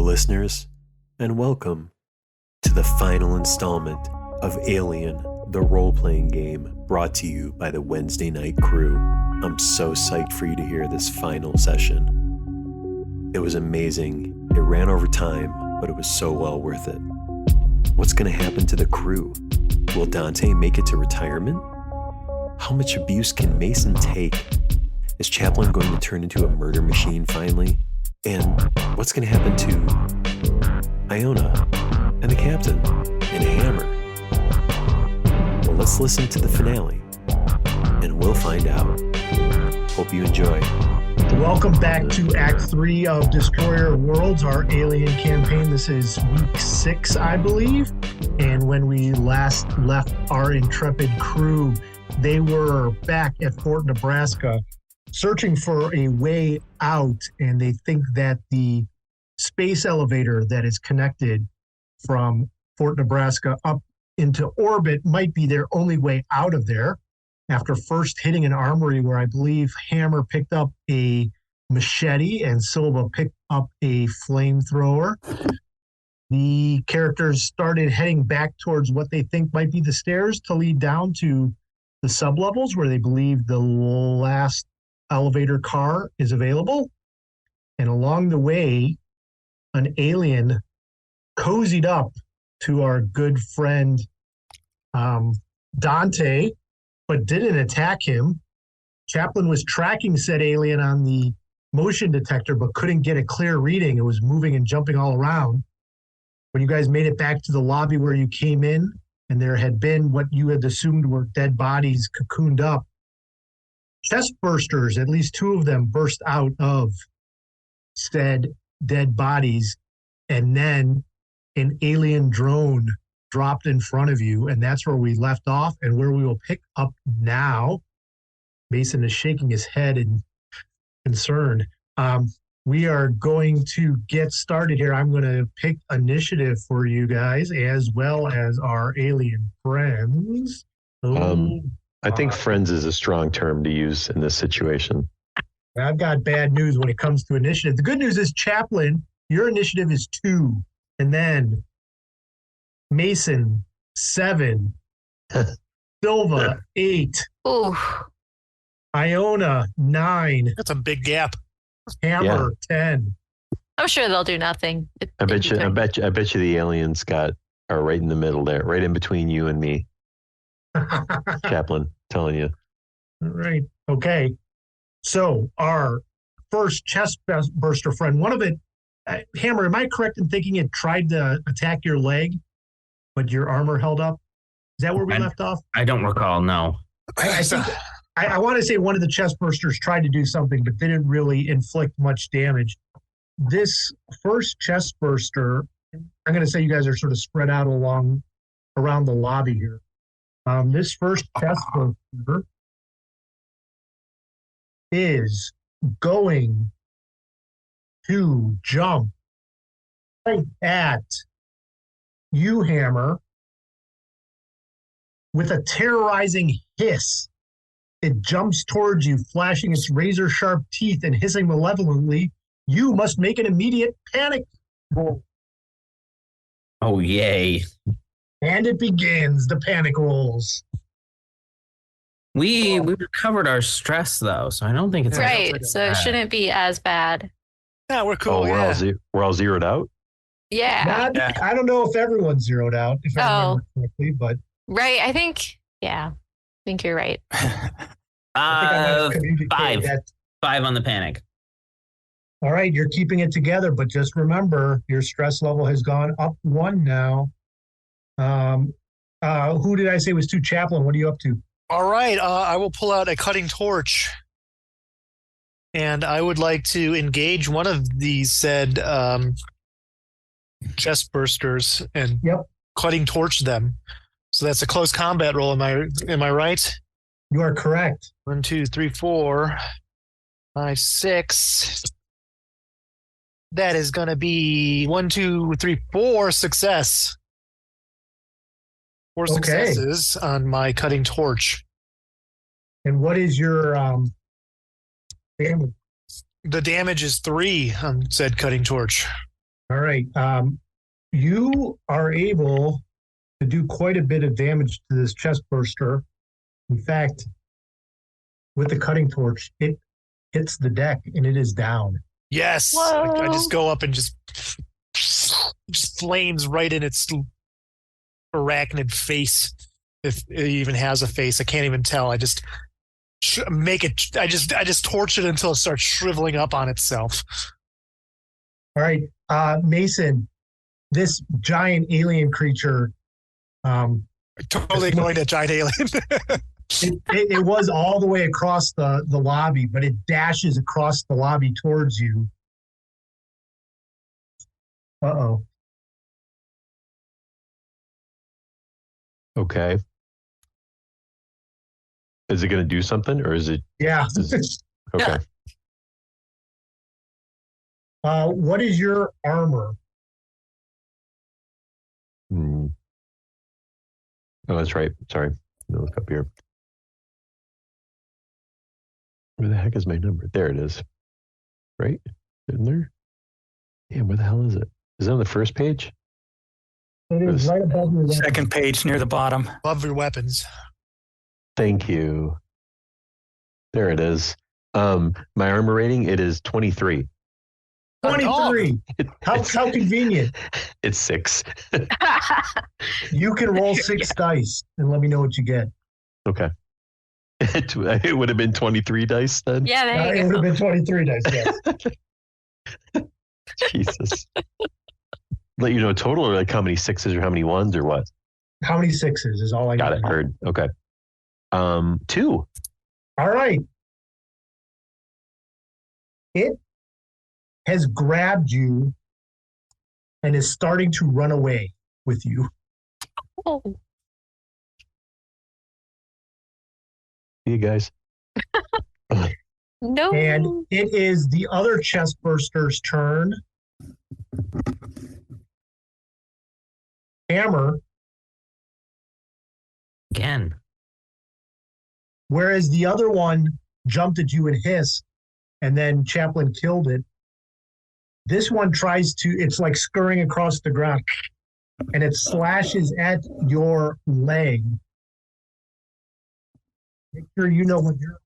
listeners, and welcome to the final installment of Alien, the role-playing game brought to you by the Wednesday Night Crew. I'm so psyched for you to hear this final session. It was amazing. It ran over time, but it was so well worth it. What's going to happen to the crew? Will Dante make it to retirement? How much abuse can Mason take? Is Chaplin going to turn into a murder machine finally? And what's going to happen to Iona and the captain and Hammer? Well, let's listen to the finale and we'll find out. Hope you enjoy. Welcome back to Act 3 of Destroyer of Worlds, our Alien campaign. This is week 6, I believe. And when we last left our intrepid crew, they were back at Fort Nebraska searching for a way out, and they think that the space elevator that is connected from Fort Nebraska up into orbit might be their only way out of there. After first hitting an armory where I believe Hammer picked up a machete and Silva picked up a flamethrower, the characters started heading back towards what they think might be the stairs to lead down to the sublevels where they believe the last elevator car is available. And along the way, an alien cozied up to our good friend Dante, but didn't attack him. Chaplin was tracking said alien on the motion detector, but couldn't get a clear reading. It was moving and jumping all around. When you guys made it back to the lobby where you came in, and there had been what you had assumed were dead bodies cocooned up, chest bursters, at least 2 of them, burst out of said dead bodies, and then an alien drone dropped in front of you, and that's where we left off and where we will pick up now. Mason is shaking his head in concern. We are going to get started here. I'm going to pick initiative for you guys as well as our alien friends. I think friends is a strong term to use in this situation. I've got bad news when it comes to initiative. The good news is, Chaplin, your initiative is 2. And then Mason, 7. Silva, 8. Ooh. Iona, 9. That's a big gap. Hammer, 10. I'm sure they'll do nothing. I bet you the aliens are right in the middle there, right in between you and me. Chaplin, telling you. All right. Okay. So our first chest burster friend, one of it, Hammer, am I correct in thinking it tried to attack your leg, but your armor held up? Is that where we left off? I don't recall, no. I think I want to say one of the chest bursters tried to do something, but didn't really inflict much damage. This first chest burster, I'm going to say you guys are sort of spread out around the lobby here. This first chest burster is going to jump right at you, Hammer, with a terrorizing hiss. It jumps towards you, flashing its razor-sharp teeth and hissing malevolently. You must make an immediate panic roll. Oh, yay. And it begins, the panic rolls. We recovered our stress, though, so I don't think it's... Right, so it shouldn't be as bad. Yeah, we're cool. We're all zeroed out? Yeah. I don't know if everyone's zeroed out, if I remember correctly, but... Right, I think you're right. 5 on the panic. All right, you're keeping it together, but just remember, your stress level has gone up 1 now. Who did I say was 2? Chaplin, what are you up to? All right, I will pull out a cutting torch. And I would like to engage one of these said chest bursters and cutting torch them. So that's a close combat roll. Am I right? You are correct. 1, 2, 3, 4, 5, 6. That is going to be 1, 2, 3, 4 success. 4 successes on my cutting torch. And what is your damage? The damage is 3 on said cutting torch. All right. You are able to do quite a bit of damage to this chest burster. In fact, with the cutting torch, it hits the deck and it is down. Yes. I just go up and just flames right in its arachnid face. If it even has a face, I can't even tell. I just make it. I just torch it until it starts shriveling up on itself. All right, Mason, this giant alien creature. Totally ignoring that giant alien. it was all the way across the lobby, but it dashes across the lobby towards you. Uh-oh. Okay. Is it going to do something, or is it? Yeah. Okay. What is your armor? Oh, that's right. Sorry. Look up here. Where the heck is my number? There it is. Right? In there? Damn, where the hell is it? Is it on the first page? It is right above your weapon. Second page near the bottom. Above your weapons. Thank you. There it is. My armor rating, it is 23. 23. How convenient. It's 6. You can roll 6 dice and let me know what you get. Okay. It would have been 23 dice then? Yeah, there It you would go. have been 23 dice, yes. Jesus. Let you know total, or like how many 6s or how many 1s or what? How many 6s is all I Got need it. to know. Heard. Okay. 2. All right. It has grabbed you and is starting to run away with you. Oh, See you guys. no. And it is the other chest burster's turn. Hammer, Again. whereas the other one jumped at you and hissed, and then Chaplin killed it. This one tries to, it's like scurrying across the ground, and it slashes at your leg. Make sure you know what you're.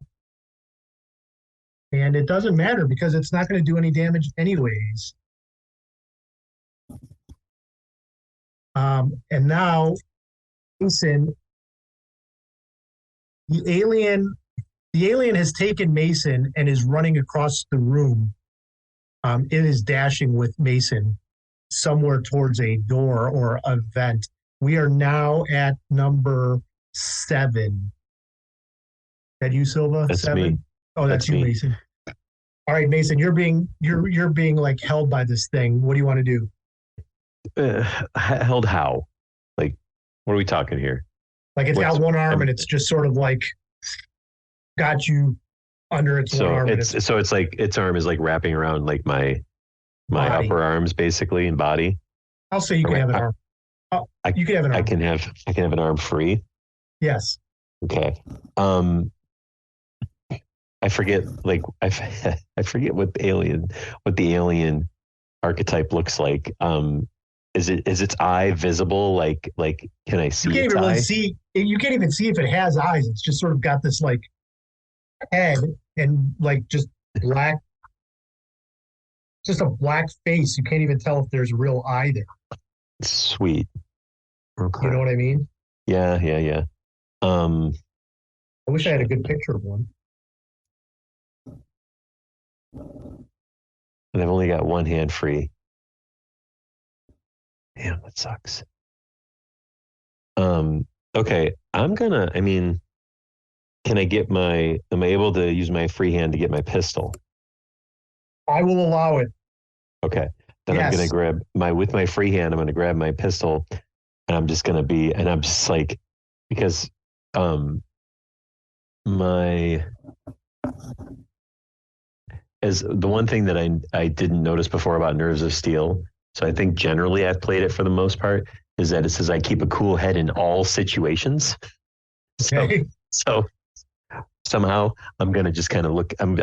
And it doesn't matter because it's not going to do any damage anyways. And now, Mason, the alien has taken Mason and is running across the room. It is dashing with Mason somewhere towards a door or a vent. We are now at number 7. That you, Silva? That's 7? me. Oh, that's you, me. Mason. All right, Mason, you're being like held by this thing. What do you want to do? Held how? Like, what are we talking here? Like it's got one arm and it's just sort of like got you under its one arm. So it's like its arm is like wrapping around like my Body. upper arms basically and body. I'll say you can have an arm. You can have an arm. I can have an arm free. Yes. Okay. I forget I forget what the alien archetype looks like. Is its eye visible? Like can I see its eye? You can't even see if it has eyes. It's just sort of got this like head and like just black, just a black face. You can't even tell if there's a real eye there. Sweet. Okay. You know what I mean? Yeah. I wish I had a good picture of one. And I've only got one hand free. Damn, that sucks. Okay, am I able to use my free hand to get my pistol? I will allow it. Okay. Then Yes. I'm going to grab with my free hand, I'm going to grab my pistol and I'm just like, because, as the one thing that I didn't notice before about Nerves of Steel, so I think generally I've played it for the most part, is that it says I keep a cool head in all situations. Okay. So somehow I'm gonna just kind of look. I'm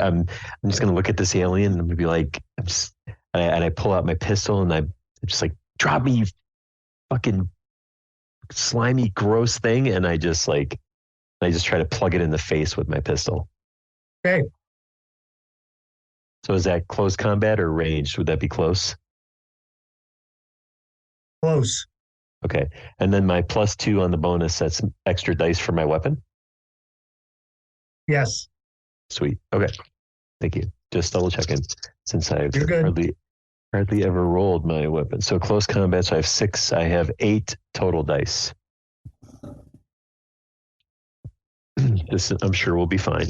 just gonna look at this alien and I'm gonna be like, and I pull out my pistol and I'm just like, drop me, you fucking slimy, gross thing. And I just try to plug it in the face with my pistol. Okay. So is that close combat or ranged? Would that be close? Close. Okay. And then my +2 on the bonus, that's extra dice for my weapon? Yes. Sweet. Okay. Thank you. Just double checking since I've You're good. hardly ever rolled my weapon. So close combat, so I have 6. I have 8 total dice. This, I'm sure, will be fine.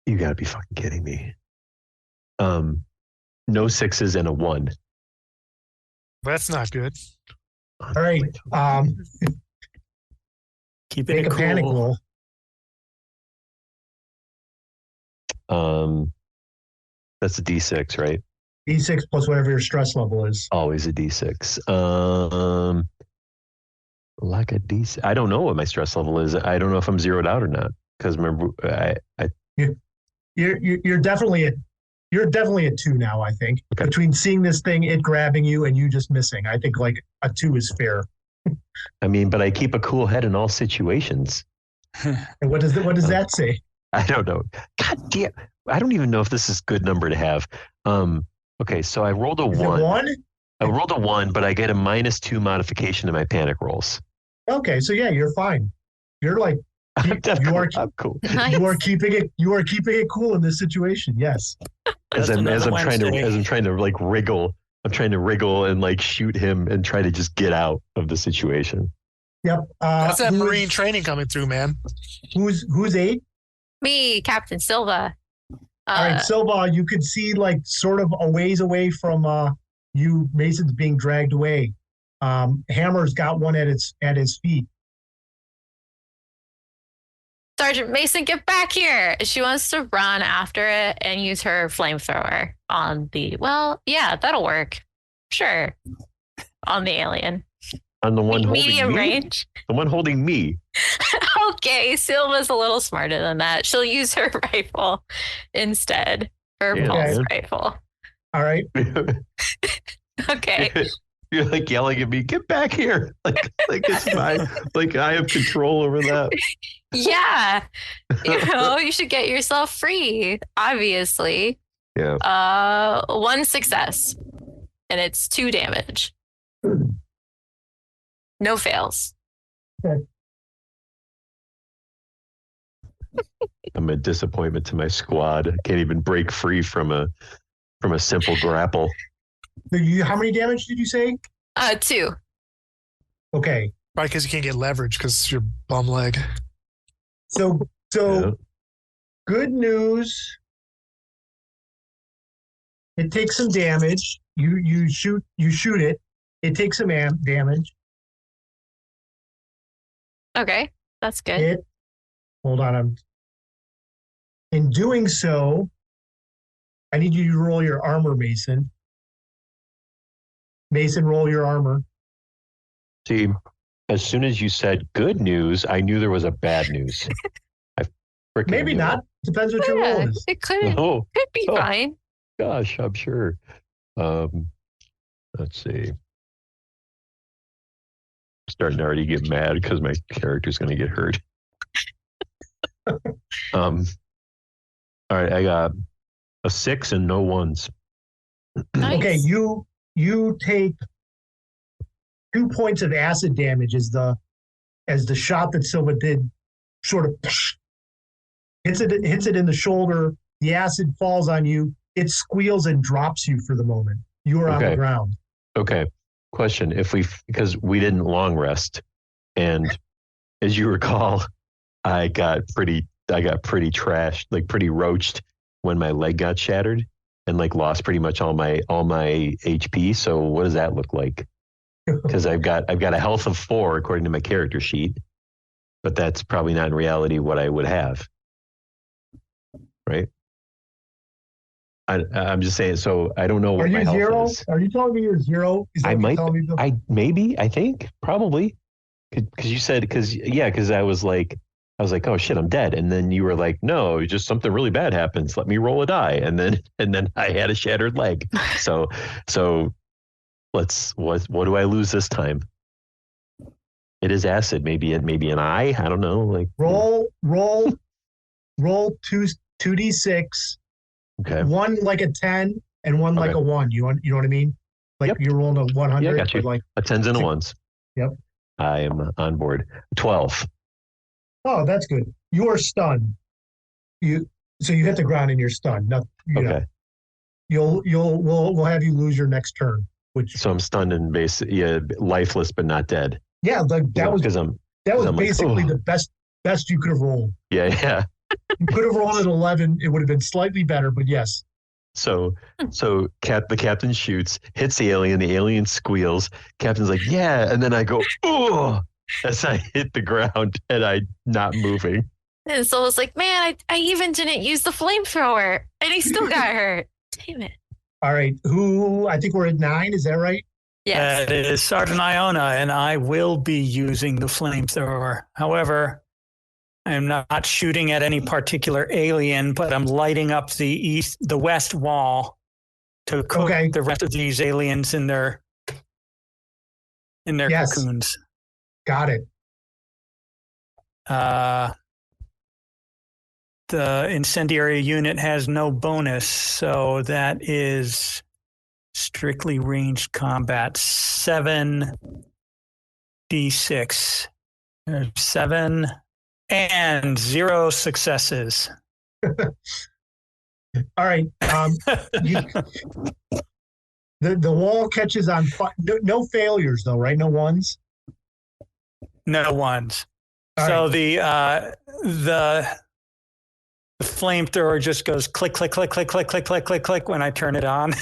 You gotta be fucking kidding me. No 6s and a 1. That's not good. All right. Keeping Make it a panic cool. roll. That's a D6, right? D6 plus whatever your stress level is. Always a D6. Like a D6. I don't know what my stress level is. I don't know if I'm zeroed out or not. Because remember, You're definitely a 2 now, I think. Okay. Between seeing this thing, it grabbing you, and you just missing. I think like a 2 is fair. I mean, but I keep a cool head in all situations. And what does that say? I don't know. God damn. I don't even know if this is a good number to have. Okay, so I rolled a Is it 1. 1? I rolled a 1, but I get a -2 modification to my panic rolls. Okay, so yeah, you're fine. You're like I'm cool. Nice. you are keeping it cool in this situation. Yes. As I'm trying to like wriggle. I'm trying to wriggle and like shoot him and try to just get out of the situation. Yep. That's that Marine training coming through, man. Who's 8? Me, Captain Silva. All right, Silva, you could see like sort of a ways away from you. Mason's being dragged away. Hammer's got one at his feet. Sergeant Mason, get back here. She wants to run after it and use her flamethrower on the, that'll work. Sure. On the alien. On the one holding medium me? range. The one holding me. Okay, Silva's a little smarter than that. She'll use her rifle instead. Her pulse rifle. All right. Okay. You're like yelling at me, get back here. Like it's mine. Like I have control over that. Yeah. You should get yourself free, obviously. Yeah. 1 success. And it's 2 damage. No fails. Okay. I'm a disappointment to my squad. I can't even break free from a simple grapple. How many damage did you say? 2. Okay. Right, because you can't get leverage because you're bum leg. So Yeah. Good news. It takes some damage. You shoot it. It takes some damage. Okay, that's good. Hold on. In doing so, I need you to roll your armor, Mason. Mason, roll your armor. See, as soon as you said good news, I knew there was a bad news. I freaking Maybe knew not. it. Depends what your roll is. It could be fine. Gosh, I'm sure. Let's see. I'm starting to already get mad because my character's going to get hurt. All right, I got a 6 and no 1s. Nice. Okay, you take 2 points of acid damage as the shot that Silva did sort of hits it in the shoulder. The acid falls on you. It squeals and drops you for the moment. You are on the ground. Okay. Question: because we didn't long rest, and as you recall, I got pretty trashed, like pretty roached when my leg got shattered, and like lost pretty much all my HP. So what does that look like? Because I've got a health of 4 according to my character sheet, but that's probably not in reality what I would have, right? I'm just saying. So I don't know what my health zero? is. Are you telling me you're 0? Is that I what might. you're telling me? I think probably because you said because I was I was like, oh shit, I'm dead. And then you were like, no, just something really bad happens. Let me roll a die. And then I had a shattered leg. So what do I lose this time? It is acid. Maybe an eye. I don't know. Like roll 2d6. Okay. One like a 10 and one like a 1. You know what I mean? Like you're rolling a 100. Yeah, got you. Like a 10s and a 1s. Yep. I am on board. 12. Oh, that's good. You are stunned. So you hit the ground and you're stunned. Okay. We'll have you lose your next turn. So I'm stunned and lifeless but not dead. Yeah, like that was basically the best you could have rolled. Yeah. You could have rolled an 11. It would have been slightly better, but yes. So the captain shoots, hits the alien squeals. Captain's like, yeah, and then I go, oh, as I hit the ground and I'm not moving. And so it's like, man, I even didn't use the flamethrower, and he still got hurt. Damn it. All right, I think we're at 9, is that right? Yes. It is Sergeant Iona, and I will be using the flamethrower. However, I'm not shooting at any particular alien, but I'm lighting up the west wall to cook the rest of these aliens in their cocoons. Got it. The incendiary unit has no bonus, so that is strictly ranged combat. 7d6. 7 and 0 successes. All right. The wall catches on fire. No failures though, right? No ones. No ones. All so right. The flamethrower just goes click, click, click, click, click, click, click, click, click when I turn it on.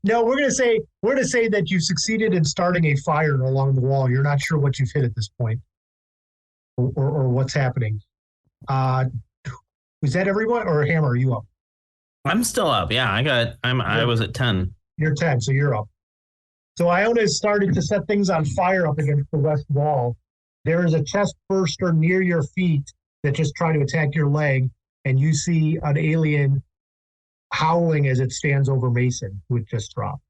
No, we're gonna say that you succeeded in starting a fire along the wall. You're not sure what you've hit at this point, or what's happening. Was that everyone, or Hammer? Are you up? I'm still up. Yeah, I was at 10. You're 10, so you're up. So Iona has started to set things on fire up against the west wall. There is a chest burster near your feet that just tried to attack your leg, and you see an alien howling as it stands over Mason, who had just dropped.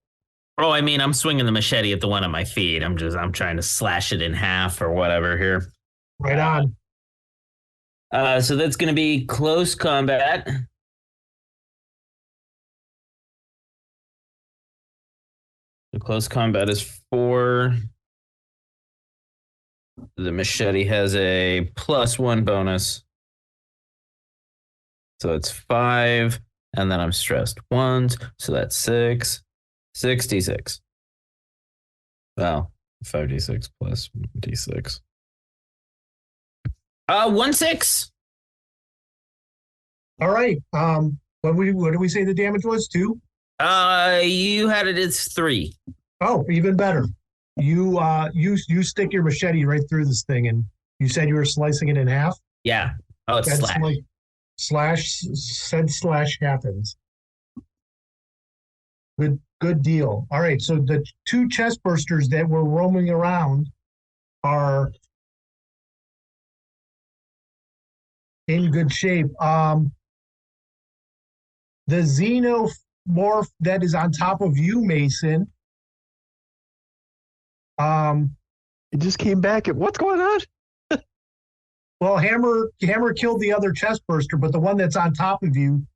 Oh, I mean, I'm swinging the machete at the one at my feet. I'm trying to slash it in half or whatever here. Right on. So that's going to be close combat. The close combat is 4. The machete has a +1 bonus. So it's 5. And then I'm stressed 1s. So that's 6. 6d6. Well, 5d6 plus d6. 1/6. All right. What do we say the damage was? 2? You had it as 3. Oh, even better. You stick your machete right through this thing, and you said you were slicing it in half? Yeah. Oh, it's slash happens. Good deal. All right, so the 2 chest bursters that were roaming around are in good shape. The xenomorph that is on top of you, Mason. It just came back. What's going on? Well, Hammer killed the other chest burster, but the one that's on top of you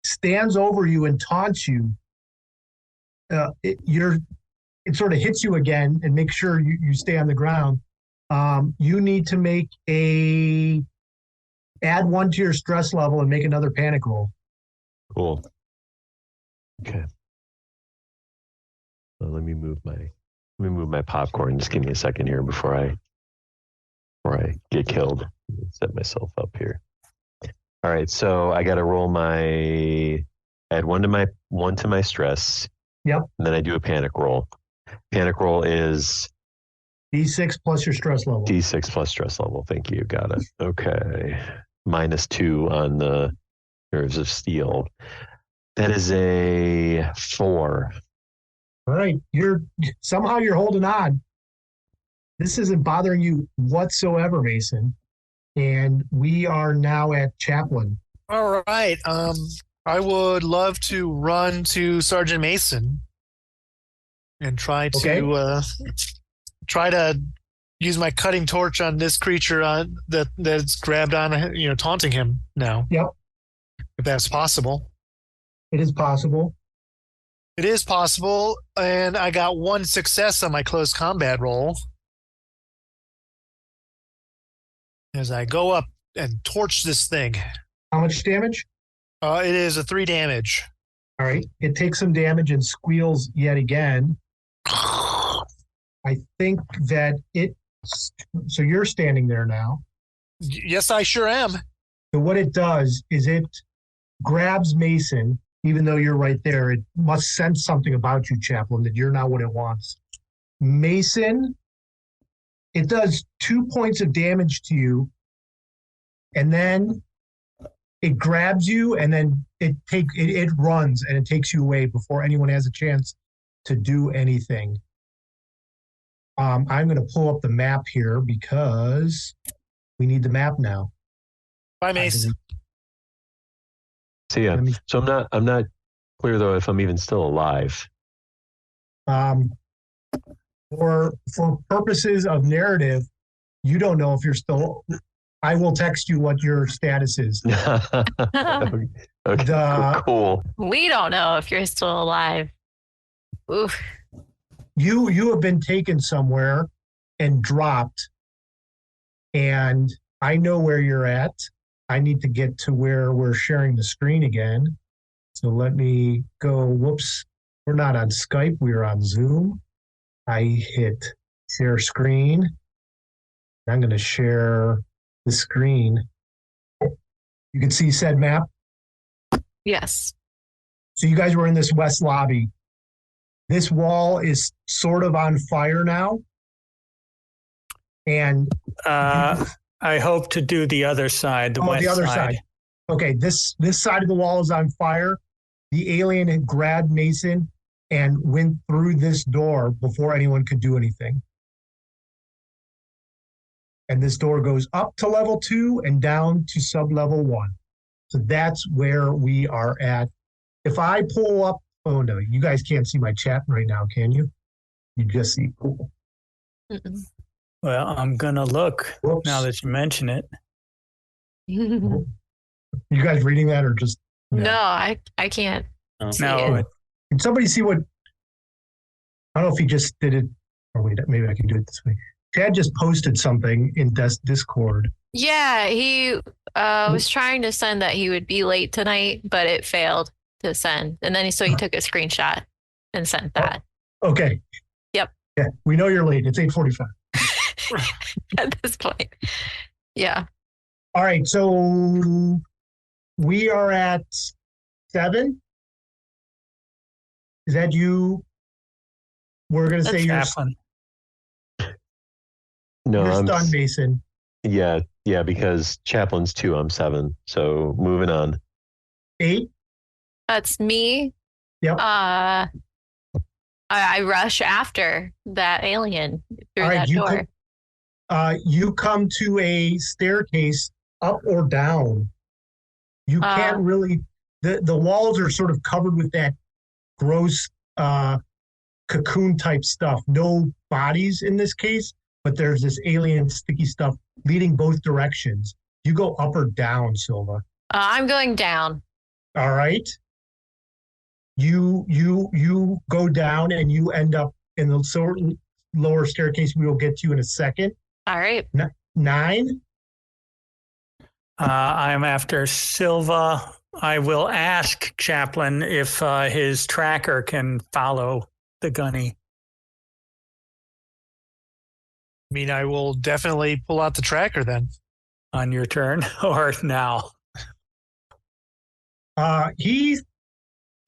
stands over you and taunts you. It sort of hits you again and makes sure you stay on the ground. You need to add 1 to your stress level and make another panic roll. Cool. Okay. Well, let me move my popcorn. Just give me a second here before I get killed. Set myself up here. All right, so I got to roll add 1 to my stress. Yep. And then I do a panic roll. Panic roll is D6 plus your stress level. D6 plus stress level. Thank you. Got it. Okay. -2 on the nerves of steel. That is a 4. All right. You're holding on. This isn't bothering you whatsoever, Mason. And we are now at Chaplain. All right. I would love to run to Sergeant Mason and try to use my cutting torch on this creature that's grabbed on, taunting him now. Yep. If that's possible. It is possible. It is possible, and I got 1 success on my close combat roll. As I go up and torch this thing. How much damage? It is a 3 damage. All right. It takes some damage and squeals yet again. I think that so you're standing there now. Yes, I sure am. So what it does is it grabs Mason, even though you're right there. It must sense something about you, Chaplain, that you're not what it wants. Mason, it does 2 points of damage to you, and then it grabs you, and then it runs, and it takes you away before anyone has a chance to do anything. I'm going to pull up the map here because we need the map now. Bye, Mace. So yeah, so I'm not clear though if I'm even still alive. For purposes of narrative, you don't know if you're still. I will text you what your status is. Okay, cool. We don't know if you're still alive. Oof. You have been taken somewhere and dropped, and I know where you're at. I need to get to where we're sharing the screen again. So let me go. Whoops. We're not on Skype. We're on Zoom. I hit share screen. I'm going to share the screen. You can see said map. Yes. So you guys were in this west lobby. This wall is sort of on fire now. And I hope to do the other side, the west side. Okay, this side of the wall is on fire. The alien had grabbed Mason and went through this door before anyone could do anything. And this door goes up to level 2 and down to sub-level 1. So that's where we are at. If I pull up, oh no, you guys can't see my chat right now, can you? You just see cool. Well, I'm going to look now that you mention it. You guys reading that or just? No, I can't. See No. it. Can somebody see what? I don't know if he just did it. Or wait, maybe I can do it this way. Chad just posted something in Discord. Yeah, he was trying to send that he would be late tonight, but it failed to send. And then he took a screenshot and sent that. Okay. Yep. Yeah, we know you're late. It's 8:45. At this point. Yeah. All right, so we are at 7. Is that you? We're going to say you're Chaplain. No, you're I'm stunned, Mason. Yeah, because Chaplain's 2, I'm 7. So moving on. 8. That's me. Yep. I rush after that alien through All right, that door. You come to a staircase up or down. You can't really. The walls are sort of covered with that gross cocoon type stuff. No bodies in this case, but there's this alien sticky stuff leading both directions. You go up or down, Silva. I'm going down. All right. You go down and you end up in the sort of lower staircase. We will get to in a second. All right. 9. I'm after Silva. I will ask Chaplain if his tracker can follow the gunny. I mean, I will definitely pull out the tracker then. On your turn or now? He's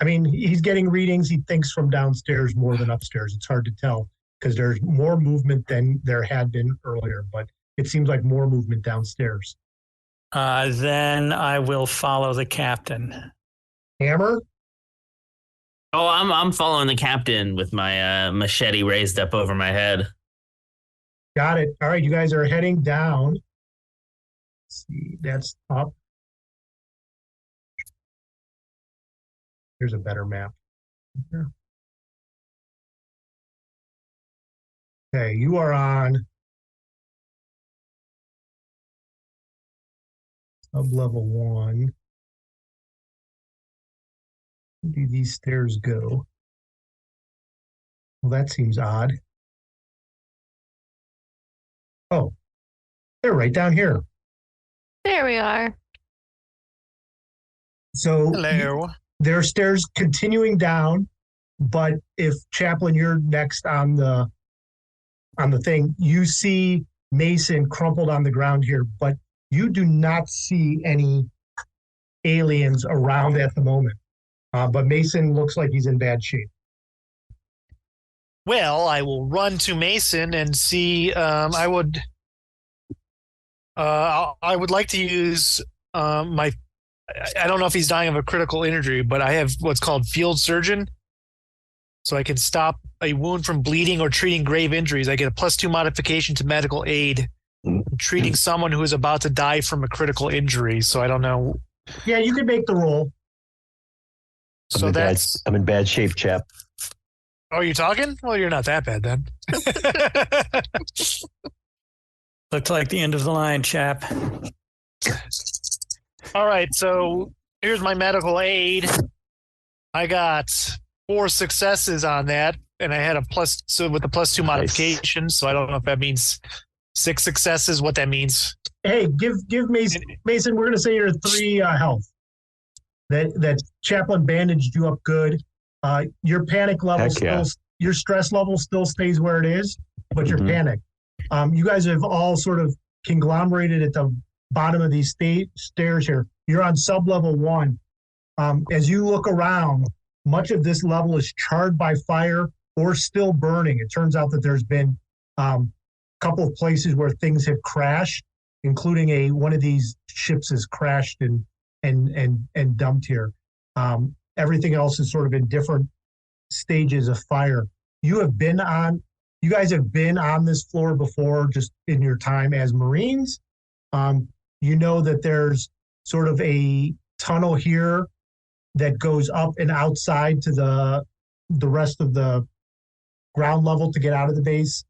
getting readings. He thinks from downstairs more than upstairs. It's hard to tell because there's more movement than there had been earlier, but it seems like more movement downstairs. Then I will follow the captain. Hammer? Oh, I'm following the captain with my machete raised up over my head. Got it. All right, you guys are heading down. Let's see, that's up. Here's a better map. Okay, you are on sub-level 1. Where do these stairs go? Well, that seems odd. Oh, they're right down here. There we are. So Hello. there are stairs continuing down, but if Chaplain, you're next on the thing, you see Mason crumpled on the ground here, but you do not see any aliens around at the moment. But Mason looks like he's in bad shape. Well, I will run to Mason and see. I would like to use my. I don't know if he's dying of a critical injury, but I have what's called field surgeon, so I can stop a wound from bleeding or treating grave injuries. I get a +2 modification to medical aid, treating someone who is about to die from a critical injury. So I don't know. Yeah, you could make the roll. So I'm in bad shape, chap. Oh, you talking? Well, you're not that bad then. Looks like the end of the line, chap. All right, so here's my medical aid. I got 4 successes on that, and I had a with the +2 modification. So I don't know if that means 6 successes. What that means? Hey, give Mason. Mason, we're gonna say you're 3 health. That Chaplain bandaged you up good. Your panic level your stress level still stays where it is, but you're panicked. You guys have all sort of conglomerated at the bottom of these stairs here. You're on sub-level 1. As you look around, much of this level is charred by fire or still burning. It turns out that there's been a couple of places where things have crashed, including one of these ships has crashed and dumped here. Everything else is sort of in different stages of fire. You guys have been on this floor before, just in your time as Marines. You know that there's sort of a tunnel here that goes up and outside to the rest of the ground level to get out of the base.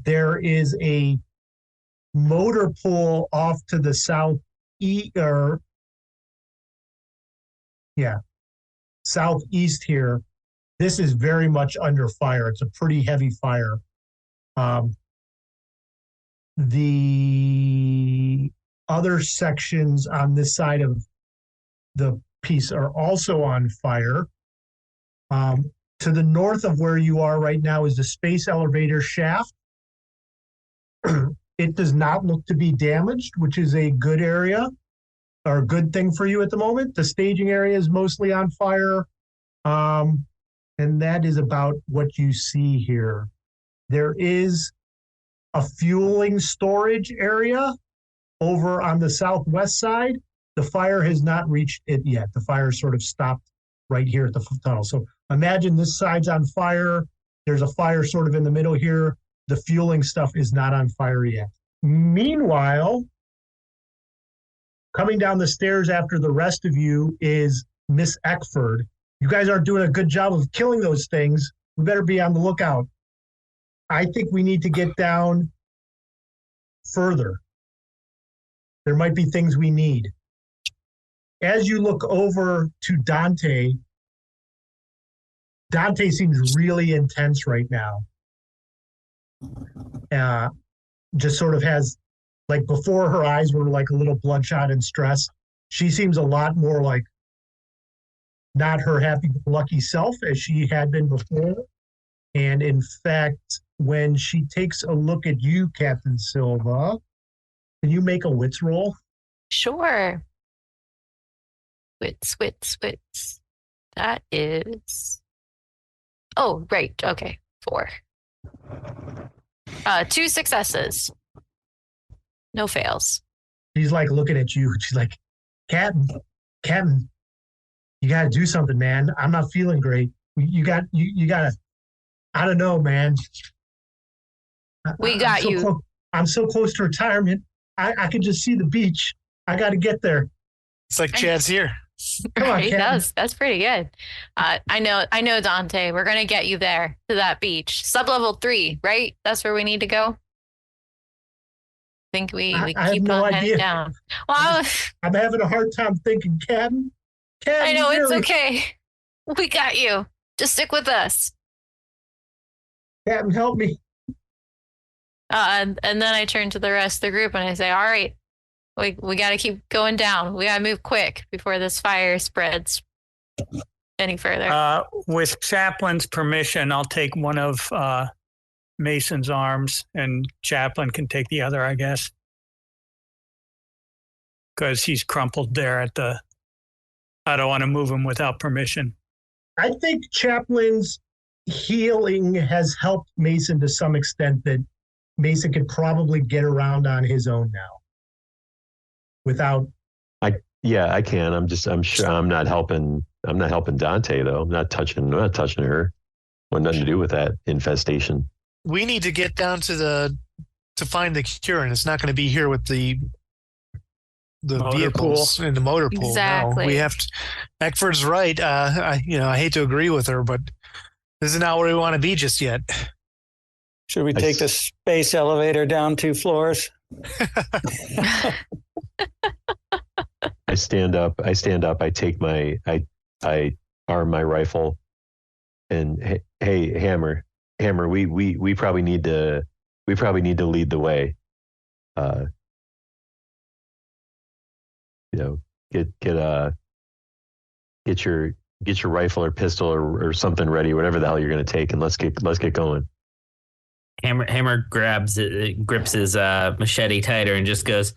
There is a motor pool off to the southeast here. This is very much under fire. It's a pretty heavy fire. The other sections on this side of the piece are also on fire. To the north of where you are right now is the space elevator shaft. It does not look to be damaged, which is a good area or a good thing for you at the moment. The staging area is mostly on fire. And that is about what you see here. There is a fueling storage area over on the southwest side. The fire has not reached it yet. The fire sort of stopped right here at the tunnel. So imagine this side's on fire. There's a fire sort of in the middle here. The fueling stuff is not on fire yet. Meanwhile, coming down the stairs after the rest of you is Miss Eckford. You guys aren't doing a good job of killing those things. We better be on the lookout. I think we need to get down further. There might be things we need. As you look over to Dante seems really intense right now. Just sort of has, like, before her eyes were like a little bloodshot and stressed. She seems a lot more like not her happy-go-lucky self as she had been before. And in fact, when she takes a look at you, Captain Silva, can you make a wits roll? Sure. Wits. That is. Oh, right. Okay. 4. 2 successes. No fails. She's like looking at you. She's like, Captain, you got to do something, man. I'm not feeling great. You got to, I don't know, man. We got you. I'm so close to retirement. I could just see the beach. I got to get there. It's like Chad's here. Come on, Right, Captain. that's pretty good. I know, Dante. We're gonna get you there to that beach. Sublevel 3, right? That's where we need to go. I think we I have keep no on heading idea. down. Well, I'm having a hard time thinking, Captain. I know it's really, okay. We got you. Just stick with us. Captain, help me. And then I turn to the rest of the group and I say, "All right, we got to keep going down. We got to move quick before this fire spreads any further." With Chaplin's permission, I'll take one of Mason's arms, and Chaplin can take the other, I guess, because he's crumpled there at the. I don't want to move him without permission. I think Chaplin's healing has helped Mason to some extent that Mason could probably get around on his own now. Without. Yeah, I can. I'm sure I'm not helping Dante though. I'm not touching her. Want nothing to do with that infestation. We need to get down to find the cure, and it's not going to be here with the Motor vehicles in the motor pool. Exactly. No, we have to. Eckford's right. I hate to agree with her, but this is not where we want to be just yet. Should we take the space elevator down 2 floors? I stand up. I take I arm my rifle, and hey, Hammer, we probably need to lead the way. Get your rifle or pistol or something ready, whatever the hell you're going to take, and let's get going. Hammer grips his machete tighter and just goes,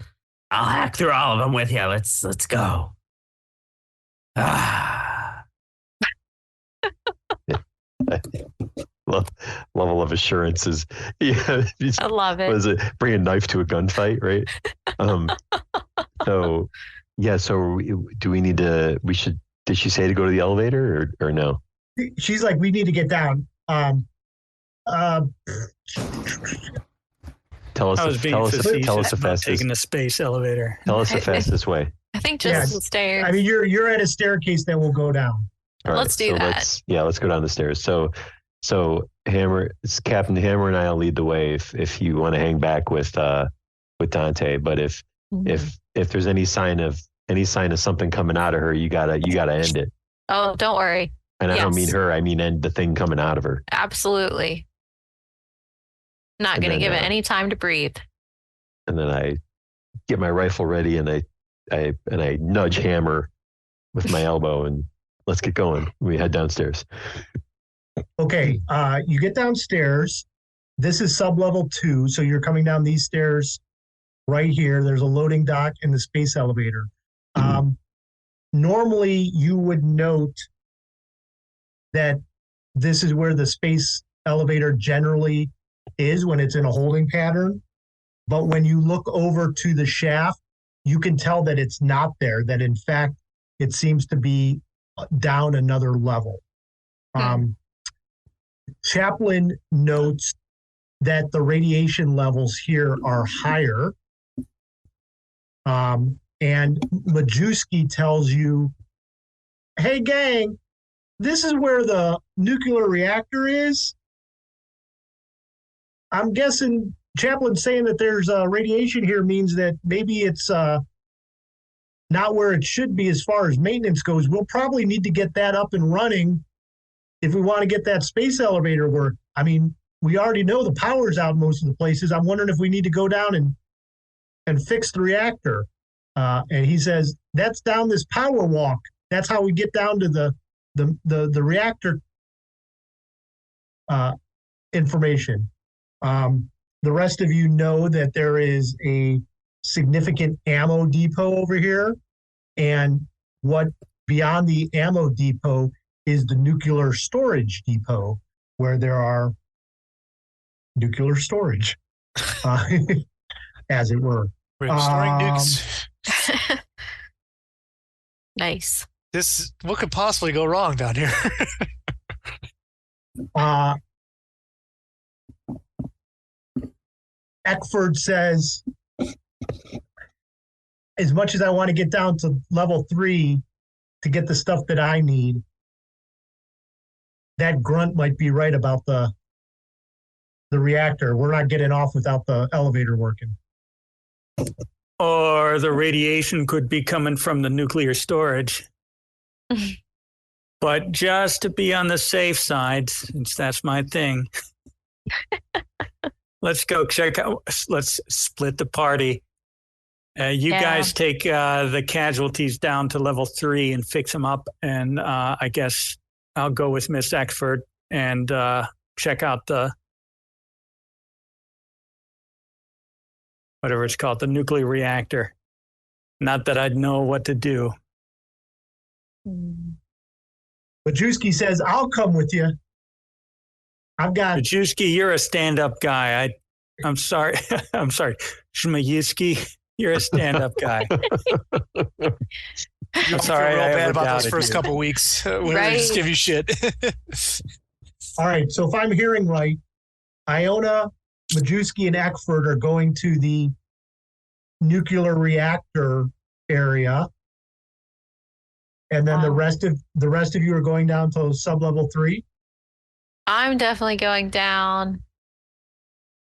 "I'll hack through all of them with you. Let's go." Level of assurance is, yeah. I love it. Was it bring a knife to a gunfight, right? So do we need to? Did she say to go to the elevator or no? She's like, we need to get down. Tell us the fastest. Taking the space elevator. Tell us the fastest way. I think just the stairs. I mean, you're at a staircase that will go down. All right, Let's do that. Let's go down the stairs. So Captain Hammer and I'll lead the way if you want to hang back with Dante. But if there's any sign of something coming out of her, you gotta end it. Oh, don't worry. And I don't mean her. I mean end the thing coming out of her. Absolutely. Not going to give it any time to breathe. And then I get my rifle ready and I nudge Hammer with my elbow and let's get going. We head downstairs. Okay, you get downstairs. This is sublevel 2, so you're coming down these stairs right here. There's a loading dock and the space elevator. Normally, you would note that this is where the space elevator generally is when it's in a holding pattern. But when you look over to the shaft, you can tell that it's not there, that in fact, it seems to be down another level. Chaplin notes that the radiation levels here are higher. And Majewski tells you, hey, gang, this is where the nuclear reactor is. I'm guessing Chaplin's saying that there's radiation here means that maybe it's not where it should be as far as maintenance goes. We'll probably need to get that up and running if we want to get that space elevator work. I mean, we already know the power's out most of the places. I'm wondering if we need to go down and fix the reactor. And he says, that's down this power walk. That's how we get down to the reactor information. The rest of you know that there is a significant ammo depot over here. And what beyond the ammo depot is the nuclear storage depot, where there are nuclear storage, as it were. We're storing nukes. Nice. What could possibly go wrong down here? Eckford says, as much as I want to get down to level 3 to get the stuff that I need, that grunt might be right about the reactor. We're not getting off without the elevator working. Or the radiation could be coming from the nuclear storage. But just to be on the safe side, since that's my thing, let's go check out. Let's split the party. You guys take the casualties down to level 3 and fix them up. And I guess I'll go with Miss Eckford and check out the whatever it's called, the nuclear reactor. Not that I'd know what to do. Majewski says, I'll come with you. I've got... Majewski, you're a stand-up guy. I'm sorry. I'm sorry. Shmayewski, you're a stand-up guy. I'm sorry. Real bad about those first couple weeks. We just give you shit. All right. So if I'm hearing right, Iona, Majewski, and Eckford are going to the nuclear reactor area, and then the rest of you are going down to sublevel 3. I'm definitely going down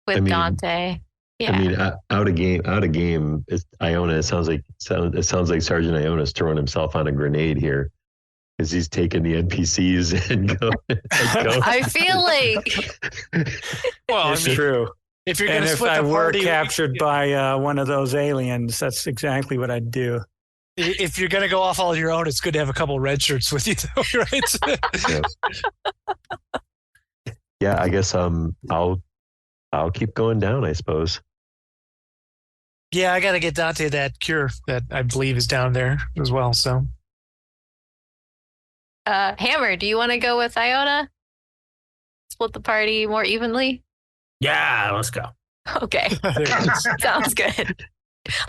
with Dante. Yeah. I mean, out of game. It's Iona. It sounds like Sergeant Iona's throwing himself on a grenade here, because he's taking the NPCs and going. I feel like. Well, it's true. If you're going to split I the were party, captured by one of those aliens, that's exactly what I'd do. If you're going to go off all your own, it's good to have a couple red shirts with you, though, right? Yeah, I guess I'll keep going down, I suppose. Yeah, I got to get Dante that cure that I believe is down there as well. So, Hammer, do you want to go with Iona? Split the party more evenly? Yeah, let's go. Okay. Sounds good.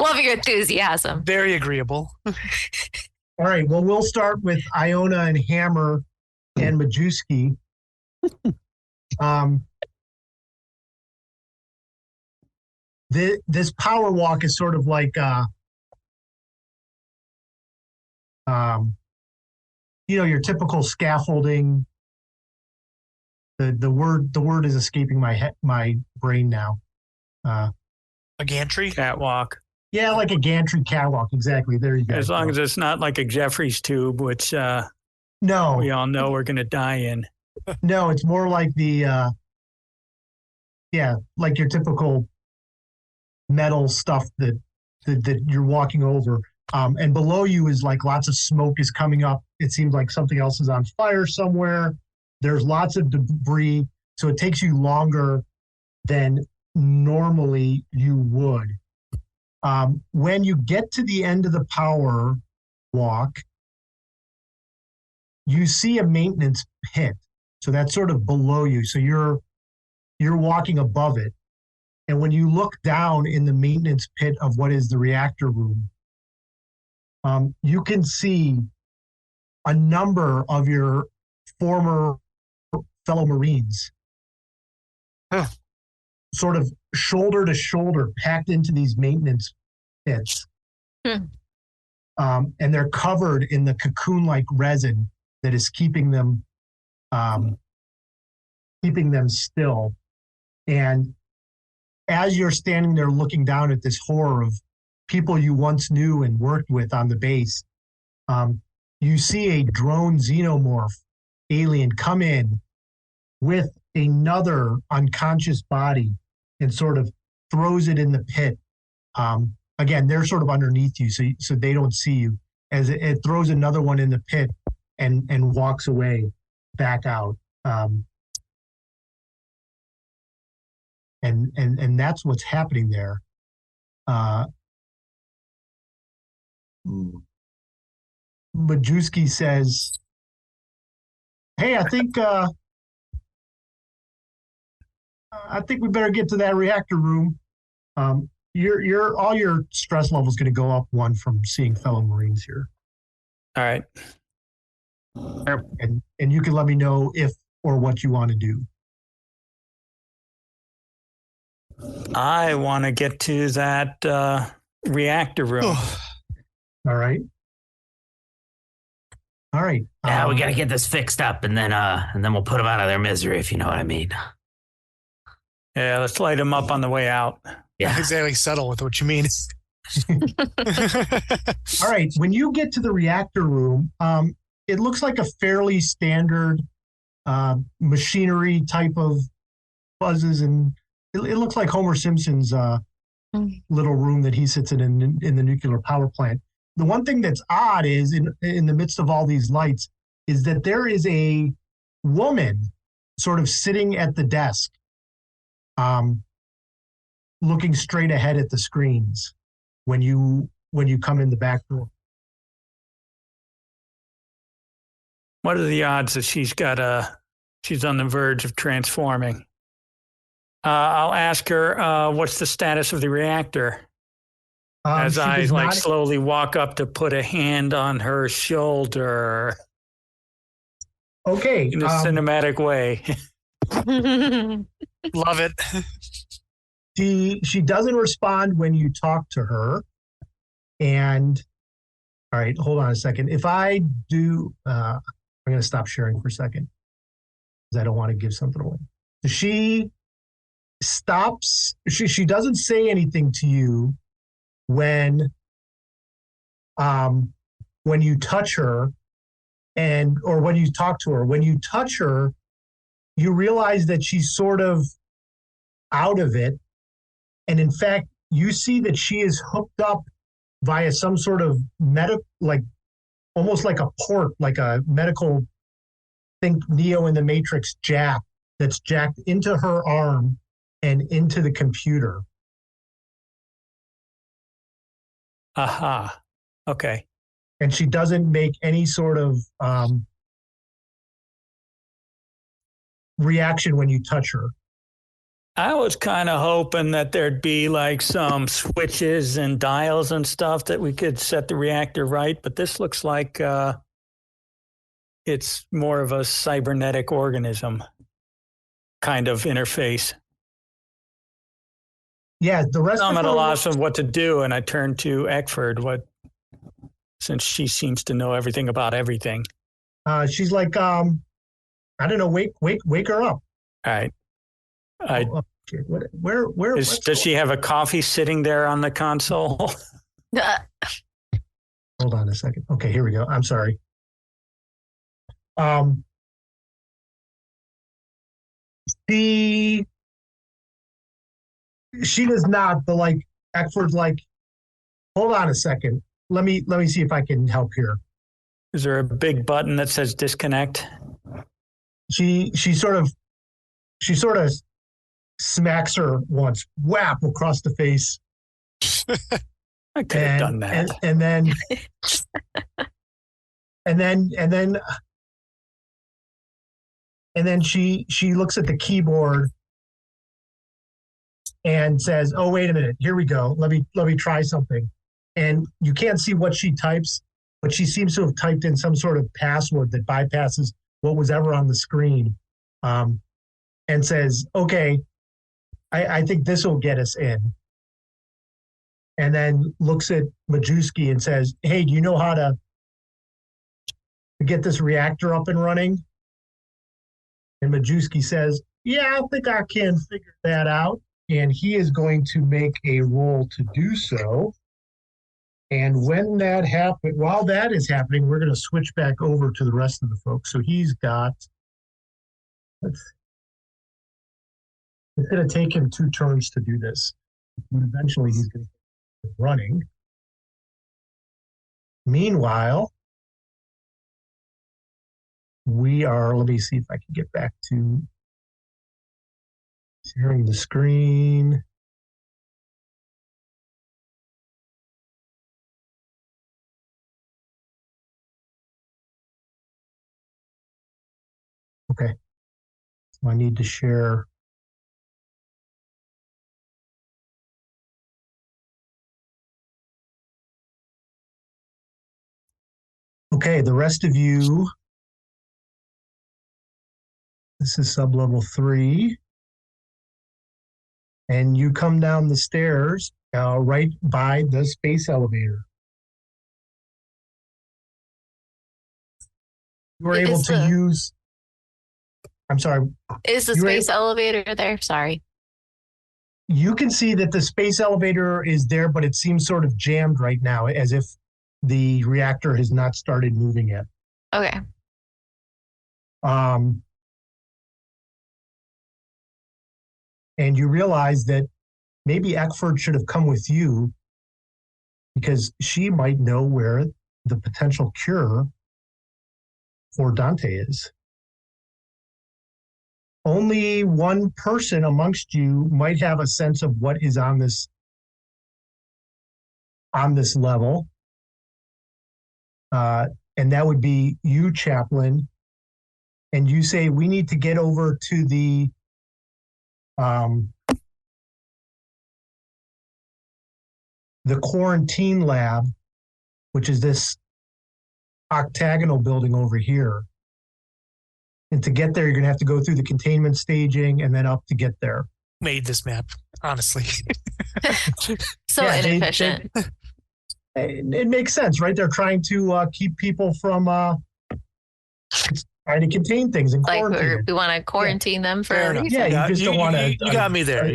Love your enthusiasm. Very agreeable. All right. Well, we'll start with Iona and Hammer and Majewski. This power walk is sort of like your typical scaffolding. The word is escaping my brain now. A gantry? Catwalk. Yeah, like a gantry catwalk. Exactly. There you go. As long as it's not like a Jeffries tube, which no, we all know we're going to die in. No, it's more like the like your typical metal stuff that you're walking over. And below you is like lots of smoke is coming up. It seems like something else is on fire somewhere. There's lots of debris, so it takes you longer than normally you would. When you get to the end of the power walk, you see a maintenance pit. So that's sort of below you. So you're walking above it. And when you look down in the maintenance pit of what is the reactor room, you can see a number of your former fellow Marines sort of shoulder to shoulder packed into these maintenance pits. And they're covered in the cocoon-like resin that is keeping them still. And as you're standing there looking down at this horror of people you once knew and worked with on the base, you see a drone xenomorph alien come in with another unconscious body and sort of throws it in the pit. Again, they're sort of underneath you, so they don't see you. As it throws another one in the pit and walks away back out. And that's what's happening there. Majewski says, "Hey, I think we better get to that reactor room. Your all your stress level is going to go up 1 from seeing fellow Marines here. All right. And you can let me know if or what you want to do." I want to get to that reactor room. All right. All right. Yeah, we gotta get this fixed up, and then we'll put them out of their misery, if you know what I mean. Yeah, let's light them up on the way out. Yeah. Not exactly subtle with what you mean. All right. When you get to the reactor room, it looks like a fairly standard machinery type of buzzes, and it looks like Homer Simpson's little room that he sits in the nuclear power plant. The one thing that's odd is in the midst of all these lights is that there is a woman sort of sitting at the desk, looking straight ahead at the screens when you come in the back door. What are the odds that she's on the verge of transforming? I'll ask her, what's the status of the reactor? As I slowly walk up to put a hand on her shoulder. Okay. In a cinematic way. Love it. She doesn't respond when you talk to her. And all right, hold on a second. If I do, I'm going to stop sharing for a second because I don't want to give something away. So she stops. She doesn't say anything to you when you touch her or when you talk to her. When you touch her, you realize that she's sort of out of it. And in fact, you see that she is hooked up via some sort of almost like a port, like a medical, think Neo in the Matrix jack that's jacked into her arm and into the computer. Aha. Okay. And she doesn't make any sort of reaction when you touch her. I was kind of hoping that there'd be like some switches and dials and stuff that we could set the reactor right, but this looks like it's more of a cybernetic organism kind of interface. Yeah, the rest I'm of at a her loss of what to do, and I turn to Eckford, since she seems to know everything about everything. She's like, I don't know, wake her up. All right. Okay. Where does she have a coffee sitting there on the console? Hold on a second. Okay, here we go. I'm sorry. She does not, but like Eckford's like, hold on a second. Let me see if I can help here. Is there a big button that says disconnect? She sort of smacks her once, whap, across the face. I could have done that. And then she looks at the keyboard and says, "Oh, wait a minute. Here we go. Let me try something." And you can't see what she types, but she seems to have typed in some sort of password that bypasses what was ever on the screen, and says, "Okay, I think this will get us in." And then looks at Majewski and says, "Hey, do you know how to get this reactor up and running?" And Majewski says, "Yeah, I think I can figure that out." And he is going to make a roll to do so. And while that is happening, we're going to switch back over to the rest of the folks. So he's got, it's going to take him 2 turns to do this. But eventually he's going to get running. Meanwhile, let me see if I can get back to sharing the screen. Okay. So I need to share. Okay, the rest of you, this is sublevel 3. and you come down the stairs right by the space elevator. You were able to use. I'm sorry. Is the space elevator there? Sorry. You can see that the space elevator is there, but it seems sort of jammed right now, as if the reactor has not started moving yet. Okay. And you realize that maybe Eckford should have come with you because she might know where the potential cure for Dante is. Only one person amongst you might have a sense of what is on this level. And that would be you, Chaplain. And you say, we need to get over to the quarantine lab, which is this octagonal building over here. And to get there, you're going to have to go through the containment staging and then up to get there. Made this map, honestly. Inefficient. It makes sense, right? They're trying to keep people from trying to contain things and quarantine. We want to quarantine them for a reason. Yeah, you just don't want to. You got me there. There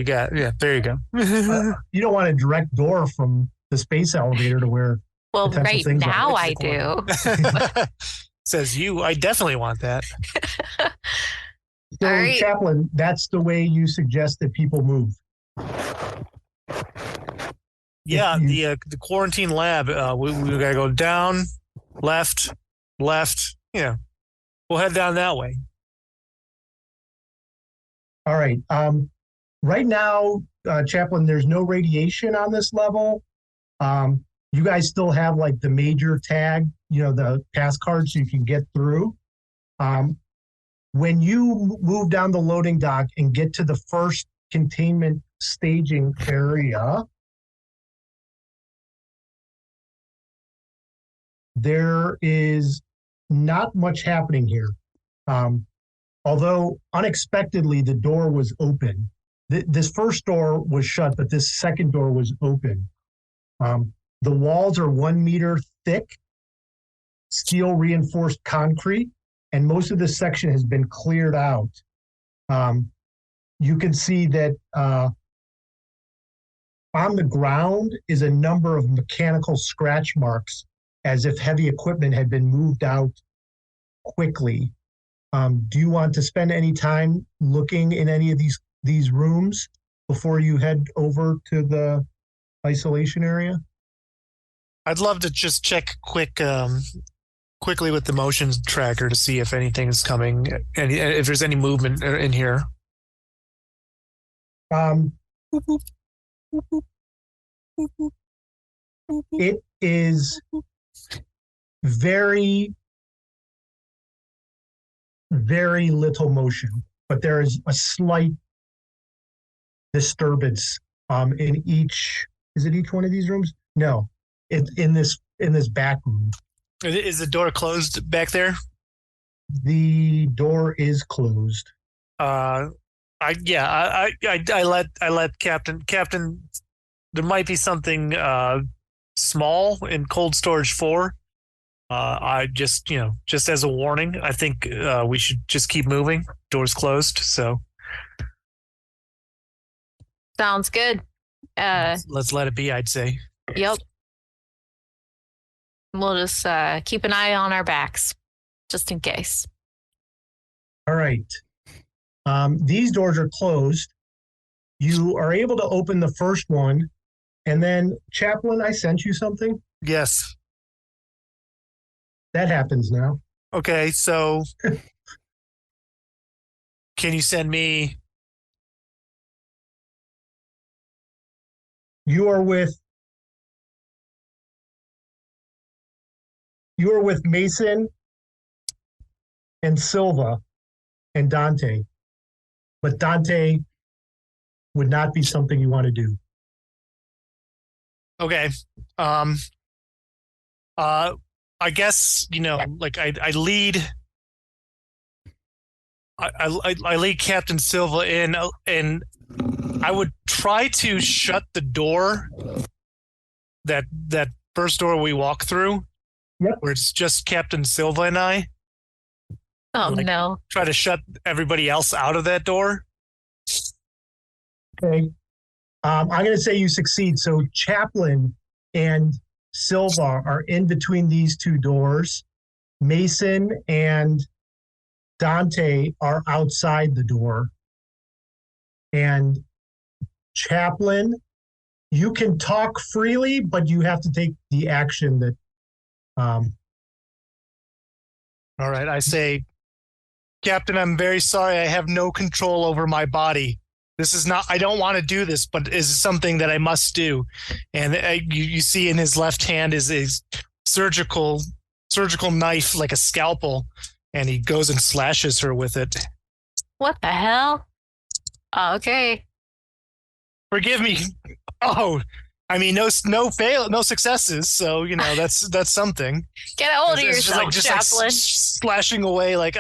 you go. You don't want a direct door from the space elevator to where. Well, right now I do. Says you. I definitely want that. So, right. Chaplain, that's the way you suggest that people move. Yeah, the quarantine lab. We gotta go down, left. Yeah, we'll head down that way. All right. Right now, Chaplain, there's no radiation on this level. You guys still have like the major tag, the pass card, so you can get through. When you move down the loading dock and get to the first containment staging area, there is not much happening here. Although unexpectedly the door was open. This first door was shut, but this second door was open. The walls are 1 meter thick, steel reinforced concrete, and most of this section has been cleared out. You can see that on the ground is a number of mechanical scratch marks as if heavy equipment had been moved out quickly. Do you want to spend any time looking in any of these rooms before you head over to the isolation area? I'd love to just check quickly with the motion tracker to see if anything is coming, and if there's any movement in here. It is very, very little motion, but there is a slight disturbance in each. Is it each one of these rooms? No, it's in this back room. Is the door closed back there? The door is closed. I let Captain. There might be something small in cold storage 4. I just as a warning, I think we should just keep moving. Door's closed, so sounds good. Let's let it be, I'd say. Yep. We'll just keep an eye on our backs, just in case. All right. These doors are closed. You are able to open the first one, and then, Chaplain, I sent you something? Yes. That happens now. Okay, so can you send me? You are with Mason and Silva and Dante. But Dante would not be something you want to do. Okay. I guess, like I lead Captain Silva in, and I would try to shut the door. That first door we walk through. Yep. Where it's just Captain Silva and I. Oh no. Try to shut everybody else out of that door. Okay. I'm going to say you succeed. So Chaplain and Silva are in between these two doors. Mason and Dante are outside the door. And Chaplain, you can talk freely, but you have to take the action that. All right. I say, Captain, I'm very sorry. I have no control over my body. This is not, I don't want to do this, but is something that I must do. And you see in his left hand is a surgical knife, like a scalpel, and he goes and slashes her with it. What the hell? Oh, okay. Forgive me. Oh, I mean, no successes. So, that's something. Get a hold of It's yourself, Chaplain. Slashing away like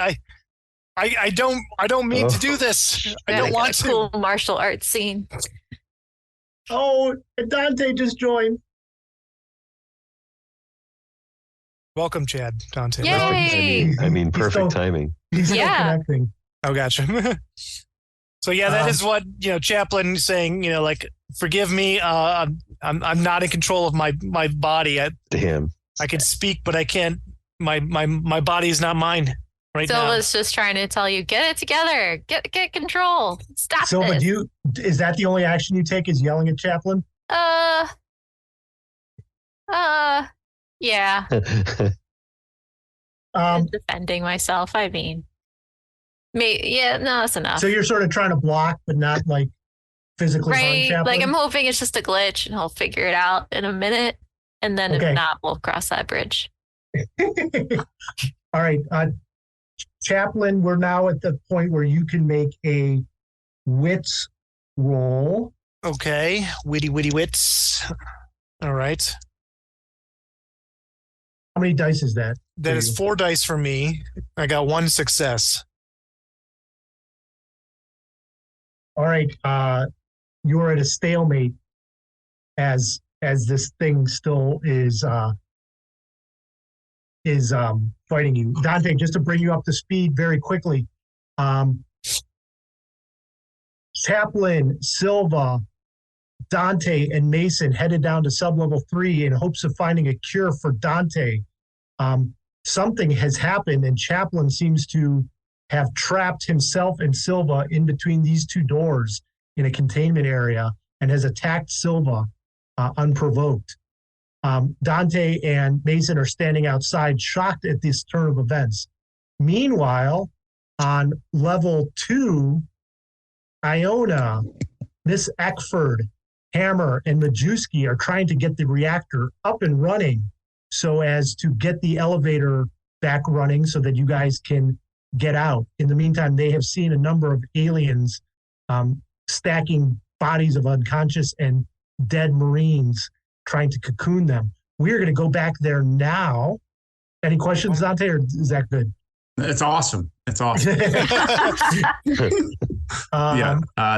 I don't mean to do this. I don't want to. Cool martial arts scene. Oh, Dante just joined. Welcome, Chad. Dante. Yay! I mean, perfect timing. He's still Yeah. connecting. Oh, gotcha. So yeah, that is what Chaplain saying. Forgive me. I'm not in control of my body. Damn. I can speak, but I can't. My body is not mine right now. Silva's just trying to tell you, get it together, get control, stop Silva, this. is that the only action you take? Is yelling at Chaplain? Yeah. Defending myself. I mean, no, that's enough. So you're sort of trying to block, but not like physically harm Right? Chaplain? Like I'm hoping it's just a glitch, and he'll figure it out in a minute, and then Okay. if not, we'll cross that bridge. All right. Chaplain, we're now at the point where you can make a wits roll. Okay, witty wits. All right, How many dice is that? that is 4 dice for me. I got 1 success. All right. You're at a stalemate as this thing still is fighting you. Dante, just to bring you up to speed very quickly. Chaplain, Silva, Dante, and Mason headed down to sublevel 3 in hopes of finding a cure for Dante. Something has happened, and Chaplain seems to have trapped himself and Silva in between these two doors in a containment area and has attacked Silva unprovoked. Dante and Mason are standing outside, shocked at this turn of events. Meanwhile, on level 2, Iona, Miss Eckford, Hammer, and Majewski are trying to get the reactor up and running so as to get the elevator back running so that you guys can get out. In the meantime, they have seen a number of aliens stacking bodies of unconscious and dead Marines trying to cocoon them. We're going to go back there now. Any questions, Dante, or is that good? It's awesome. It's awesome.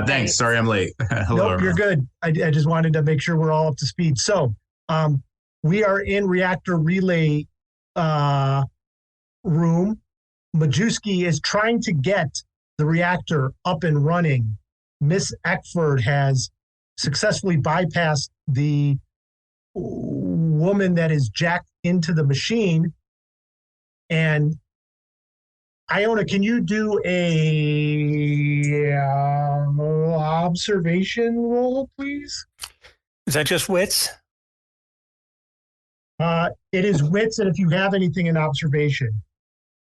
Thanks. Sorry I'm late. Hello. Nope, you're good. I just wanted to make sure we're all up to speed. So we are in reactor relay room. Majewski is trying to get the reactor up and running. Miss Eckford has successfully bypassed the woman that is jacked into the machine. And Iona, can you do a observation roll, please? Is that just wits? It is wits, and if you have anything in observation.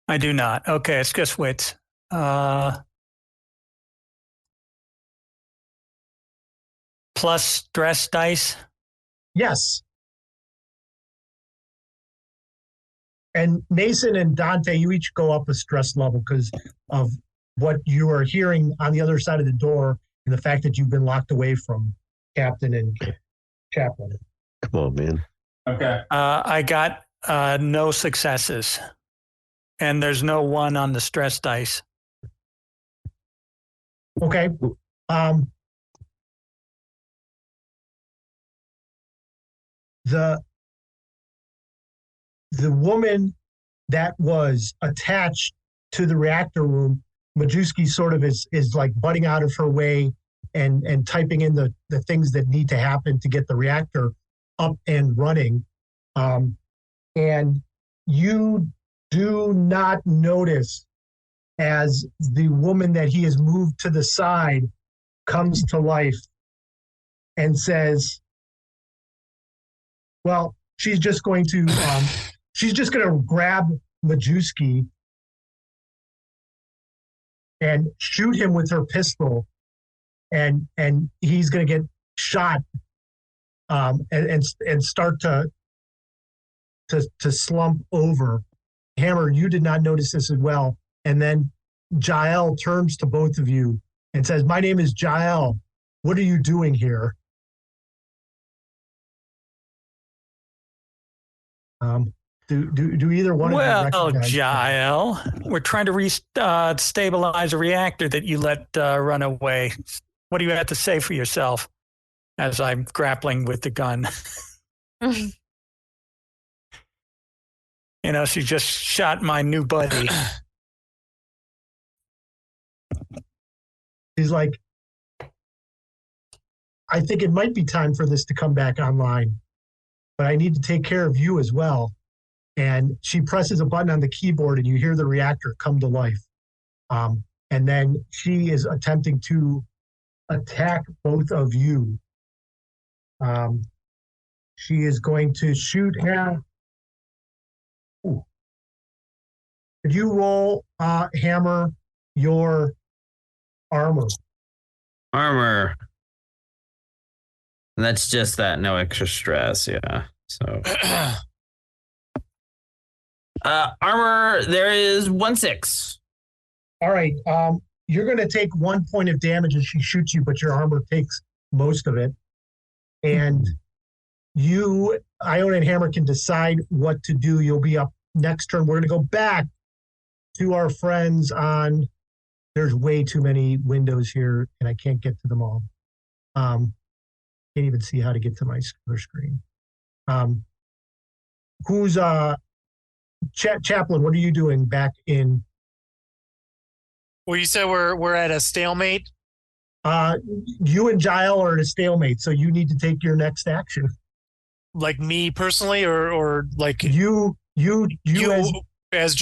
I do not. Okay, it's just wits. Plus stress dice. Yes. And Mason and Dante, you each go up a stress level because of what you are hearing on the other side of the door and the fact that you've been locked away from Captain and Chaplain. Come on, man. Okay. I got no successes. And there's no 1 on the stress dice. Okay. the woman that was attached to the reactor room, Majewski sort of is like butting out of her way and typing in the things that need to happen to get the reactor up and running. And you do not notice as the woman that he has moved to the side comes to life and says, well, she's just going to grab Majewski and shoot him with her pistol, and he's going to get shot and start to slump over. Hammer, you did not notice this as well. And then Jael turns to both of you and says, my name is Jael. What are you doing here? Do either one of you recognize? Jael, we're trying to stabilize a reactor that you let run away. What do you have to say for yourself as I'm grappling with the gun? She just shot my new buddy. He's like, I think it might be time for this to come back online, but I need to take care of you as well. And she presses a button on the keyboard and you hear the reactor come to life. And then she is attempting to attack both of you. She is going to shoot him. Ooh. Could you roll, Hammer, your armor? Armor. And that's just that, no extra stress, yeah. So armor, there is 1/6. All right. You're going to take 1 point of damage as she shoots you, but your armor takes most of it. And you, Iona and Hammer, can decide what to do. You'll be up next turn. We're going to go back to our friends on. There's way too many windows here, and I can't get to them all. Can't even see how to get to my screen. Who's Chaplain? What are you doing back in? Well, you said we're at a stalemate. You and Jael are at a stalemate, so you need to take your next action. Like me personally, or like you as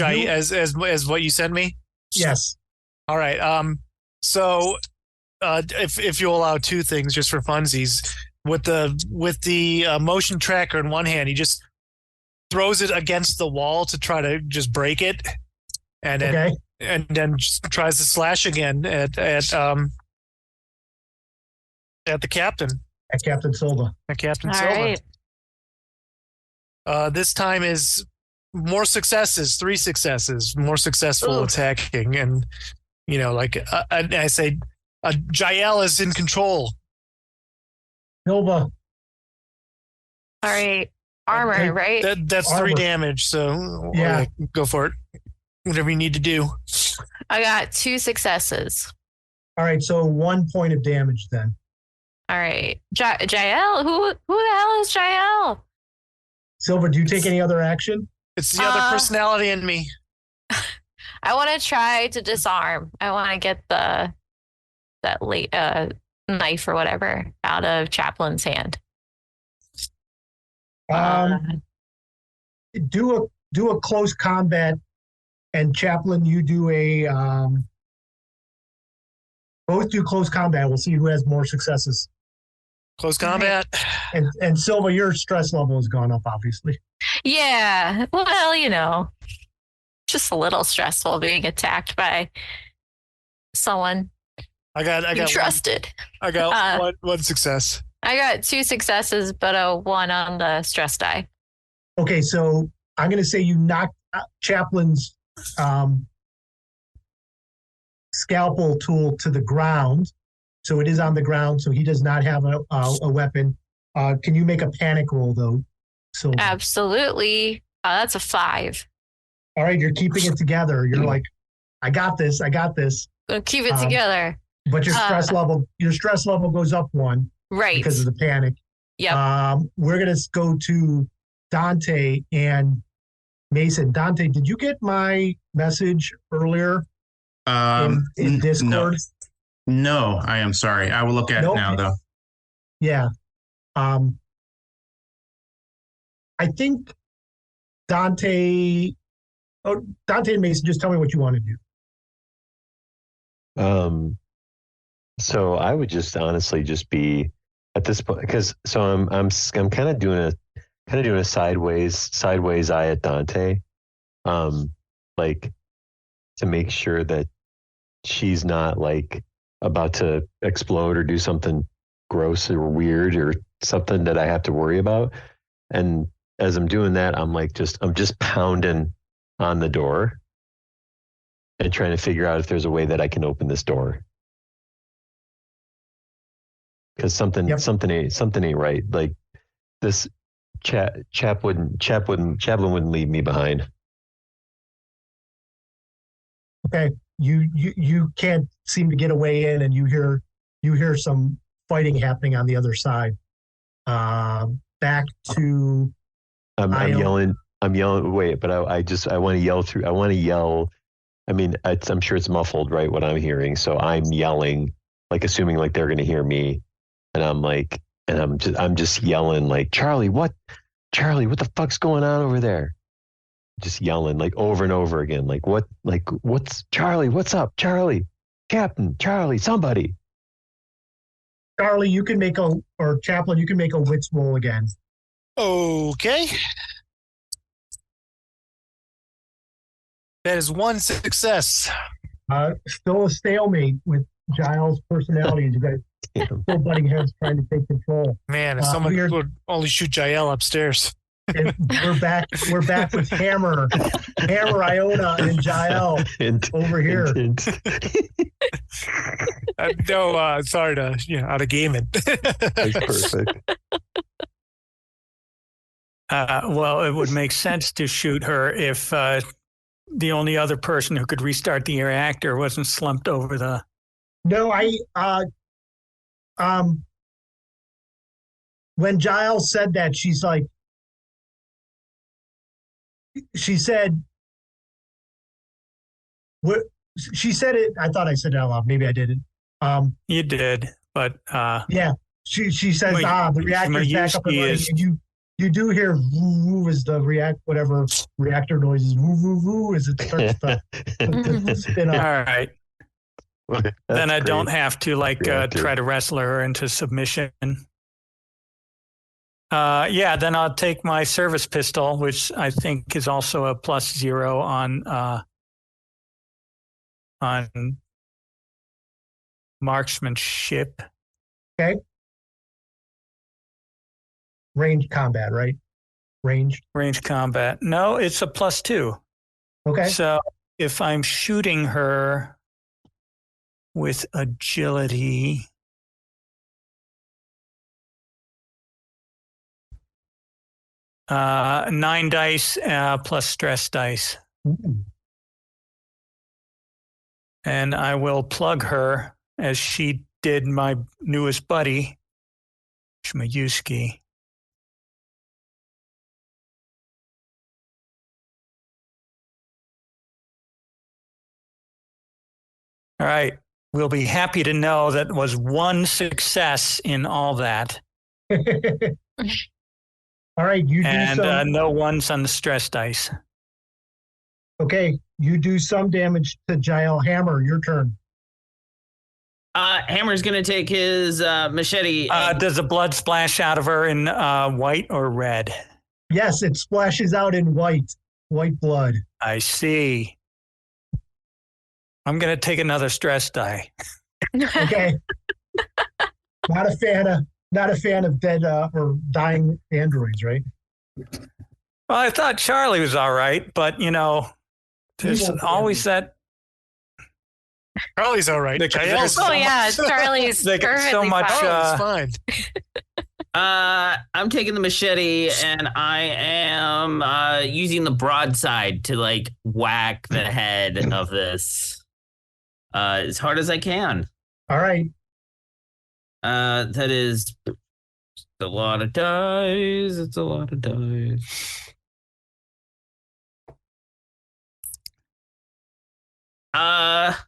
what you sent me. Yes. All right. So, if you allow two things just for funsies, with the motion tracker in one hand, he just throws it against the wall to try to just break it, and then just tries to slash again at the captain. At Captain Silva. At Captain Silva. Right. This time is more successes, 3 successes, more successful attacking, and I say, Jael is in control. Silva. All right. Armor, right? That's armor. 3 damage, so yeah. Go for it. Whatever you need to do. I got 2 successes. All right, so 1 point of damage then. All right. Jael? Who the hell is Jael? Silva, do you take any other action? It's the other personality in me. I want to try to disarm. I want to get that knife or whatever out of Chaplin's hand. Do a close combat, and Chaplin, you do a both do close combat. We'll see who has more successes. Close combat. And Silva, your stress level has gone up, obviously. Yeah. Well, just a little stressful being attacked by someone I got trusted. I got one success. I got 2 successes, but a 1 on the stress die. Okay, so I'm going to say you knocked Chaplin's scalpel tool to the ground. So it is on the ground, so he does not have a weapon. Can you make a panic roll, though? So absolutely. That's a 5. All right, you're keeping it together. You're like, I got this. Gonna keep it together. But your stress level goes up 1. Right. Because of the panic. Yep. We're going to go to Dante and Mason. Dante, did you get my message earlier in Discord? No, I am sorry. I will look at it now, though. Yeah. I think Dante and Mason, just tell me what you want to do. So I would just honestly just be at this point, because I'm kind of doing a sideways eye at Dante, like to make sure that she's not like about to explode or do something gross or weird or something that I have to worry about. And as I'm doing that, I'm just pounding on the door and trying to figure out if there's a way that I can open this door. Because something ain't right. Like this Chaplin wouldn't leave me behind. Okay, you can't seem to get a way in, and you hear some fighting happening on the other side. Back to I'm yelling. Wait, but I want to yell through. I want to yell. I mean, I'm sure it's muffled, right? What I'm hearing, so I'm yelling, like assuming like they're going to hear me, and I'm just yelling like, Charlie, what the fuck's going on over there? Just yelling like over and over again, what's Charlie? What's up, Charlie? Captain Charlie, somebody. Charlie, Chaplin, you can make a wits roll again. Okay. That is one success. Still a stalemate with Giles' personality. You guys still butting heads trying to take control. Man, if someone would only shoot Jael upstairs. And we're back with Hammer, Iona, and Jael over here. No, sorry to out of game it. That's perfect. Well, it would make sense to shoot her if the only other person who could restart the reactor wasn't slumped over the. No, when Giles said that, she's like, she said, what she said it. I thought I said it out loud. Maybe I didn't. You did, but yeah. She says, the reactor's back up and running, and you do hear woo woo as the reactor noises. Woo woo woo as it starts to spin up. All right. Then I don't have to try to wrestle her into submission. Then I'll take my service pistol, which I think is also a +0 on marksmanship. Okay. Ranged combat, right? Ranged combat. No, it's a +2. Okay. So if I'm shooting her with agility, nine dice plus stress dice. Ooh. And I will plug her as she did my newest buddy, Shmayuski. All right. We'll be happy to know that was one success in all that. All right. You do and no ones on the stress dice. Okay. You do some damage to Jael. Hammer, your turn. Hammer's going to take his machete. Does the blood splash out of her in white or red? Yes, it splashes out in white blood. I see. I'm going to take another stress die. Okay. Not a fan of dead or dying androids, right? Well, I thought Charlie was all right, but there's always that. Charlie's all right. Charlie's perfectly so much. Fine. I'm taking the machete and I am using the broadside to whack the head of this as hard as I can. All right. That is It's a lot of dice. It's a lot of dice.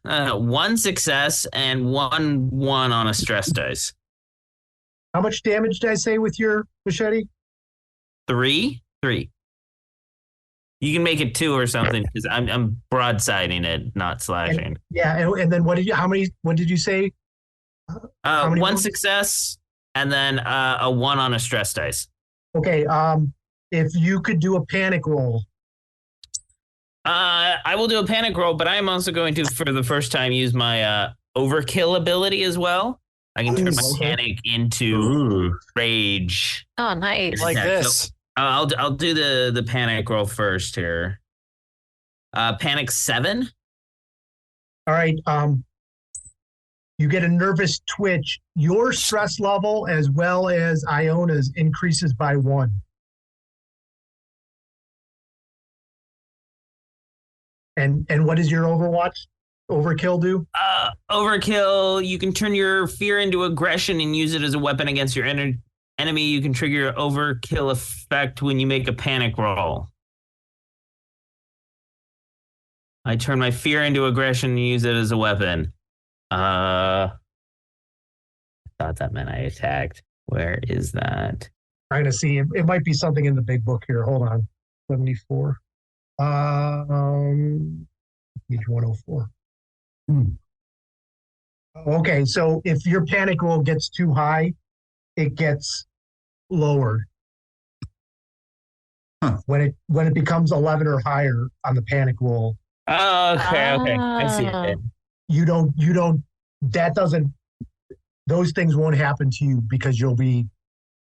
One success and one on a stress dice. How much damage did I say with your machete? 3. You can make it 2 or something because I'm broadsiding it, not slashing. And then what did you say? One rolls? success and then a 1 on a stress dice. Okay. If you could do a panic roll. I will do a panic roll, but I am also going to, for the first time, use my overkill ability as well. I can turn my panic into rage. Oh, nice. Like this. So, I'll do the panic roll first here. Panic 7. All right. You get a nervous twitch. Your stress level as well as Iona's increases by 1. And what does your overkill do? Overkill, you can turn your fear into aggression and use it as a weapon against your enemy. You can trigger your overkill effect when you make a panic roll. I turn my fear into aggression and use it as a weapon. I thought that meant I attacked. Where is that? Trying to see. It might be something in the big book here. Hold on. 74. Page 104. Okay, so if your panic roll gets too high, it gets lowered. When it becomes 11 or higher on the panic roll. Oh, okay. I see it. Those things won't happen to you because you'll be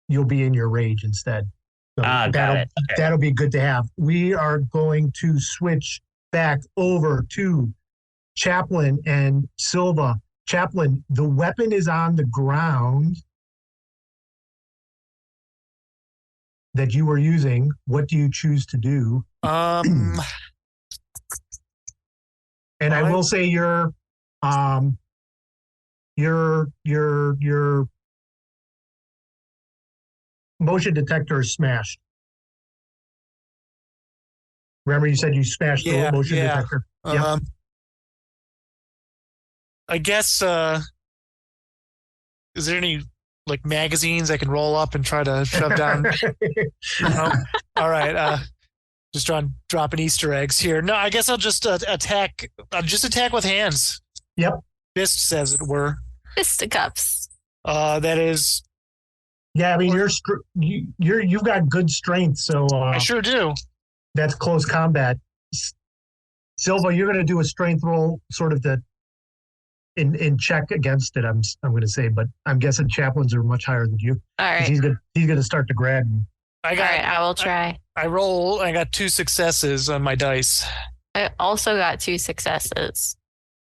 in your rage instead. So got it. Okay. That'll be good to have. We are going to switch back over to Chaplain and Silva. Chaplain, the weapon is on the ground that you were using. What do you choose to do? And I will say your motion detector is smashed. Remember you said you smashed the motion detector? Yep. I guess, is there any like magazines I can roll up and try to shove down? All right. Just dropping Easter eggs here. No, I guess I'll just attack. I'll just attack with hands. Yep. Fists, as it were. Fisticuffs. That is. Yeah, I mean you've got good strength, so I sure do. That's close combat. Silva, you're going to do a strength roll, sort of in check against it. I'm going to say, but I'm guessing chaplains are much higher than you. All right. He's going to start to grab you. All right, I will try. I got 2 successes on my dice. I also got 2 successes.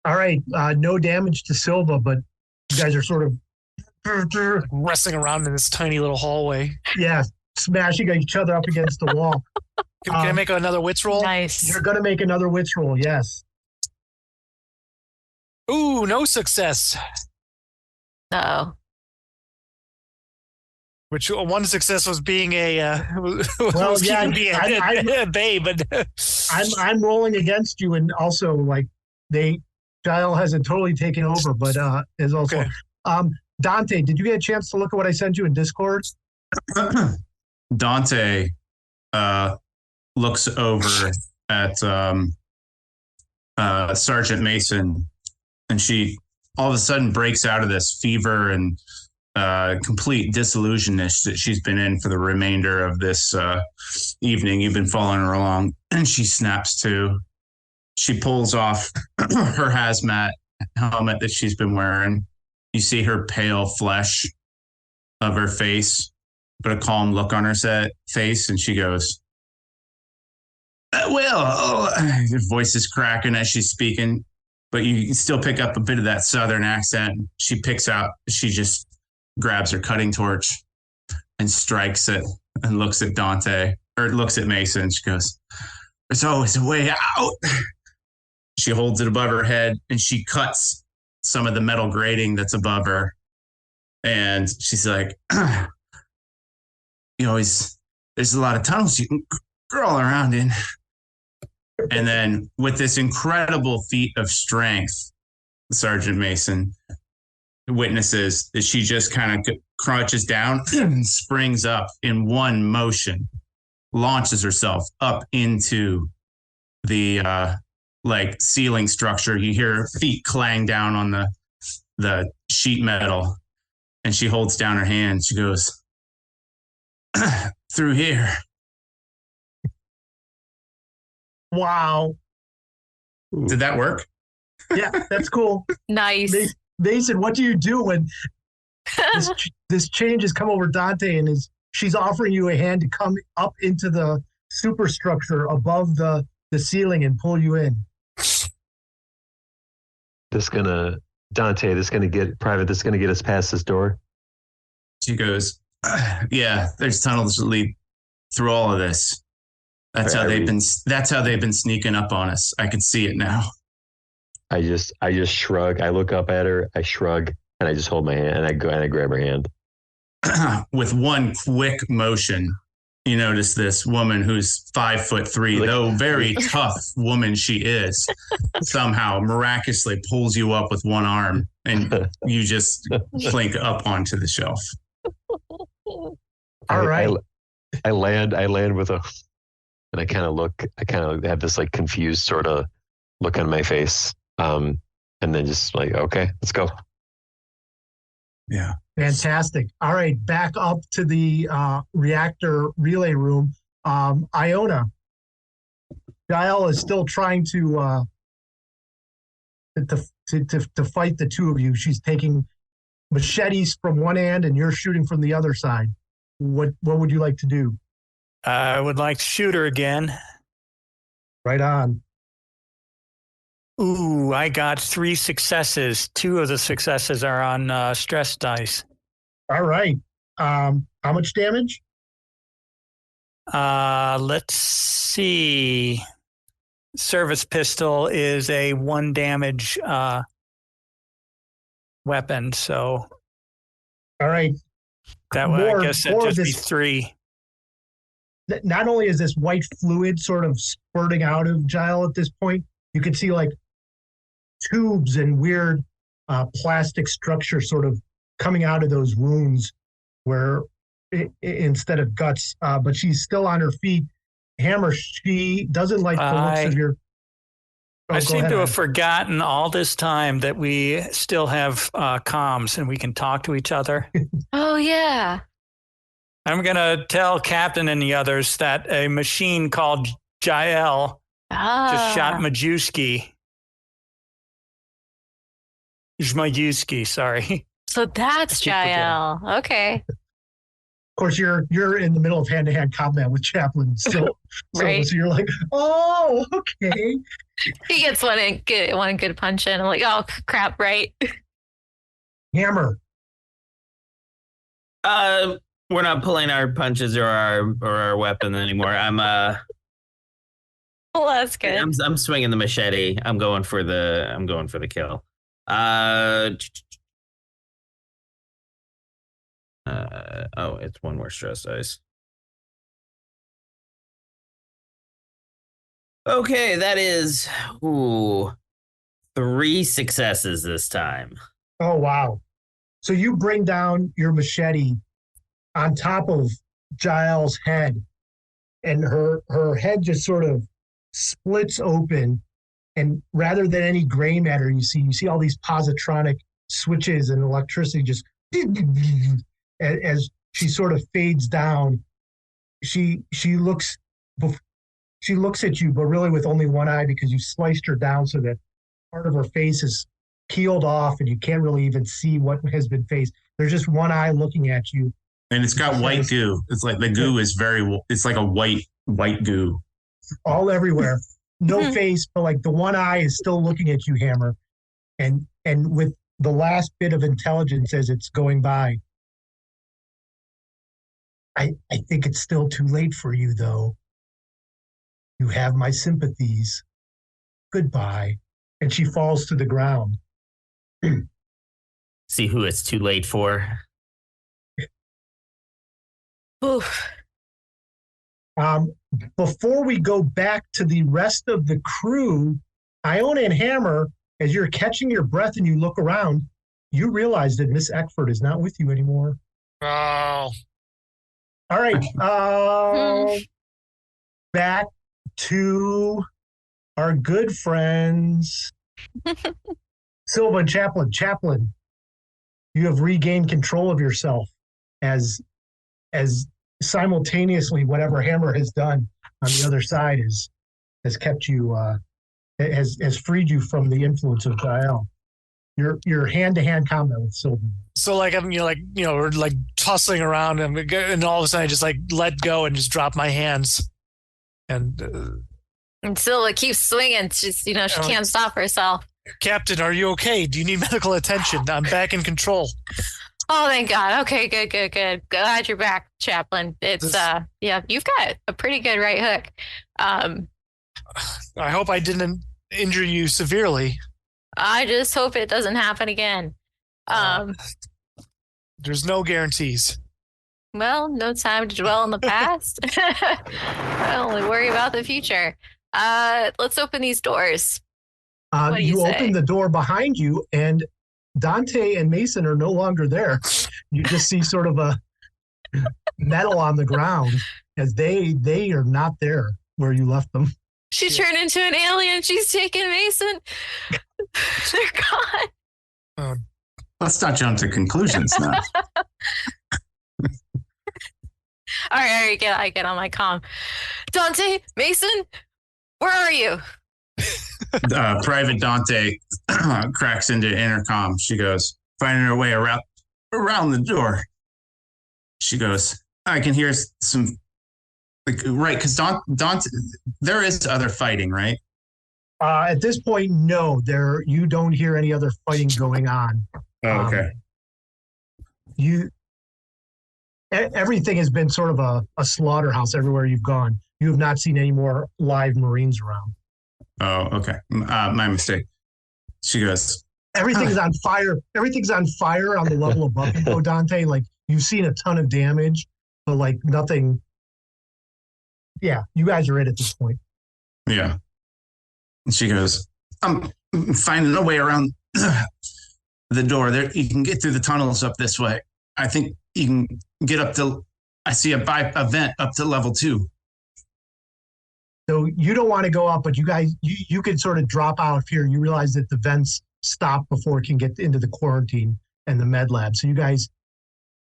All right, no damage to Silva, but you guys are sort of wrestling around in this tiny little hallway. Yeah, smashing each other up against the wall. Can I make another wits roll? Nice. You're going to make another wits roll, yes. Ooh, no success. Uh-oh. Which one success was being a babe, but I'm rolling against you, and also like Dial hasn't totally taken over, but is also okay. Dante. Did you get a chance to look at what I sent you in Discord? Dante looks over at Sergeant Mason, and she all of a sudden breaks out of this fever and complete disillusionness that she's been in for the remainder of this evening. You've been following her along, and she snaps to. She pulls off her hazmat helmet that she's been wearing. You see her pale flesh of her face, but a calm look on her face, and she goes, her voice is cracking as she's speaking, but you still pick up a bit of that southern accent. She just grabs her cutting torch and strikes it and looks at looks at Mason. She goes, "There's always a way out." She holds it above her head and she cuts some of the metal grating that's above her. And she's like, there's a lot of tunnels you can crawl around in. And then with this incredible feat of strength, Sergeant Mason witnesses that she just kind of crouches down and springs up in one motion, launches herself up into the ceiling structure. You hear her feet clang down on the sheet metal, and she holds down her hand. She goes, through here. Wow. Did that work? Yeah, that's cool. Nice. Mason, what do you do when this change has come over Dante and she's offering you a hand to come up into the superstructure above the ceiling and pull you in? This is gonna get us past this door. She goes, yeah, there's tunnels that lead through all of this. That's how they've been sneaking up on us. I can see it now. I just shrug. I look up at her, I shrug, and I just hold my hand and I grab her hand. With one quick motion, you notice this woman who's 5'3", though very tough woman she is, somehow miraculously pulls you up with one arm and you just clink up onto the shelf. All right. I land with a, and I kind of have this like confused sort of look on my face. And then just like, okay, let's go. Yeah. Fantastic. All right, back up to the reactor relay room. Iona, Jael is still trying to fight the two of you. She's taking machetes from one end, and you're shooting from the other side. What would you like to do? I would like to shoot her again. Right on. Ooh, I got 3 successes. 2 of the successes are on stress dice. All right. How much damage? Let's see. Service pistol is a 1 damage weapon, so. All right. That way, I guess that'd just be 3. Not only is this white fluid sort of spurting out of Jael at this point, you can see like tubes and weird plastic structure sort of coming out of those wounds where instead of guts, but she's still on her feet. Hammer, she doesn't like the looks of your... I seem to have forgotten all this time that we still have comms and we can talk to each other. Oh, yeah. I'm going to tell Captain and the others that a machine called Jael just shot Majewski. Zmajewski, sorry. So that's Jael. Okay. Of course, you're in the middle of hand-to-hand combat with Chaplin, so Right. So you're like, oh, okay. He gets one good punch in. I'm like, oh crap, right? Hammer. We're not pulling our punches or our weapon anymore. Well, that's good. I'm swinging the machete. I'm going for the kill. It's 1 more stress dice. Okay, that is 3 successes this time. Oh, wow. So you bring down your machete on top of Jael's head, and her head just sort of splits open. And rather than any gray matter, you see all these positronic switches and electricity just as she sort of fades down. She looks at you, but really with only one eye because you sliced her down so that part of her face is peeled off and you can't really even see what has been faced. There's just one eye looking at you. And it's got white goo. It's like the goo is it's like a white goo. All everywhere. No face, but like the one eye is still looking at you, Hammer. And with the last bit of intelligence as it's going by. I think it's still too late for you, though. You have my sympathies. Goodbye. And she falls to the ground. See who it's too late for. Oof. Before we go back to the rest of the crew, Iona and Hammer, as you're catching your breath and you look around, you realize that Miss Eckford is not with you anymore. Oh. All right. Back to our good friends, Silva and Chaplain. Chaplain, you have regained control of yourself as simultaneously whatever Hammer has done on the other side has kept you has freed you from the influence of Jael. Your hand-to-hand combat with Sylvan. So like I'm we're like tussling around and all of a sudden I just like let go and just drop my hands and Silva keeps swinging. She's she can't stop herself. Captain, are you okay? Do you need medical attention? I'm back in control. Oh, thank God. Okay, good. Glad you're back, Chaplain. It's you've got a pretty good right hook. I hope I didn't injure you severely. I just hope it doesn't happen again. There's no guarantees. Well, no time to dwell on the past. I only worry about the future. Let's open these doors. You open the door behind you, and Dante and Mason are no longer there. You just see sort of a metal on the ground as they are not there where you left them. She turned into an alien. She's taken Mason. They're gone. Let's not jump to conclusions now. All right, I get on my comm. Dante, Mason, where are you? Private Dante cracks into intercom. She goes, finding her way around the door. She goes, I can hear some, right, because Dante, there is other fighting, right? At this point, no. You don't hear any other fighting going on. Oh, okay. Everything has been sort of a slaughterhouse everywhere you've gone. You have not seen any more live Marines around. Oh, okay. My mistake. She goes, everything's on fire. Everything's on fire on the level above you, though, Dante. Like, you've seen a ton of damage, but like nothing. Yeah, you guys are it at this point. Yeah. And she goes, I'm finding a way around the door. There, you can get through the tunnels up this way. I think you can get up to, I see a vent up to level 2. So you don't want to go up, but you guys, you can sort of drop out here. You realize that the vents stop before it can get into the quarantine and the med lab. So you guys,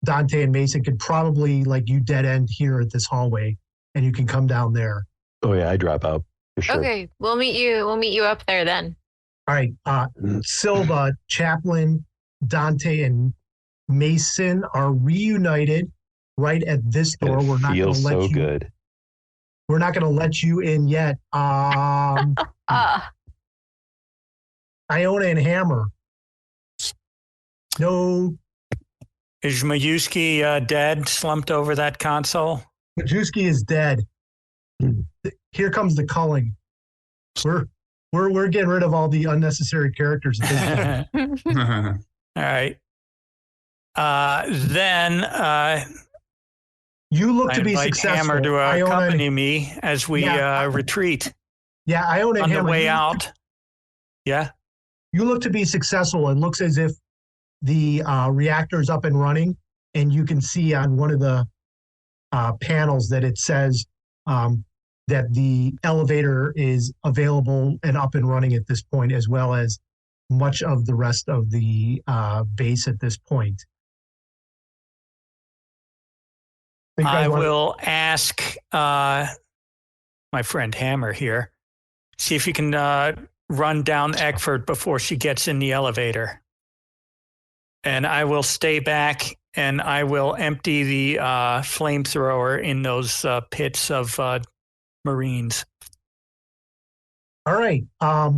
Dante and Mason, could probably you dead end here at this hallway, and you can come down there. Oh yeah, I drop out for sure. Okay, we'll meet you up there then. All right, Silva, Chaplain, Dante, and Mason are reunited right at this door. We're not going to let you. Good. We're not going to let you in yet. Iona and Hammer. No. Is Majewski dead, slumped over that console? Majewski is dead. Here comes the culling. We're getting rid of all the unnecessary characters. All right. Then you look I to be invite successful. Hammer to accompany me as we retreat. Yeah, Iona and on Hammer. the way out. Yeah. You look to be successful. It looks as if the reactor is up and running, and you can see on one of the panels that it says that the elevator is available and up and running at this point, as well as much of the rest of the base at this point. I will ask my friend Hammer here, see if you can run down Eckford before she gets in the elevator. And I will stay back and I will empty the flamethrower in those pits of Marines. All right. I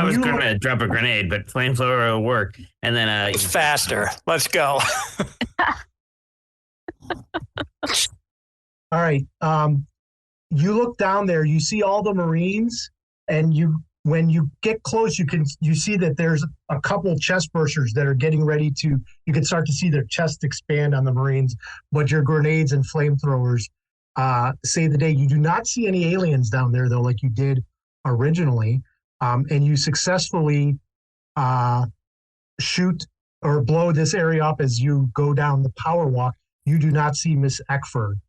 was going to drop a grenade, but flamethrower will work. And then it's faster. Let's go. All right. You look down there, you see all the Marines, and you When you get close, you see that there's a couple chest bursters that are getting ready to. You can start to see their chest expand on the Marines, but your grenades and flamethrowers save the day. You do not see any aliens down there though, like you did originally, and you successfully shoot or blow this area up as you go down the power walk. You do not see Miss Eckford.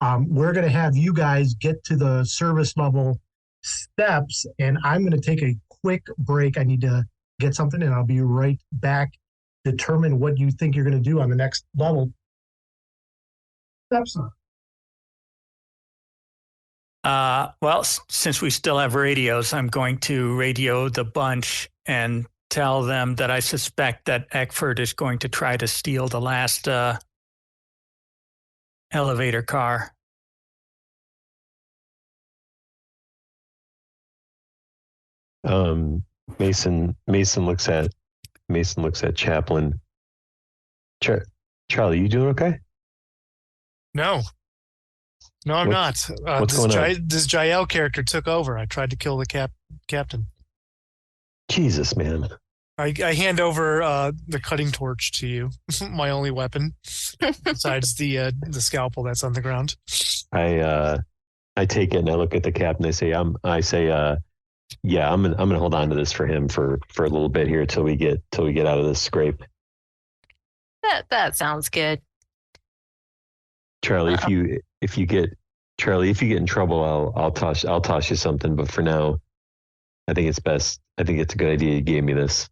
We're going to have you guys get to the service level steps, and I'm going to take a quick break. I need to get something, and I'll be right back. Determine what you think you're going to do on the next level. Steps. Well, since we still have radios, I'm going to radio the bunch and tell them that I suspect that Eckford is going to try to steal the last elevator car. Mason looks at Chaplin. Charlie, you doing okay? No, I'm not. What's going on? This Jael character took over. I tried to kill the captain. Jesus, man. I hand over the cutting torch to you, my only weapon, besides the scalpel that's on the ground. I take it and I look at the captain. Yeah, I'm gonna hold on to this for him for a little bit here till we get out of this scrape. That sounds good. Charlie, if you get in trouble, I'll toss you something. But for now, I think it's best. I think it's a good idea you gave me this.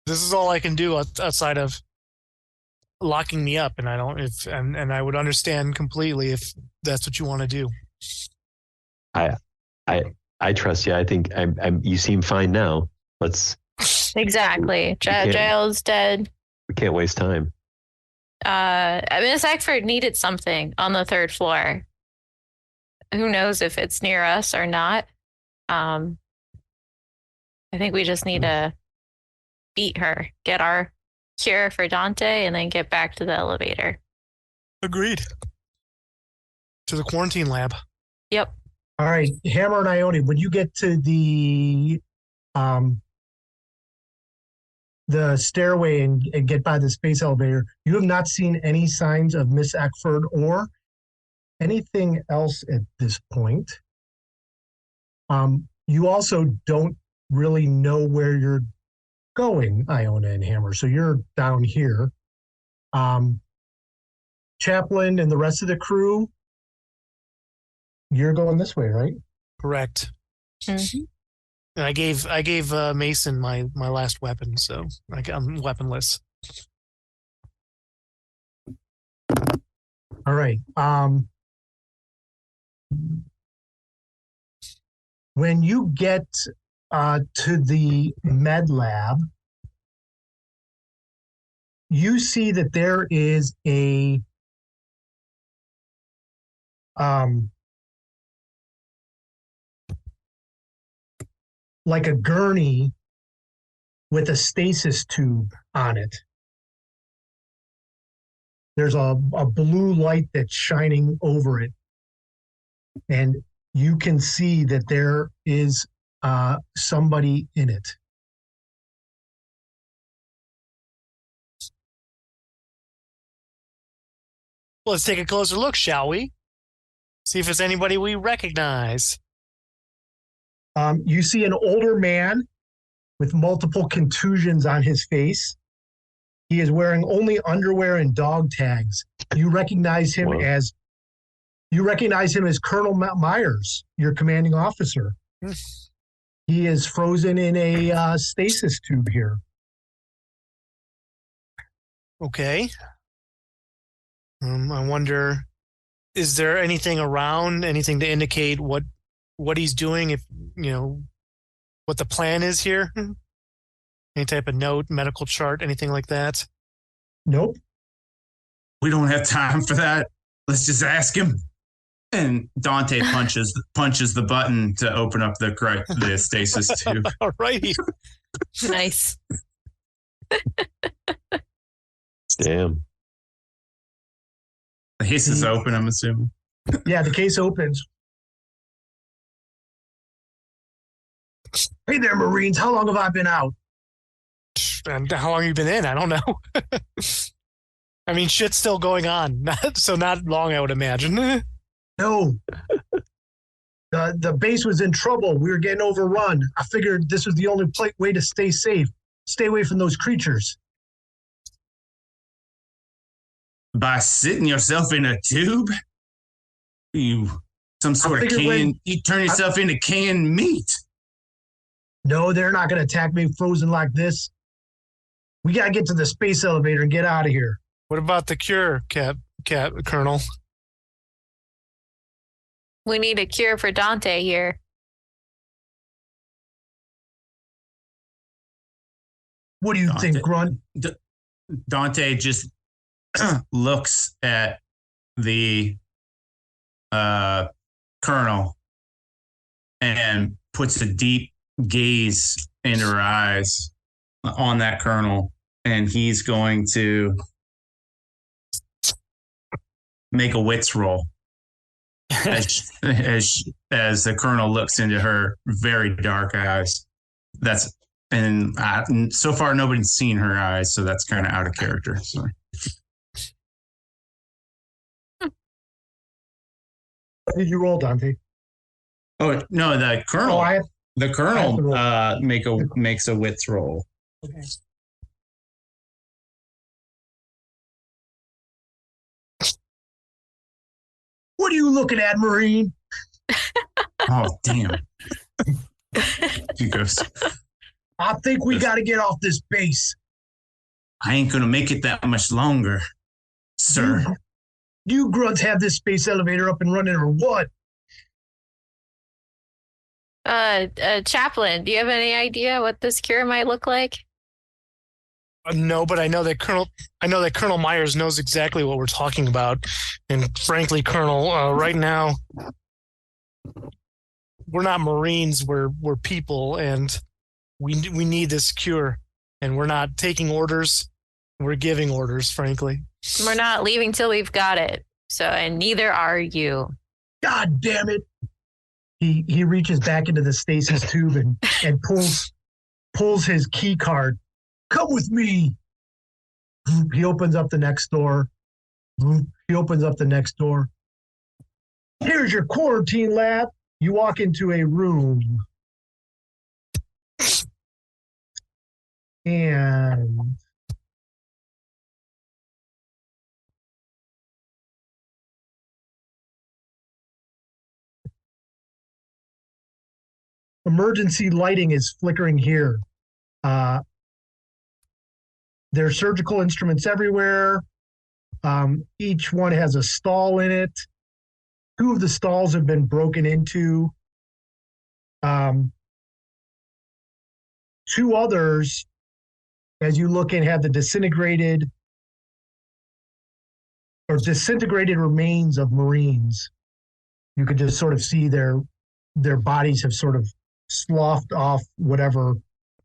This is all I can do outside of locking me up, and and I would understand completely if that's what you want to do. I trust you. I think you seem fine now. Exactly. Jail's dead. We can't waste time. Miss Eckford needed something on the 3rd floor. Who knows if it's near us or not? I think we just need to beat her, get our cure for Dante, and then get back to the elevator. Agreed. To the quarantine lab. Yep. All right, Hammer and Ione, when you get to the stairway and get by the space elevator, you have not seen any signs of Miss Eckford or anything else at this point. You also don't really know where you're going, Iona and Hammer, so you're down here. Chaplain and the rest of the crew, you're going this way, right? Correct. Mm-hmm. And I gave Mason my last weapon, so I'm weaponless. All right. When you get to the med lab, you see that there is a like a gurney with a stasis tube on it. There's a blue light that's shining over it. And you can see that there is somebody in it. Well, let's take a closer look, shall we? See if it's anybody we recognize. You see an older man with multiple contusions on his face. He is wearing only underwear and dog tags. You recognize him as Colonel Myers, your commanding officer. He is frozen in a stasis tube here. Okay. I wonder, is there anything around, anything to indicate what he's doing, if what the plan is here? Any type of note, medical chart, anything like that? Nope. We don't have time for that. Let's just ask him. And Dante punches the button to open up the stasis tube. All righty. Nice. Damn. The case is open, I'm assuming. Yeah, the case opens. Hey there, Marines. How long have I been out? And how long have you been in? I don't know. I mean, shit's still going on. Not long, I would imagine. No. The base was in trouble. We were getting overrun. I figured this was the only way to stay safe. Stay away from those creatures. By sitting yourself in a tube? You some sort of you turn yourself into canned meat. No, they're not going to attack me frozen like this. We got to get to the space elevator and get out of here. What about the cure, Colonel? We need a cure for Dante here. What do you think, Grunt? Dante just looks at the Colonel and puts a deep gaze into her eyes on that Colonel, and he's going to make a wits roll as the Colonel looks into her very dark eyes. And so far nobody's seen her eyes, so that's kind of out of character. So. Did you roll, Dante? Oh no, the Colonel. The Colonel makes a wits roll. Okay. What are you looking at, Marine? Oh damn! He goes. I think we got to get off this base. I ain't gonna make it that much longer, sir. You grunts have this space elevator up and running, or what? Chaplain, do you have any idea what this cure might look like? No, but I know that Colonel Myers knows exactly what we're talking about. And frankly, Colonel, right now, we're not Marines. We're people, and we need this cure. And we're not taking orders. We're giving orders, frankly. We're not leaving till we've got it. So, and neither are you. God damn it! He reaches back into the stasis tube and pulls his key card. Come with me. He opens up the next door. He opens up the next door. Here's your quarantine lab. You walk into a room. And emergency lighting is flickering here. There are surgical instruments everywhere. Each one has a stall in it. 2 of the stalls have been broken into. 2 others, as you look in, have the disintegrated remains of Marines. You could just sort of see their bodies have sort of sloughed off whatever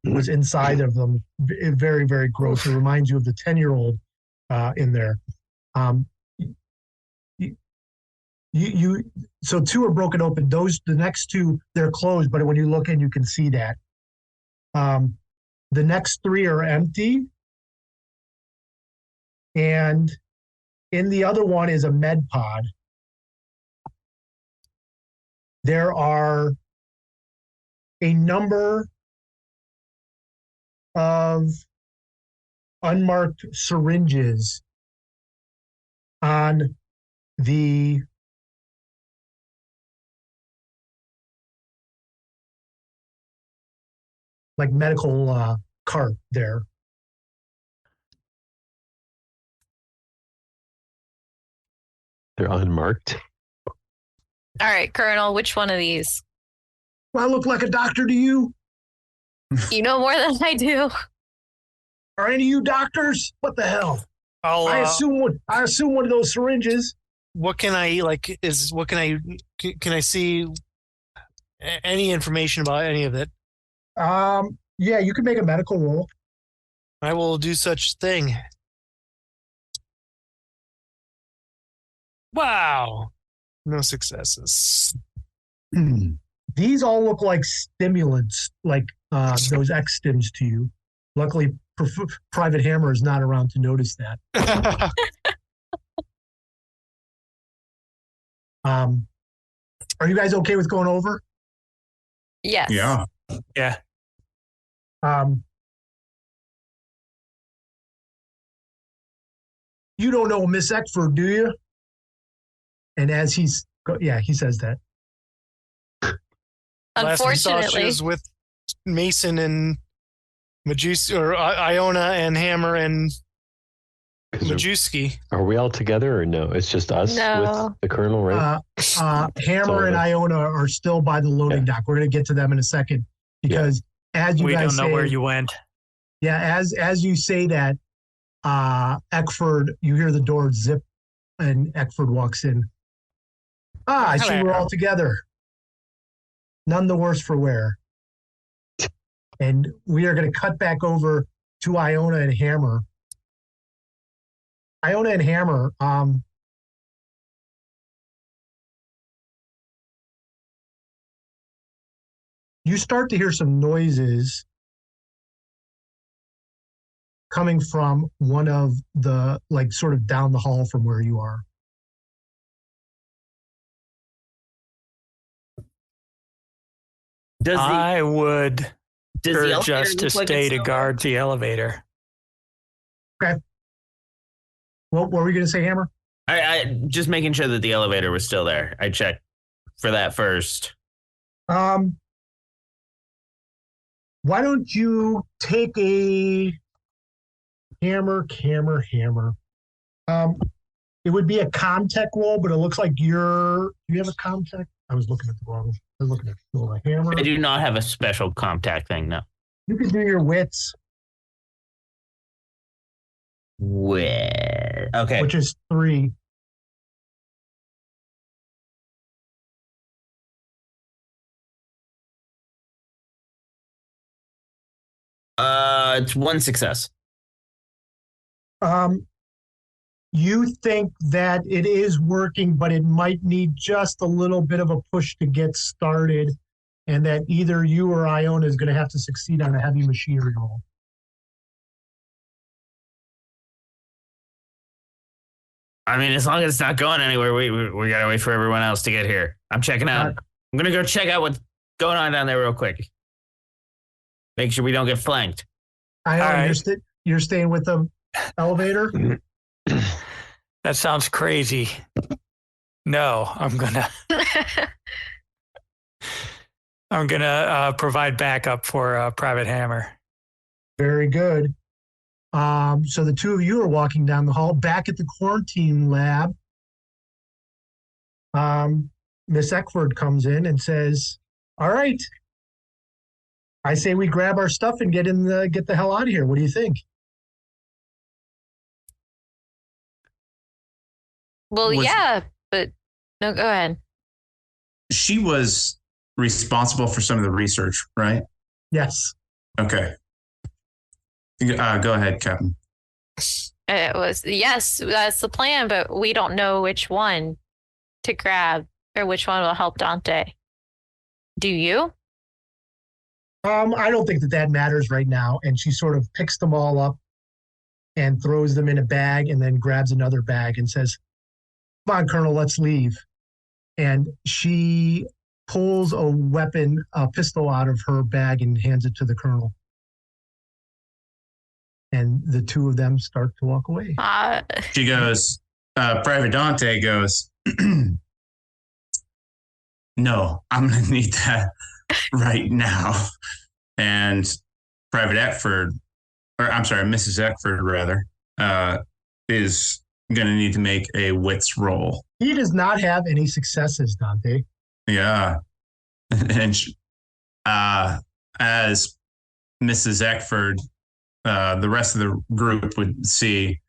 was inside of them. Very, very gross. It reminds you of the 10-year-old in there. So 2 are broken open. The next 2, they're closed, but when you look in, you can see that. The next 3 are empty. And in the other one is a med pod. There are a number of unmarked syringes on the medical cart there. They're unmarked. All right, Colonel, which one of these? Do I look like a doctor to you? You know more than I do. Are any of you doctors? What the hell? I assume one of those syringes. What can I can I see any information about any of it? Yeah, you can make a medical roll. I will do such thing. Wow. No successes. These all look like stimulants, like those X stims to you. Luckily, Private Hammer is not around to notice that. Are you guys okay with going over? Yes. Yeah. Yeah. You don't know Miss Eckford, do you? And as he says that. Last we saw, she Unfortunately, was with Mason and Majewski, or Iona and Hammer and Majewski. Are we all together or no? It's just us No. with the Colonel, right? Hammer and Iona are still by the loading dock. We're going to get to them in a second because as you We guys don't know say, where you went. Yeah, as you say that, Eckford, you hear the door zip, and Eckford walks in. I see we're all together. None the worse for wear. And we are going to cut back over to Iona and Hammer. Iona and Hammer, you start to hear some noises coming from one of the, like, sort of down the hall from where you are. I would Does the urge elevator us to look like stay it's to still guard the elevator. Okay. What were we going to say, Hammer? I just making sure that the elevator was still there. I checked for that first. Why don't you take a hammer? It would be a comtech roll, but it looks like do you have a comtech? I was looking at the wrong. I was looking at a hammer. I do not have a special contact thing, no. You can do your wits, Okay. which is 3. It's 1 success. You think that it is working, but it might need just a little bit of a push to get started, and that either you or Iona is going to have to succeed on a heavy machinery roll. I mean, as long as it's not going anywhere, we gotta wait for everyone else to get here. I'm checking out. I'm gonna go check out what's going on down there real quick. Make sure we don't get flanked. Iona, you're staying with the elevator? That sounds crazy. No, I'm gonna provide backup for Private Hammer. Very good. So the two of you are walking down the hall back at the quarantine lab. Miss Eckford comes in and says, "All right, I say we grab our stuff and get the hell out of here. What do you think?" well, yeah, but no, go ahead. She was responsible for some of the research, right? Yes. Okay. Go ahead, Captain. It was, yes, that's the plan, but we don't know which one to grab or which one will help Dante. Do you? I don't think that matters right now. And she sort of picks them all up and throws them in a bag and then grabs another bag and says, "Come on, Colonel, let's leave." And she pulls a pistol out of her bag and hands it to the Colonel. And the two of them start to walk away. She goes, Private Dante goes, "No, I'm going to need that right now." And Private Eckford, Mrs. Eckford, rather, is going to need to make a wits roll. He does not have any successes, Dante. Yeah. And as Mrs. Eckford, the rest of the group would see,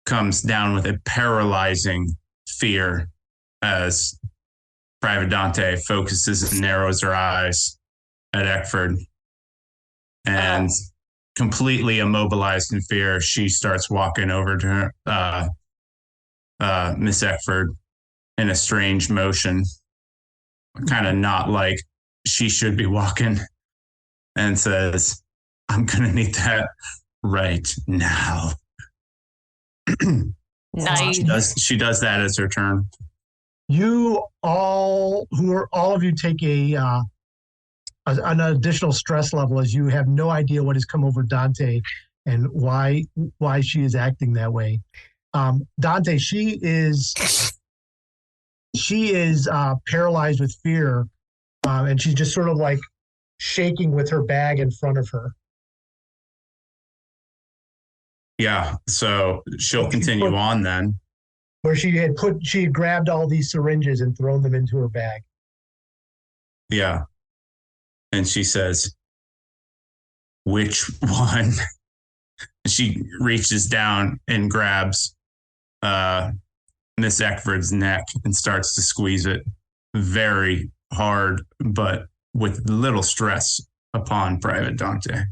comes down with a paralyzing fear as Private Dante focuses and narrows her eyes at Eckford. And completely immobilized in fear, she starts walking over to her, Miss Eckford in a strange motion, kind of not like she should be walking and says, I'm going to need that right now. Nice. She does that as her turn. You all of you take an additional stress level as you have no idea what has come over Dante and why she is acting that way. Dante, she is paralyzed with fear, and she's just sort of like shaking with her bag in front of her. Yeah, so she'll continue on then. Where she had grabbed all these syringes and thrown them into her bag. Yeah. And she says, which one? She reaches down and grabs Miss Eckford's neck and starts to squeeze it very hard, but with little stress upon Private Dante.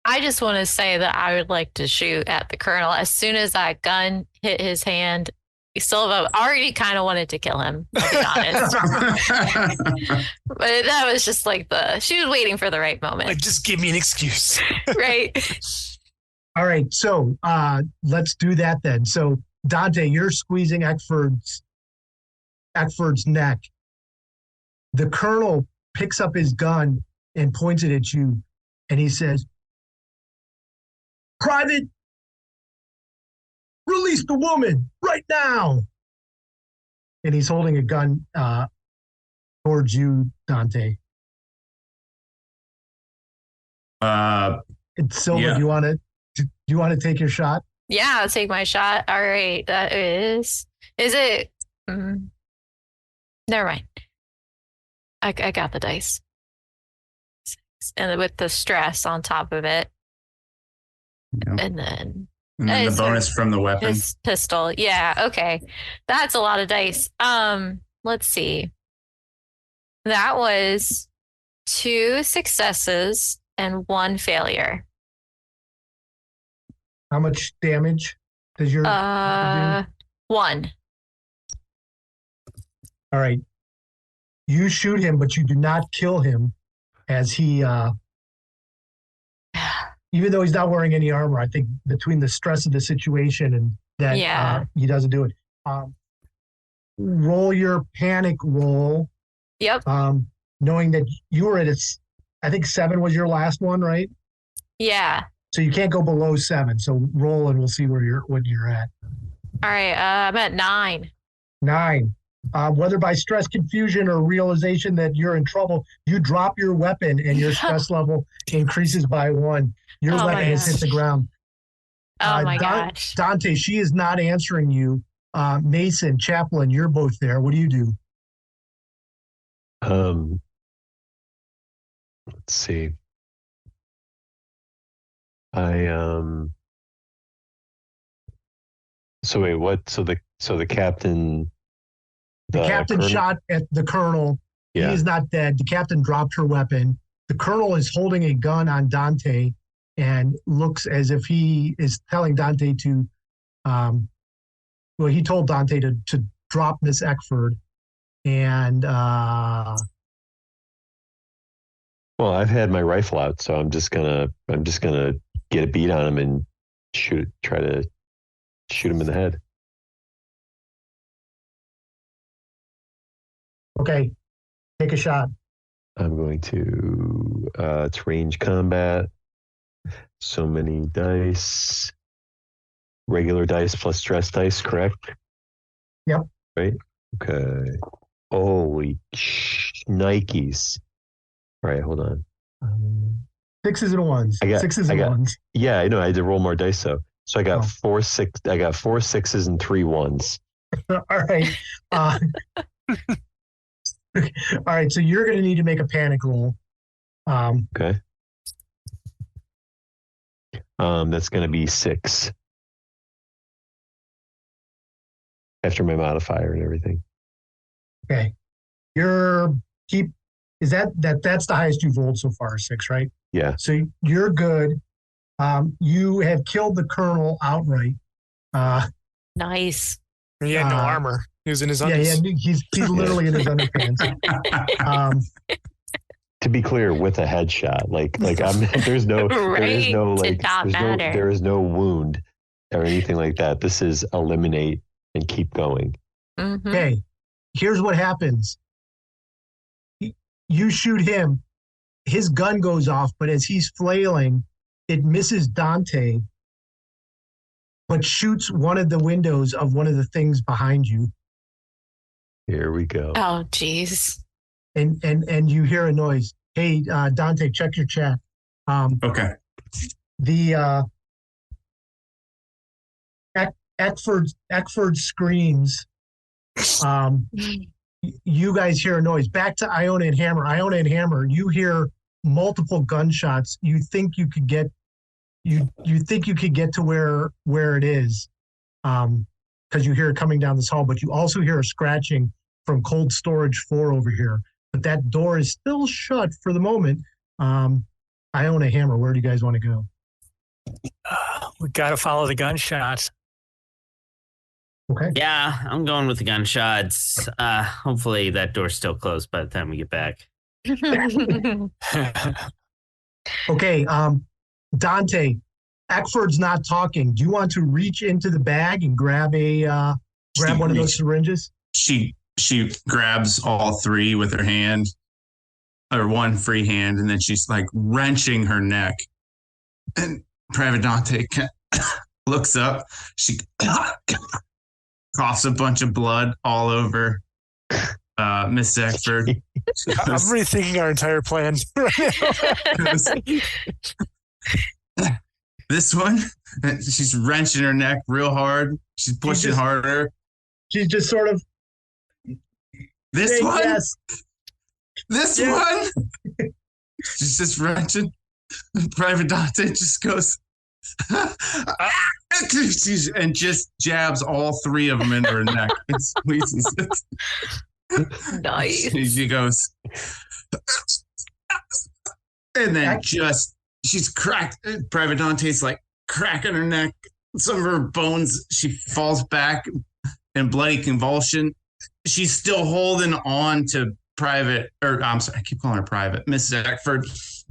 I just want to say that I would like to shoot at the colonel. As soon as that gun hit his hand, Silva already kind of wanted to kill him, I'll be honest. But that was just like she was waiting for the right moment. Like, just give me an excuse. Right. All right, so let's do that then. So Dante, you're squeezing Eckford's neck. The colonel picks up his gun and points it at you, and he says, Private, release the woman right now. And he's holding a gun towards you, Dante. Yeah. Silva, do you want to take your shot? Yeah, I'll take my shot. All right, that is it? Never mind. I got the dice. And with the stress on top of it. Yeah. And then the bonus from the weapon. His pistol. Yeah, okay. That's a lot of dice. Let's see. That was 2 successes and 1 failure. How much damage does your do? 1. All right. You shoot him, but you do not kill him as he even though he's not wearing any armor, I think between the stress of the situation and that he doesn't do it. Roll your panic roll. Yep. Knowing that you were I think 7 was your last one, right? Yeah. So you can't go below 7. So roll and we'll see what you're at. All right. I'm at 9. 9. Whether by stress, confusion, or realization that you're in trouble, you drop your weapon and your stress level increases by 1. Your weapon has hit the ground. Oh my gosh. Dante, she is not answering you. Mason, Chaplain, you're both there. What do you do? Let's see. So wait, what? So the captain. The captain colonel? shot at the colonel. Yeah. He is not dead. The captain dropped her weapon. The colonel is holding a gun on Dante and looks as if he is telling Dante to, he told Dante to drop Miss Eckford. And well, I've had my rifle out, so I'm just gonna get a beat on him and try to shoot him in the head. Okay, take a shot. I'm going to, it's range combat. So many dice. Regular dice plus stress dice, correct? Yep. Right? Okay. Holy Nikes. All right, hold on. 6s and 1s. 6s and 1s. Yeah, I know. I had to roll more dice, though. So I got 4 6s and 3 1s. All right. All right, so you're going to need to make a panic roll. Okay. That's going to be 6 after my modifier and everything. Okay. That's the highest you've rolled so far, 6, right? Yeah. So you're good. You have killed the colonel outright. Nice. He had no armor. He was in his Yeah, undies. he's literally in his underpants. To be clear, with a headshot, like there's no there is no wound or anything like that. This is eliminate and keep going. Mm-hmm. Okay, here's what happens. You shoot him, his gun goes off, but as he's flailing, it misses Dante, but shoots one of the windows of one of the things behind you. Here we go. Oh, jeez. And you hear a noise. Hey, Dante, check your chat. Okay. The Eckford screams. You guys hear a noise. Back to Iona and Hammer. Iona and Hammer, you hear multiple gunshots. You think you could get to where it is, because you hear it coming down this hall, but you also hear a scratching from cold storage 4 over here. But that door is still shut for the moment. Iona, Hammer, where do you guys want to go? We got to follow the gunshots. Okay. Yeah, I'm going with the gunshots. Hopefully that door's still closed by the time we get back. Okay, Dante, Eckford's not talking. Do you want to reach into the bag and grab one of those syringes? She grabs all 3 with her hand, or one free hand, and then she's like wrenching her neck. And Private Dante looks up. She coughs a bunch of blood all over Miss Eckford. I'm rethinking our entire plan right now. This one, she's wrenching her neck real hard. She's pushing harder. She's just sort of. This one? Yes. This one? She's just wrenching. Private Dante just goes, and just jabs all 3 of them into her neck and squeezes it. Nice. She goes, and then she's cracked. Private Dante's like cracking her neck. Some of her bones, she falls back in bloody convulsion. She's still holding on to I'm sorry, I keep calling her Private, Miss Eckford.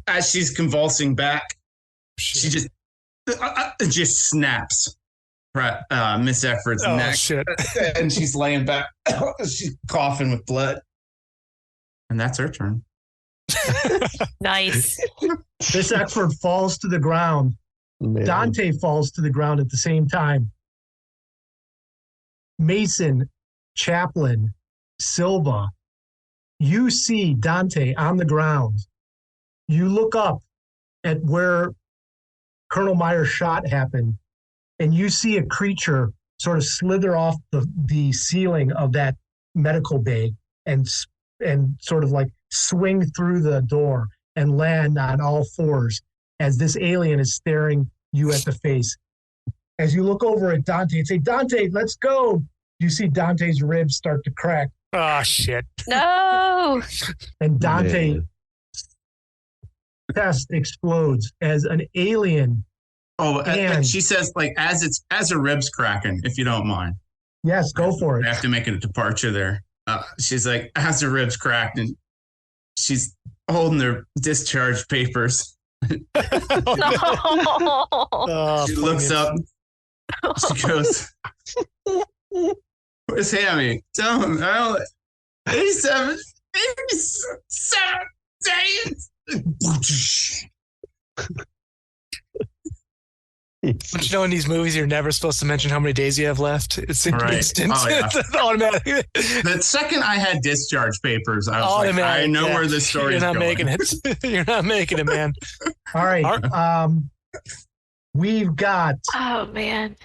As she's convulsing back, she just snaps Miss Eckford's neck. Shit. And she's laying back. She's coughing with blood. And that's her turn. Nice. Miss Eckford falls to the ground. Man. Dante falls to the ground at the same time. Mason, Chaplain, Silva, you see Dante on the ground. You look up at where Colonel Meyer's shot happened, and you see a creature sort of slither off the ceiling of that medical bay and sort of like swing through the door and land on all 4s as this alien is staring you at the face. As you look over at Dante and say, Dante, let's go. You see Dante's ribs start to crack. Oh, shit. No. And Dante Man. chest explodes as an alien. Oh, and she says, like, as her ribs cracking, if you don't mind. Yes, go for it. I have to make a departure there. She's like, as her ribs cracked, and she's holding their discharge papers. Oh, She looks up. She goes, where's Hammy? Tell him. 87 days. But you know, in these movies, you're never supposed to mention how many days you have left. It's instant. Oh, yeah. It's automatic. The second I had discharge papers, I was like, I know where this story is going. You're not making it. You're not making it, man. All right. We've got Oh, man.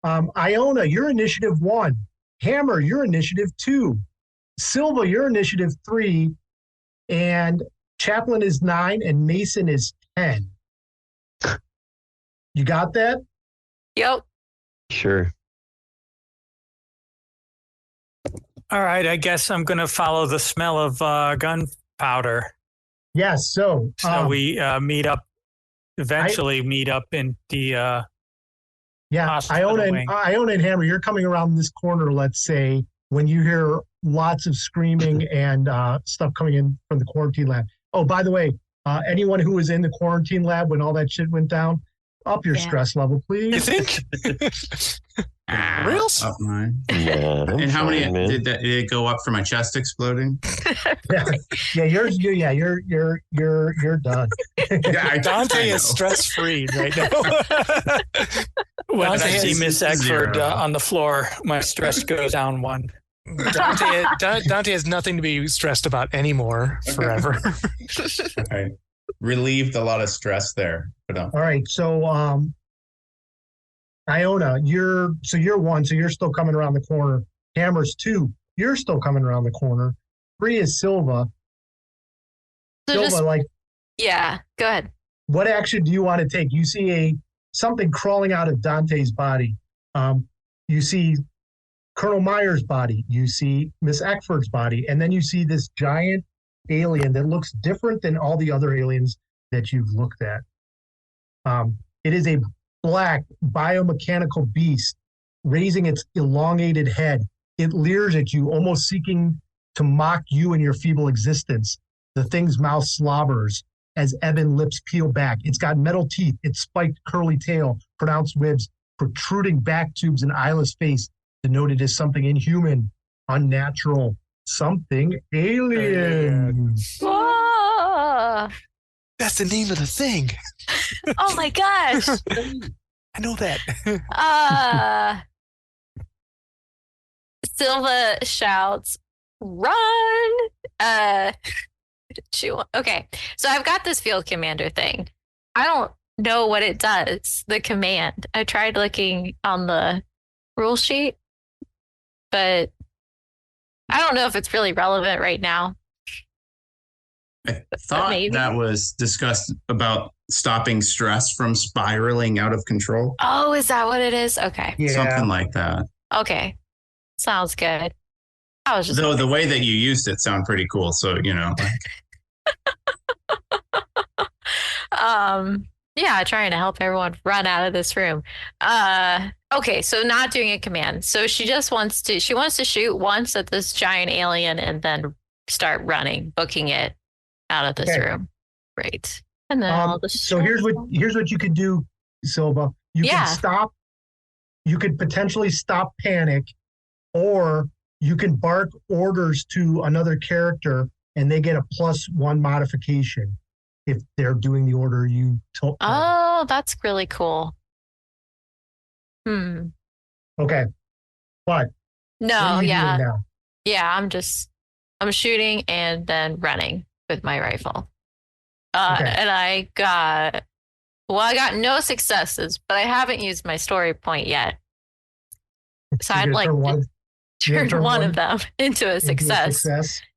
Iona, you're initiative 1. Hammer, you're initiative 2. Silva, you're initiative 3. And Chaplain is 9 and Mason is 10. You got that? Yep. Sure. All right, I guess I'm going to follow the smell of gunpowder. Yes. So We meet up in the Yeah, Iona and Hammer, you're coming around this corner, let's say, when you hear lots of screaming and stuff coming in from the quarantine lab. Oh, by the way, anyone who was in the quarantine lab when all that shit went down, up your stress level, please. You think? Real? Up mine. Yeah, And how many did it go up for my chest exploding? You're done. Yeah, Dante is stress free right now. When I Dante see Miss Eckford 0. on the floor, my stress goes down 1. Dante has nothing to be stressed about anymore forever. I relieved a lot of stress there. But, All right, so Iona, you're 1, so you're still coming around the corner. Hammer's 2, you're still coming around the corner. 3 is Silva. So Silva, yeah, go ahead. what action do you want to take? You see something crawling out of Dante's body. You see Colonel Meyer's body. You see Miss Eckford's body. And then you see this giant alien that looks different than all the other aliens that you've looked at. It is a black biomechanical beast raising its elongated head. It leers at you, almost seeking to mock you and your feeble existence. The thing's mouth slobbers as ebon lips peel back. It's got metal teeth, its spiked curly tail, pronounced ribs, protruding back tubes, and eyeless face denoted as something inhuman, unnatural, something alien. Whoa. That's the name of the thing. Oh my gosh. I know that. Silva shouts, "Run!" Okay, so I've got this field commander thing. I don't know what it does, the command. I tried looking on the rule sheet, but I don't know if it's really relevant right now. I thought that was discussed about stopping stress from spiraling out of control. Oh, is that what it is? Okay. Yeah. Something like that. Okay. Sounds good. I was just Though the way that you used it sounded pretty cool. So, yeah, trying to help everyone run out of this room. Okay, so not doing a command. So she wants to shoot once at this giant alien and then start running, booking it out of this room. Right. And then I'll just so here's what you could do, Silva. You can stop. You could potentially stop panic, or you can bark orders to another character and they get a +1 modification if they're doing the order you told. Oh, that's really cool. Okay. But no, yeah. Yeah, I'm shooting and then running with my rifle. And I got no successes, but I haven't used my story point yet. So I'd like turn one of them into a success.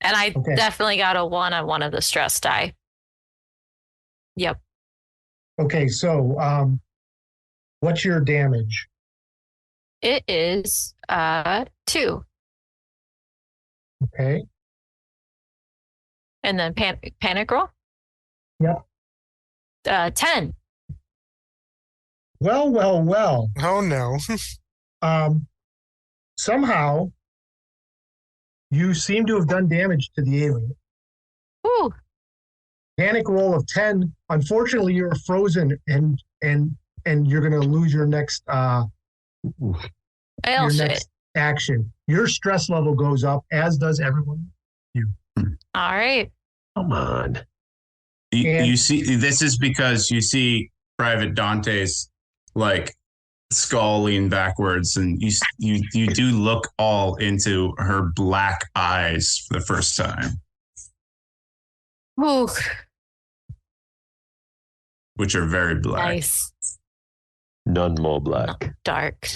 And I definitely got a 1 on one of the stress die. Yep. Okay, so what's your damage? It is 2. Okay. And then panic roll? Yep. 10. Well. Oh no. Somehow you seem to have done damage to the alien. Ooh. Panic roll of 10. Unfortunately, you're frozen and you're gonna lose your next next action. Your stress level goes up, as does everyone. All right. Come on. You see, this is because you see Private Dante's skull lean backwards, and you do look all into her black eyes for the first time. Ooh. Which are very black. Nice. None more black. Dark.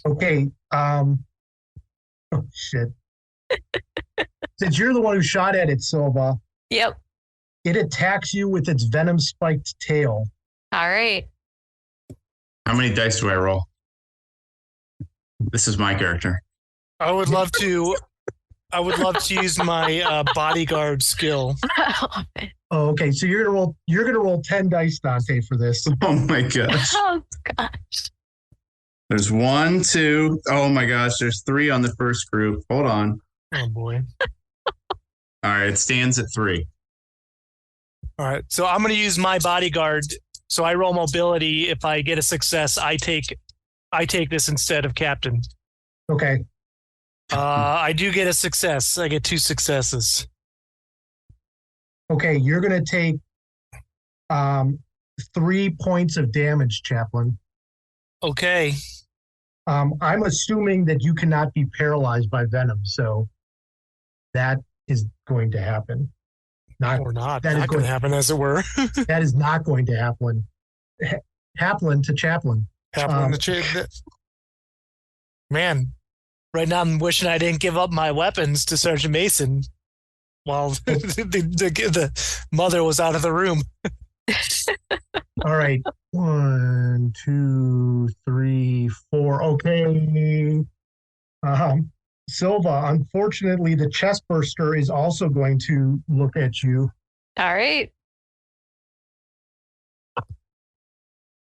Okay. Oh shit. Since you're the one who shot at it, Silva. Yep. It attacks you with its venom spiked tail. All right. How many dice do I roll? This is my character. I would love to use my bodyguard skill. Oh, okay. So you're gonna roll 10 dice, Dante, for this. Oh my gosh. Oh gosh. There's 1, 2. Oh my gosh, there's 3 on the first group. Hold on. Oh boy. All right, it stands at 3. All right. So I'm going to use my bodyguard. So I roll mobility. If I get a success, I take this instead of captain. Okay. I do get a success. I get 2 successes. Okay, you're going to take 3 points of damage, Chaplain. Okay. I'm assuming that you cannot be paralyzed by venom, so that is going to happen. Or not. That is Not going to happen, as it were. That is not going to happen. Haplin to Chaplain. Man, right now I'm wishing I didn't give up my weapons to Sergeant Mason while the mother was out of the room. All right. 1, 2, 3, 4. Okay. Silva, unfortunately, the chest burster is also going to look at you. All right.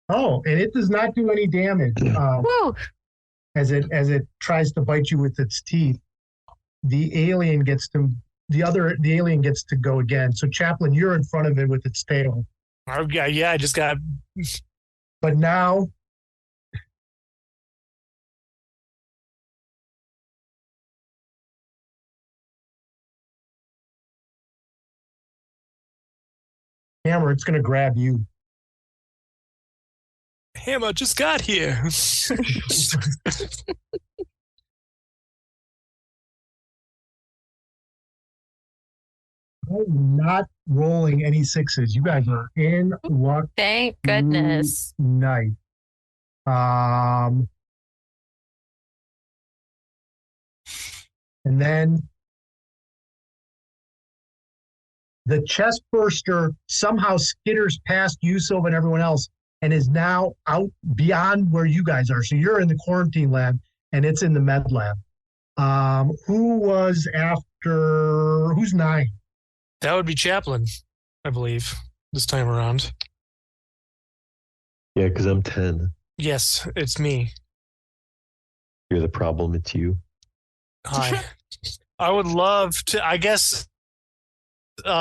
Oh, and it does not do any damage. Woo. As it tries to bite you with its teeth. The alien gets to go again. So Chaplain, you're in front of it with its tail. Yeah, I just got. But now, Hammer, it's going to grab you. Hammer just got here. I'm not rolling any 6s. You guys are in luck. Thank goodness. Night. And then the chest burster somehow skitters past you, Silva, and everyone else, and is now out beyond where you guys are. So you're in the quarantine lab, and it's in the med lab. Who's 9? That would be Chaplain, I believe, this time around. Yeah, because I'm 10. Yes, it's me. You're the problem. It's you. Hi. I would love to, I guess,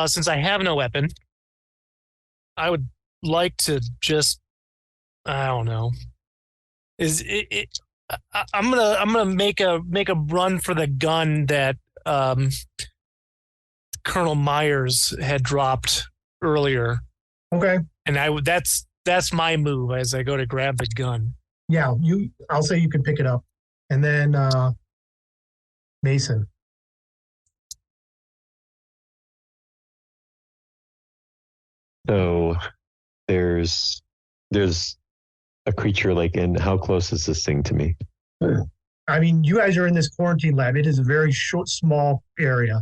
since I have no weapon, I would like to just, I don't know. I'm gonna make a run for the gun that Colonel Myers had dropped earlier. Okay. And that's my move as I go to grab the gun. Yeah, I'll say you can pick it up. And then Mason. So there's a creature and how close is this thing to me? I mean, you guys are in this quarantine lab. It is a very short, area.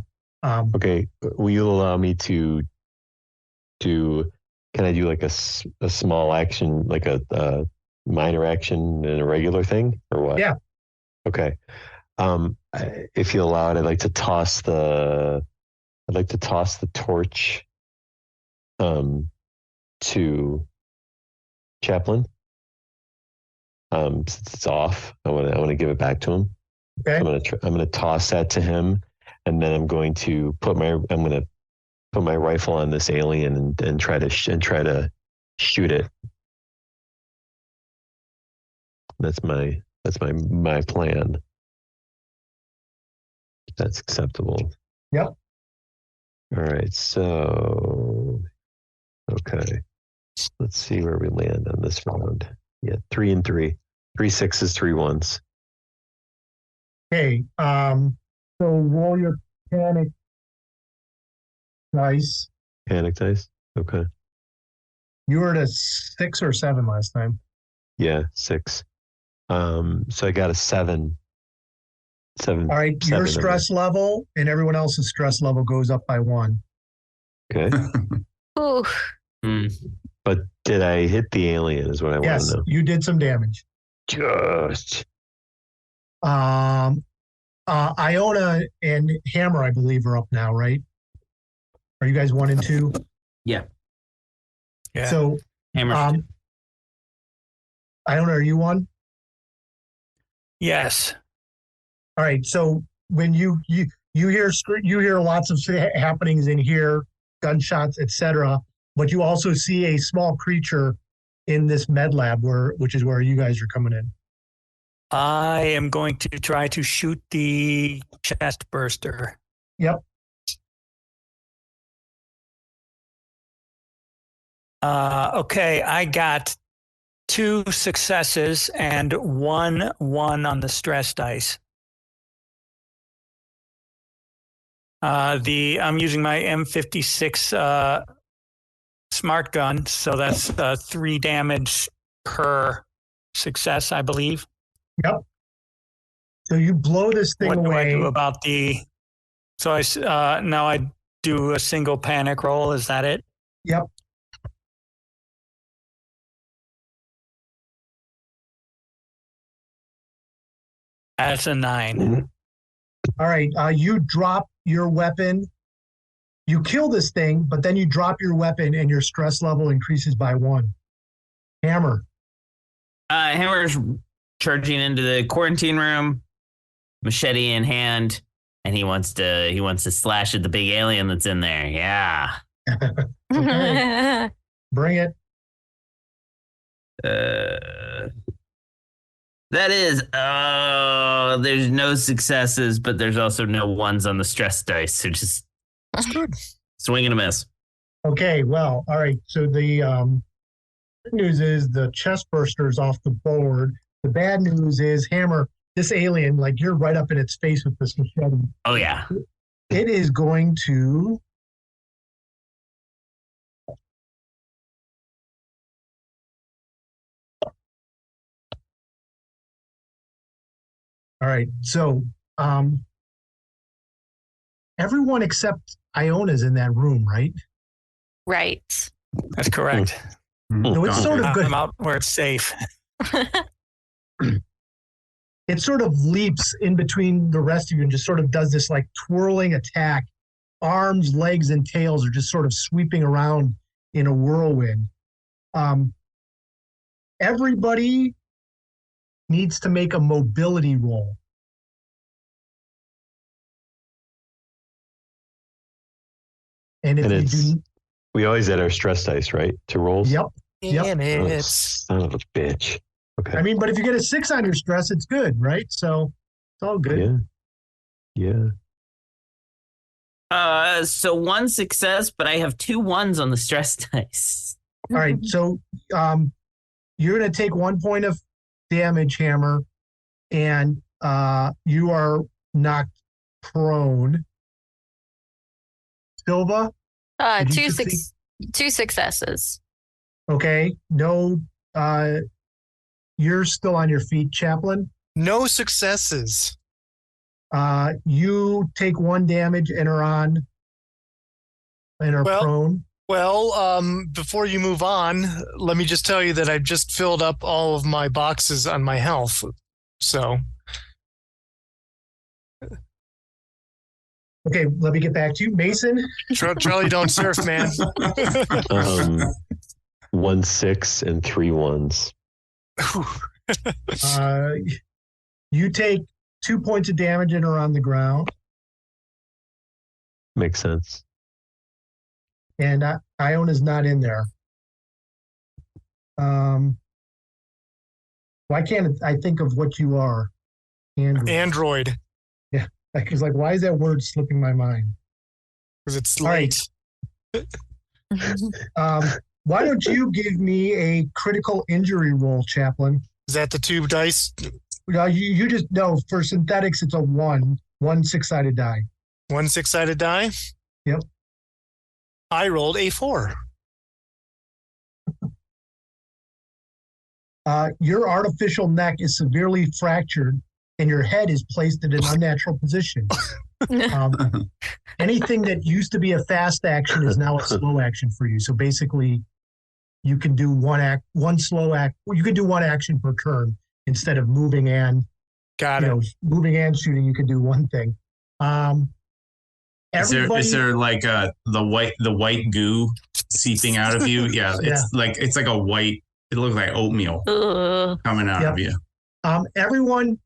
Okay, will you allow me to can I do a small action, like a minor action in a regular thing, or what? Yeah. Okay. If you allow it, I'd like to toss the torch to Chaplain. Since it's off, I want to give it back to him. Okay. I'm gonna toss that to him, and then I'm going to put my rifle on this alien and try to shoot it. That's my plan. That's acceptable. Yep. All right. So, okay. Let's see where we land on this round. Yeah, 3 and 3. 3 6s, 3 1s. Okay. So roll your panic dice. Panic dice. Okay. You were at a 6 or 7 last time. Yeah, 6. So I got a 7. 7. All right. 7 Your stress level and everyone else's stress level goes up by 1. Okay. Ooh. But did I hit the alien? Is what I want Yes, to know. you did some damage. Just. Iona and Hammer, I believe, are up now, right? Are you guys 1 and 2? Yeah. Yeah. So, Hammer. Iona, are you 1? Yes. All right. So when you hear lots of happenings in here, gunshots, etc. But you also see a small creature in this med lab, which is where you guys are coming in. I am going to try to shoot the chest burster. Yep. Okay, I got 2 successes and 1 on the stress dice. I'm using my M56 smart gun, so that's 3 damage per success, I believe. Yep. So you blow this thing What away. do I do about the? So now I do a single panic roll. Is that it? Yep. That's a 9. Mm-hmm. All right. You drop your weapon. You kill this thing, but then you drop your weapon and your stress level increases by 1. Hammer. Hammer's charging into the quarantine room, machete in hand, and he wants to slash at the big alien that's in there. Yeah. Okay. Bring it. That is, there's no successes, but there's also no 1s on the stress dice. So just swing and a miss. Okay, well, all right. So the good news is the chest burster's off the board. The bad news is, Hammer, this alien, like, you're right up in its face with this machete. Oh, yeah. It is going to... All right, so everyone except Iona's in that room, right? Right. That's correct. No, it's sort of good. I'm out where it's safe. It sort of leaps in between the rest of you and just sort of does this like twirling attack. Arms, legs, and tails are just sort of sweeping around in a whirlwind. Everybody needs to make a mobility roll. And if you do, we always add our stress dice, right, to rolls? Yep. Damn Oh, it. son of a bitch. Okay. I mean, but if you get a 6 on your stress, it's good, right? So it's all good. Yeah. So 1 success, but I have 2 1s on the stress dice. All right. So you're going to take 1 point of damage, Hammer, and you are knocked prone. Silva? Did you Two successes. Okay. No, you're still on your feet, Chaplain. No successes. You take 1 damage and are prone. Well, before you move on, let me just tell you that I've just filled up all of my boxes on my health. So. Okay, let me get back to you. Mason? Charlie, don't surf, man. 1 6 and 3 1s. You take 2 points of damage and are on the ground. Makes sense. And Iona's not in there. Why can't I think of what you are? Android. Yeah. Because why is that word slipping my mind? Because it's late. Why don't you give me a critical injury roll, Chaplain? Is that the 2 dice? You just, no, for synthetics, it's a 1 6-sided die. 1 6-sided die? Yep. I rolled a 4. Your artificial neck is severely fractured and your head is placed in an unnatural position. Anything that used to be a fast action is now a slow action for you. So basically, you can do one slow act. You can do 1 action per turn instead of moving and moving and shooting. You can do 1 thing. Is there like the white goo seeping out of you? Yeah, it's like a white. It looks like oatmeal coming out of you. Everyone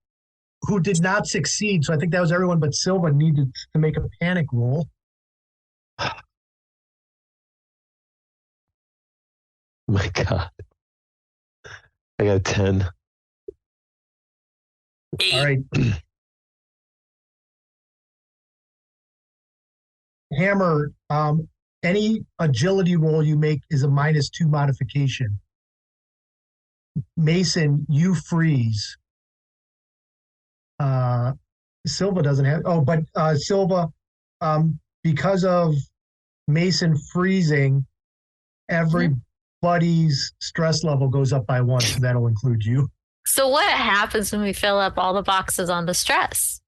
who did not succeed. So I think that was everyone but Silva needed to make a panic roll. My God. I got a 10. All right. Hammer, any agility roll you make is a -2 modification. Mason, you freeze. Silva doesn't have. Oh, but Silva, because of Mason freezing, everybody's stress level goes up by 1, so that'll include you. So what happens when we fill up all the boxes on the stress?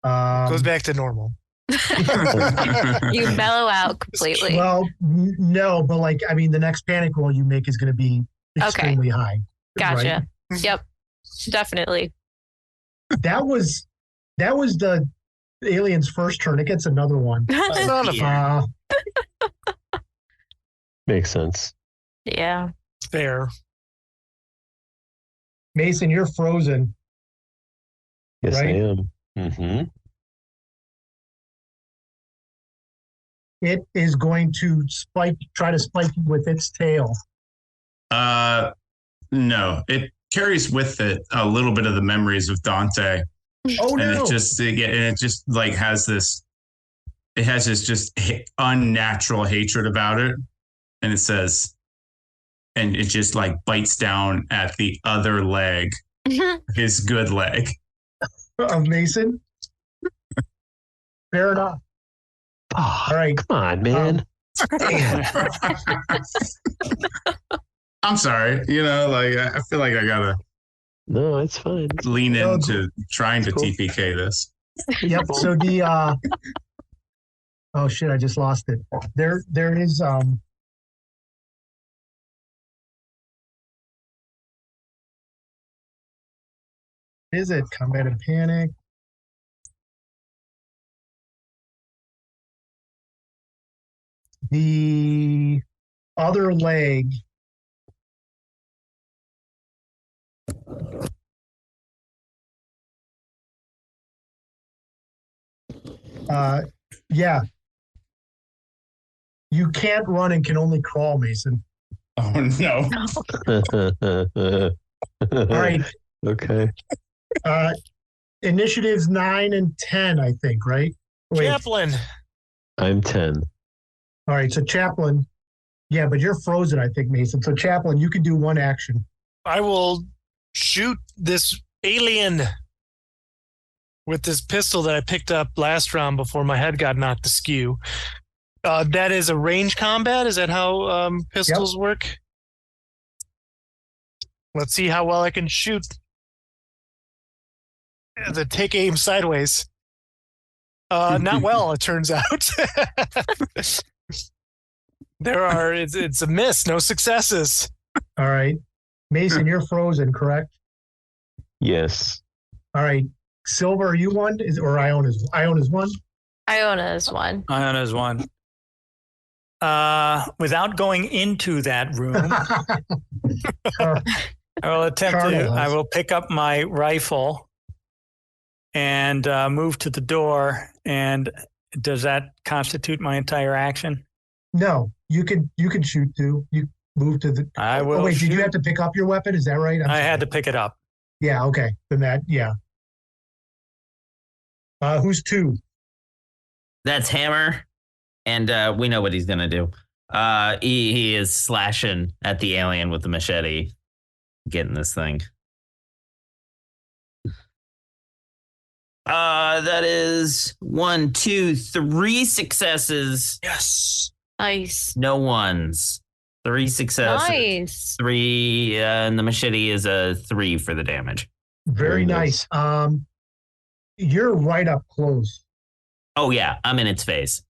Goes back to normal. You mellow out completely. Well, no, but like, I mean, the next panic roll you make is going to be extremely high. Gotcha. Right? Yep. Definitely. That was the alien's first turn. It gets another one. Makes sense. Yeah. Fair. Mason, you're frozen. Yes, Right? I am. Mm-hmm. It is going to try to spike you with its tail. No, it carries with it a little bit of the memories of Dante. Oh, And no. it just like has this just unnatural hatred about it. And it says, and it just like bites down at the other leg, his good leg. Of Mason? Fair enough. Oh, All right. come on, man. I'm sorry. Like I feel like I gotta No, it's fine. lean No, into trying to cool. TPK this. Yep. So the oh shit, I just lost it. There is is it combat and panic? The other leg yeah. You can't run and can only crawl, Mason. Oh no. All right. Okay. Initiatives 9 and 10, I think, right? Wait. Chaplain. I'm 10. All right, so Chaplain. Yeah, but you're frozen, I think, Mason. So Chaplain, you can do one action. I will shoot this alien with this pistol that I picked up last round before my head got knocked askew. That is a range combat. Is that how pistols work? Let's see how well I can shoot. The take aim sideways. Not well, it turns out. It's a miss, no successes. All right. Mason, you're frozen, correct? Yes. All right. Silver, are you one? Or Iona's one? Iona is one. Iona's one. Without going into that room, I will attempt to. I will pick up my rifle and move to the door. And does that constitute my entire action? No, you can shoot too. You move to the. I will. Oh, wait, shoot. did you have to pick up your weapon? Is that right? I had to pick it up. Yeah. Okay. Then that. Yeah. Who's 2? That's Hammer, and we know what he's gonna do. He is slashing at the alien with the machete, getting this thing. That is 1, 2, 3 successes. Yes. Nice. No ones. 3 successes. Nice. 3, and the machete is a 3 for the damage. Very nice. You're right up close. Oh yeah, I'm in its face.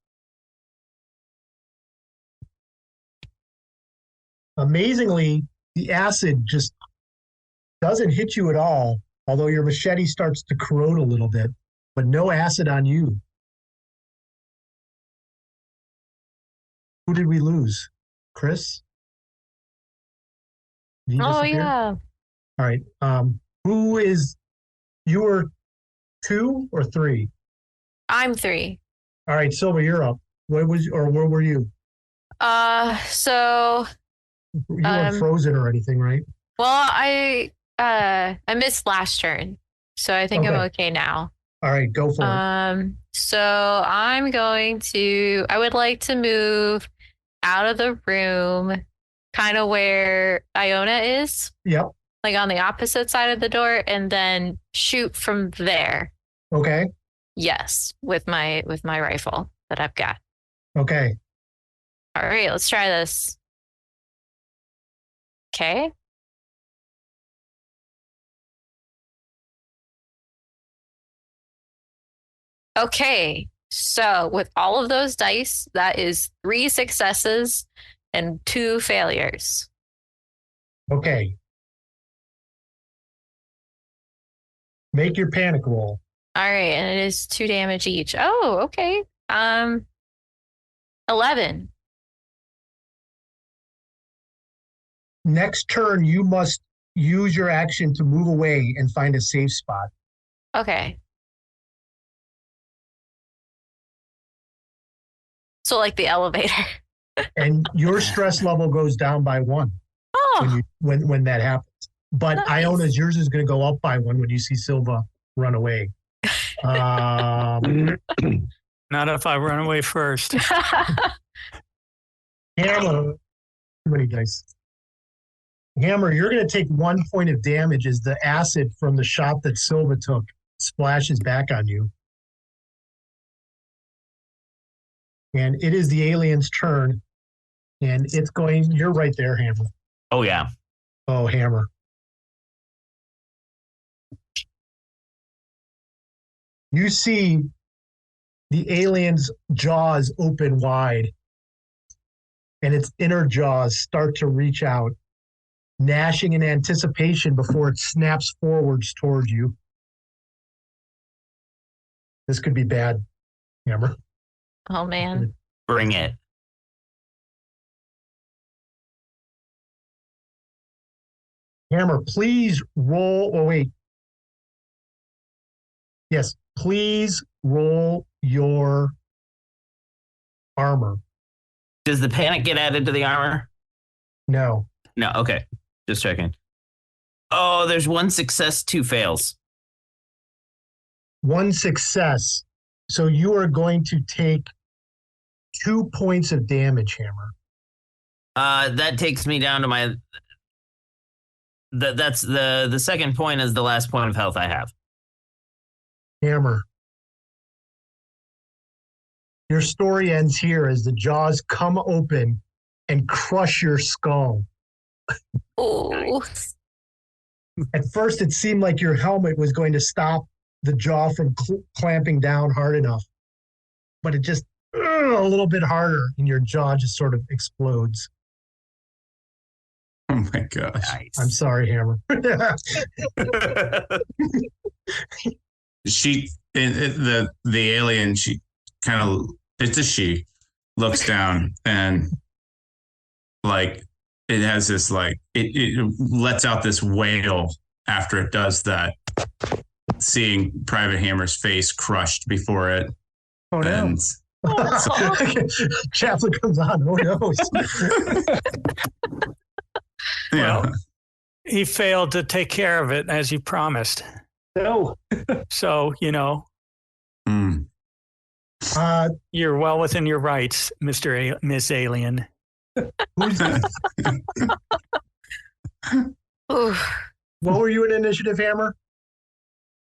Amazingly, the acid just doesn't hit you at all, although your machete starts to corrode a little bit, but no acid on you. Who did we lose? Chris? Did he Oh disappear? yeah. All right. Who is, you were 2 or 3? I'm 3. All right, Silva, you're up. Where were you? So You weren't frozen or anything, right? well, I missed last turn, so I think I'm okay now. All right, go for it. So I would like to move out of the room, kind of where Iona is. Yep. Like on the opposite side of the door, and then shoot from there. Okay. Yes, with my rifle that I've got. Okay. All right, let's try this. Okay. Okay, so with all of those dice, that is 3 successes and 2 failures. Okay. Make your panic roll. All right, and it is 2 damage each. Oh, okay. 11. Next turn, you must use your action to move away and find a safe spot. Okay. So like the elevator. And your stress level goes down by 1 when that happens. But nice. Iona's, yours is going to go up by 1 when you see Silva run away. Not if I run away first. Hammer, too many dice. Hammer, you're going to take 1 point of damage as the acid from the shot that Silva took splashes back on you. And it is the alien's turn. And it's going, you're right there, Hammer. Oh, yeah. Oh, Hammer. You see the alien's jaws open wide, and its inner jaws start to reach out, gnashing in anticipation before it snaps forwards toward you. This could be bad, Hammer. Oh, man. Bring it. Hammer, please roll. Oh, wait. Yes, please roll your armor. Does the panic get added to the armor? No. No, okay. Just checking. Oh, there's 1 success, 2 fails. 1 success. So you are going to take 2 points of damage, Hammer. That takes me down to my... That's the second point is the last point of health I have. Hammer. Your story ends here as the jaws come open and crush your skull. Oh. At first, it seemed like your helmet was going to stop the jaw from clamping down hard enough, but it just a little bit harder, and your jaw just sort of explodes. Oh my gosh. Nice. I'm sorry, Hammer. The alien, she kind of, it's a she, looks down and like it has this like it lets out this wail after it does that, seeing Private Hammer's face crushed before it. Oh no. And Chaplain comes on. Oh no. Yeah. Well, he failed to take care of it as he promised. No. So, Mm. You're well within your rights, Miss Alien. Who's that? What were you in initiative, Hammer?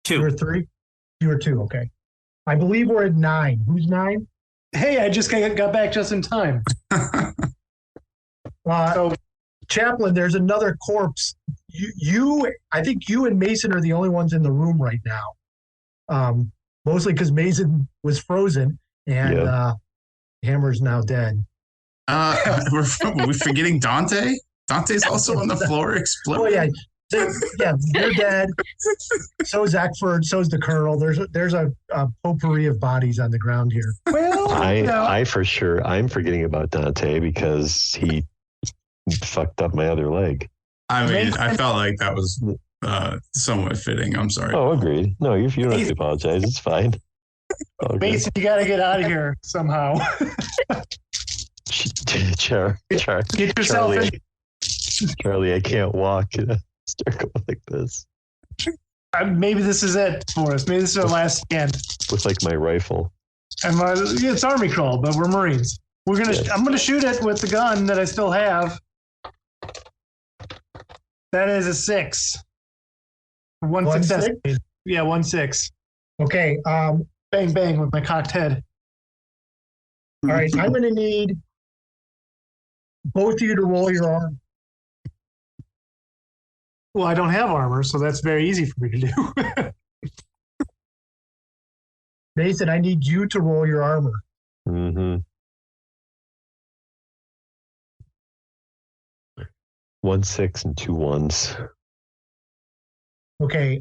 2. You were 3? You were 2, okay. I believe we're at 9. Who's 9? Hey, I just got back just in time. Chaplain, there's another corpse. I think you and Mason are the only ones in the room right now. Mostly because Mason was frozen and Hammer's now dead. We're forgetting Dante? Dante's also on the floor exploding. Oh, yeah. You're dead. So is Eckford. So is the Colonel. There's a potpourri of bodies on the ground here. Well, I'm forgetting about Dante because he fucked up my other leg. I mean, I felt like that was somewhat fitting. I'm sorry. Oh, agreed. No, you don't have to apologize. It's fine. All good. Mason, you got to get out of here somehow. Get yourself in. Charlie, I can't walk. Start going like this Maybe this is it for us. Maybe this is our last stand. with like my rifle. And it's Army Crawl, but we're Marines. I'm gonna shoot it with the gun that I still have. That is a 6. One success. 6? Yeah, 1-6. Okay. Bang bang with my cocked head. All right. I'm going to need both of you to roll your arm. Well, I don't have armor, so that's very easy for me to do. Nathan, I need you to roll your armor. Mm-hmm. 1 6 and 2 1s. Okay.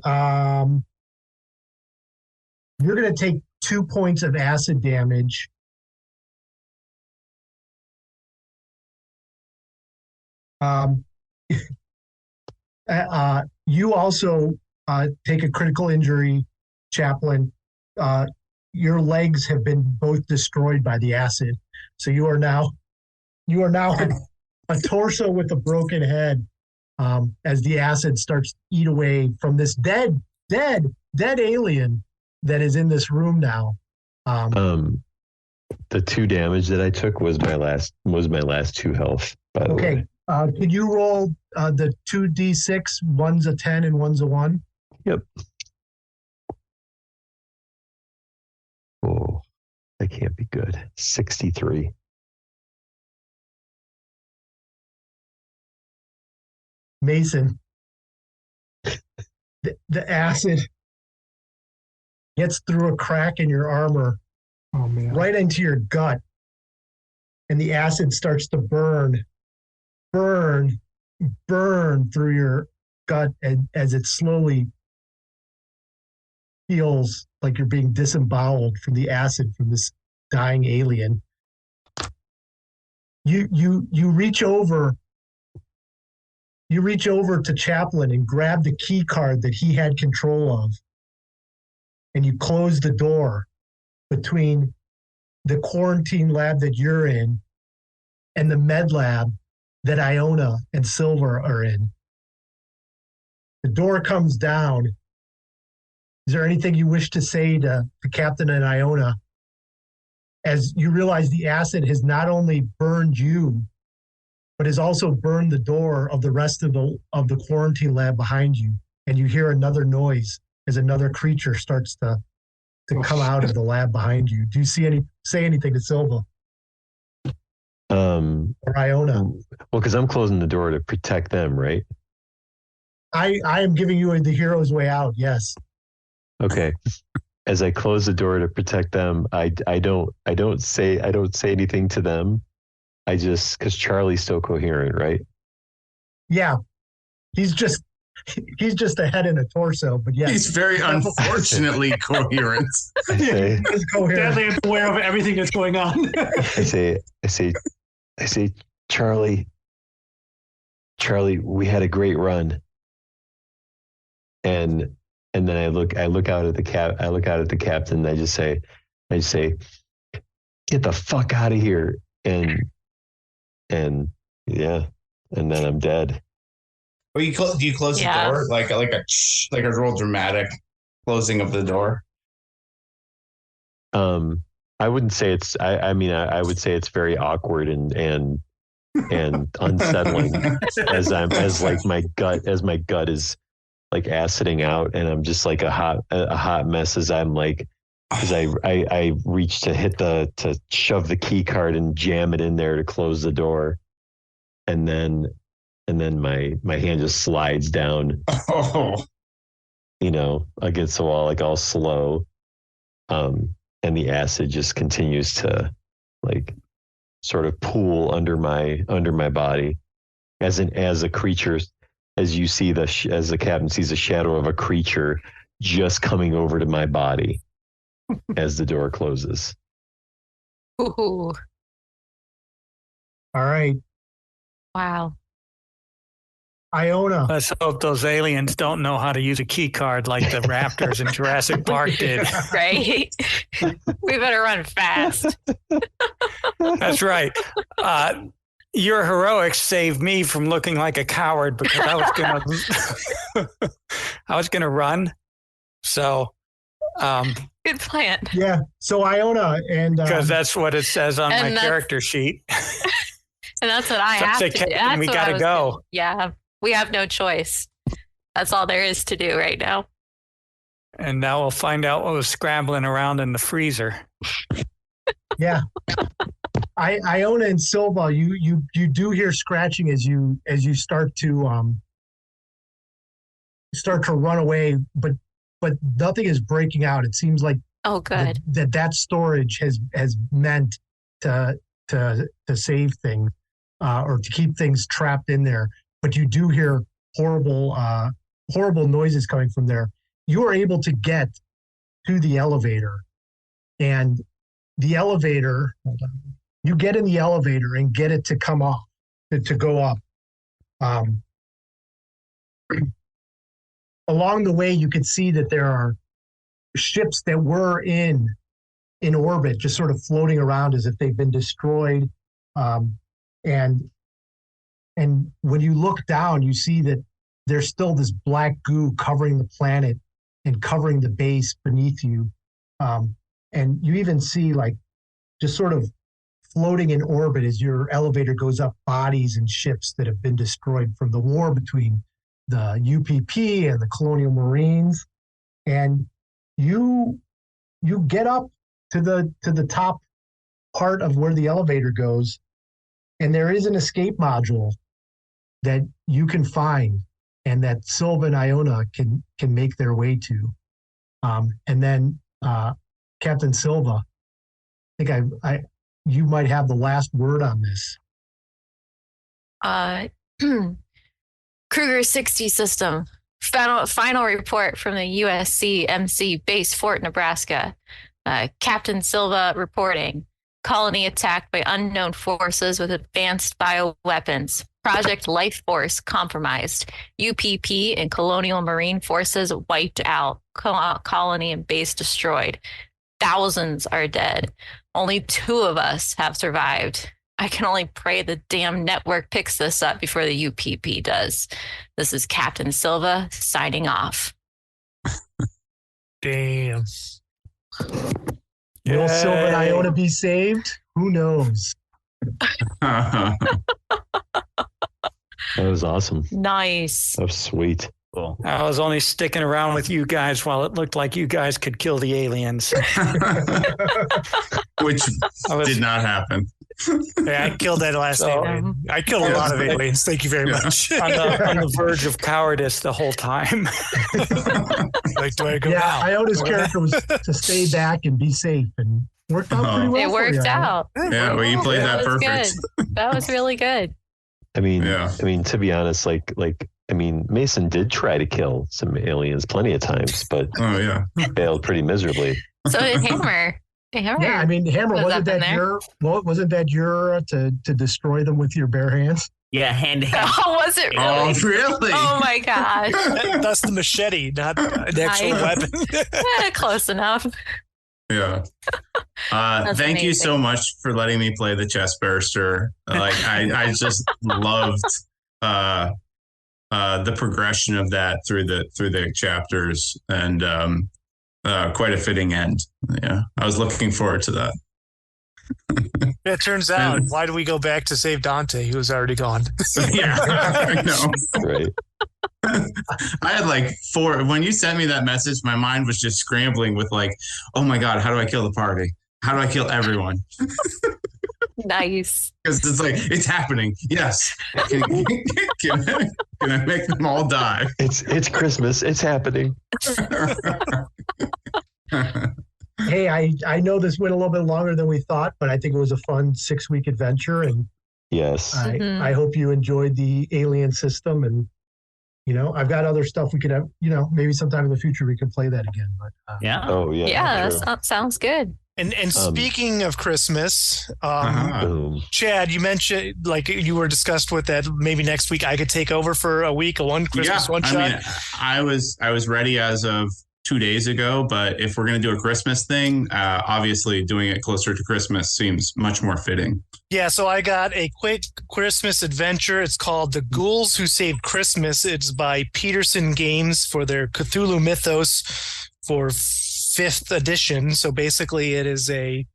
You're going to take 2 points of acid damage. You also take a critical injury, Chaplain. Your legs have been both destroyed by the acid, so you are now a torso with a broken head as the acid starts to eat away from this dead alien that is in this room now. The 2 damage that I took was my last 2 health. By the way. Can you roll the 2d6? One's a 10 and one's a 1. Yep. Oh, that can't be good. 63. Mason, the acid gets through a crack in your armor, right into your gut, and the acid starts to burn through your gut, and as it slowly feels like you're being disemboweled from the acid from this dying alien. You reach over to Chaplain and grab the key card that he had control of, and you close the door between the quarantine lab that you're in and the med lab that Iona and Silver are in. The door comes down. Is there anything you wish to say to the Captain and Iona as you realize the acid has not only burned you, but has also burned the door of the rest of the quarantine lab behind you, and you hear another noise as another creature starts to come out of the lab behind you? Do you say anything to Silva? Or Iona? Well, because I'm closing the door to protect them, right? I am giving you the hero's way out. Yes. Okay. As I close the door to protect them, I don't say anything to them. I just, because Charlie's still coherent, right? Yeah. He's just a head and a torso, but yeah. He's very unfortunately coherent. He's coherent. Sadly, I'm aware of everything that's going on. I say, Charlie, we had a great run. And then I look out at the captain. And I just say, get the fuck out of here. And yeah, and then I'm dead. Or do you close the door like a real dramatic closing of the door? I wouldn't say it's. I mean, I would say it's very awkward and unsettling as my gut is like aciding out, and I'm just like a hot mess as I'm like, as I reach to shove the key card and jam it in there to close the door, and then my hand just slides down, against the wall, like all slow, and the acid just continues to like sort of pool under my body, as a creature. As you see as the captain sees a shadow of a creature just coming over to my body as the door closes. Ooh. All right. Wow. Iona. Let's hope those aliens don't know how to use a key card like the raptors in Jurassic Park did. Right? We better run fast. That's right. Your heroics saved me from looking like a coward because I was gonna run. So, Good plan. Yeah. So Iona and because that's what it says on And my character sheet. And that's what I So have say, to do. Captain, That's we what gotta I was go. gonna- Yeah, we have no choice. That's all there is to do right now. And now we'll find out what was scrambling around in the freezer. yeah. Iona and Silva, you do hear scratching as you start to run away, but nothing is breaking out. It seems like Oh, good. that storage has meant to save things or to keep things trapped in there. But you do hear horrible noises coming from there. You are able to get to the elevator, and the elevator. Hold on. You get in the elevator and get it to come off, to go up. Along the way, you could see that there are ships that were in orbit, just sort of floating around as if they've been destroyed. And when you look down, you see that there's still this black goo covering the planet and covering the base beneath you. And you even see, like, just sort of floating in orbit as your elevator goes up, bodies and ships that have been destroyed from the war between the UPP and the Colonial Marines. And you get up to the top part of where the elevator goes, and there is an escape module that you can find and that Silva and Iona can make their way to. And then Captain Silva, I think you might have the last word on this. Kruger 60 system. Final report from the USC MC base Fort Nebraska. Captain Silva reporting. Colony attacked by unknown forces with advanced bioweapons. Project Life Force compromised. UPP and Colonial Marine forces wiped out. Colony and base destroyed. Thousands are dead. Only 2 of us have survived. I can only pray the damn network picks this up before the UPP does. This is Captain Silva signing off. Damn. Will Silva and Iona be saved? Who knows? That was awesome. Nice. That was sweet. Cool. I was only sticking around with you guys while it looked like you guys could kill the aliens. Which did not happen. Yeah, I killed that last alien. I killed a lot of aliens. Thank you very much. on the verge of cowardice the whole time. Like, do I go Yeah, now? Iona's character was to stay back and be safe, and worked out pretty well. It for worked you, Iona. out. Yeah, well, you played that was perfect. good. That was really good. I mean, Yeah. to be honest, Mason did try to kill some aliens plenty of times, but Oh yeah. failed pretty miserably. So did Hammer. Hammer. Yeah, I mean, Hammer, was wasn't up in that there. your to destroy them with your bare hands? Yeah, hand to hand. Oh, was it really? Oh really? Oh my gosh. That's the machete, not an actual Nice. weapon. Close enough. Yeah. That's Thank you so amazing. much for letting me play the chest burster. Like I just loved the progression of that through the chapters, and quite a fitting end. Yeah, I was looking forward to that. Yeah, it turns out, why do we go back to save Dante? He was already gone. Yeah, I know. Right. I had like 4. When you sent me that message, my mind was just scrambling with like, oh my God, how do I kill the party? How do I kill everyone? Nice. Because it's like, it's happening. Yes. Can I make them all die? It's Christmas. It's happening. Hey, I know this went a little bit longer than we thought, but I think it was a fun 6-week adventure, and Yes. I hope you enjoyed the alien system. And I've got other stuff we could have. Maybe sometime in the future we can play that again. But Yeah. Oh yeah. Yeah, sure. that sounds good. And speaking of Christmas, Boom. Chad, you mentioned like you were discussed with that maybe next week I could take over for a week, one Christmas one shot. I mean, I was ready as of 2 days ago, but if we're going to do a Christmas thing, obviously doing it closer to Christmas seems much more fitting. Yeah, so I got a quick Christmas adventure. It's called The Ghouls Who Saved Christmas. It's by Peterson Games for their Cthulhu Mythos for 5th edition. So basically it is a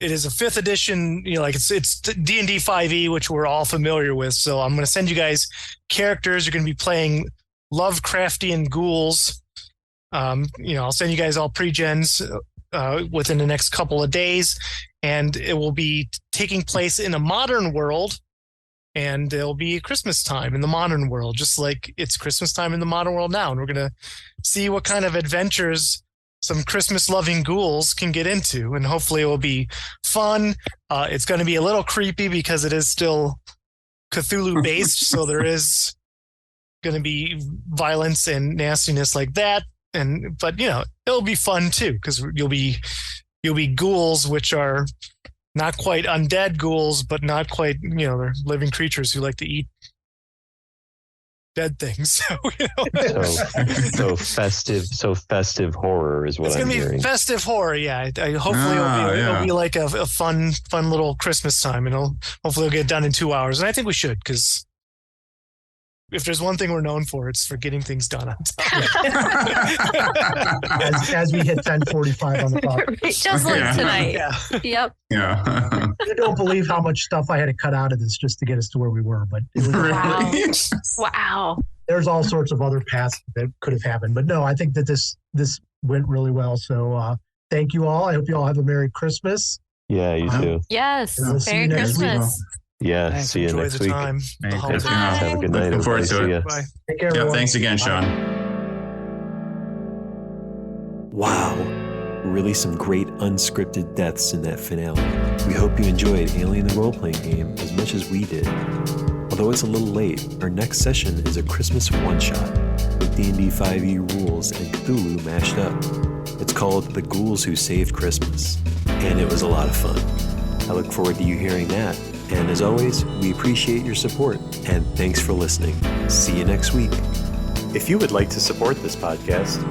5th edition, like it's D&D 5e, which we're all familiar with. So I'm going to send you guys characters. You're going to be playing Lovecraftian ghouls. I'll send you guys all pre-gens within the next couple of days, and it will be taking place in a modern world, and it'll be Christmas time in the modern world, just like it's Christmas time in the modern world now. And we're going to see what kind of adventures some Christmas-loving ghouls can get into, and hopefully it will be fun. It's going to be a little creepy because it is still Cthulhu-based, so there is going to be violence and nastiness like that. But it'll be fun too because you'll be ghouls, which are not quite undead ghouls, but not quite they're living creatures who like to eat dead things. So festive horror is what it's I'm gonna hearing. be festive horror. Yeah, hopefully it'll be like a fun little Christmas time, and hopefully it'll get done in 2 hours. And I think we should, because if there's one thing we're known for, it's for getting things done on time. as we hit 10:45 on the clock. Just like tonight. Yeah. Yep. Yeah. I don't believe how much stuff I had to cut out of this just to get us to where we were, but it was, Wow. there's all sorts of other paths that could have happened. But no, I think that this went really well. So thank you all. I hope you all have a Merry Christmas. Yeah, you too. Yes. We'll see you Merry next week. Christmas. Yeah, Thanks. see you Enjoy next the week. time. The Merry holidays. Christmas. Have a good night. Looking forward everybody. to See it. ya. Bye. Take care, Yeah, everyone. thanks again, Sean. Wow, really some great unscripted deaths in that finale. We hope you enjoyed Alien the Role-Playing Game as much as we did. Although it's a little late, our next session is a Christmas one-shot with D&D 5e rules and Cthulhu mashed up. It's called The Ghouls Who Saved Christmas, and it was a lot of fun. I look forward to you hearing that. And as always, we appreciate your support, and thanks for listening. See you next week. If you would like to support this podcast,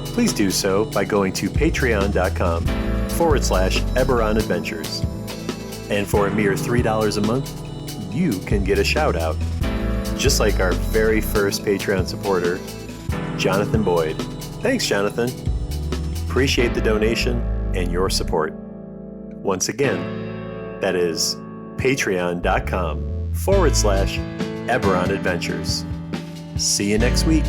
please do so by going to patreon.com/Eberron Adventures. And for a mere $3 a month, you can get a shout out, just like our very first Patreon supporter, Jonathan Boyd. Thanks, Jonathan. Appreciate the donation and your support. Once again, that is patreon.com/Eberron Adventures. See you next week.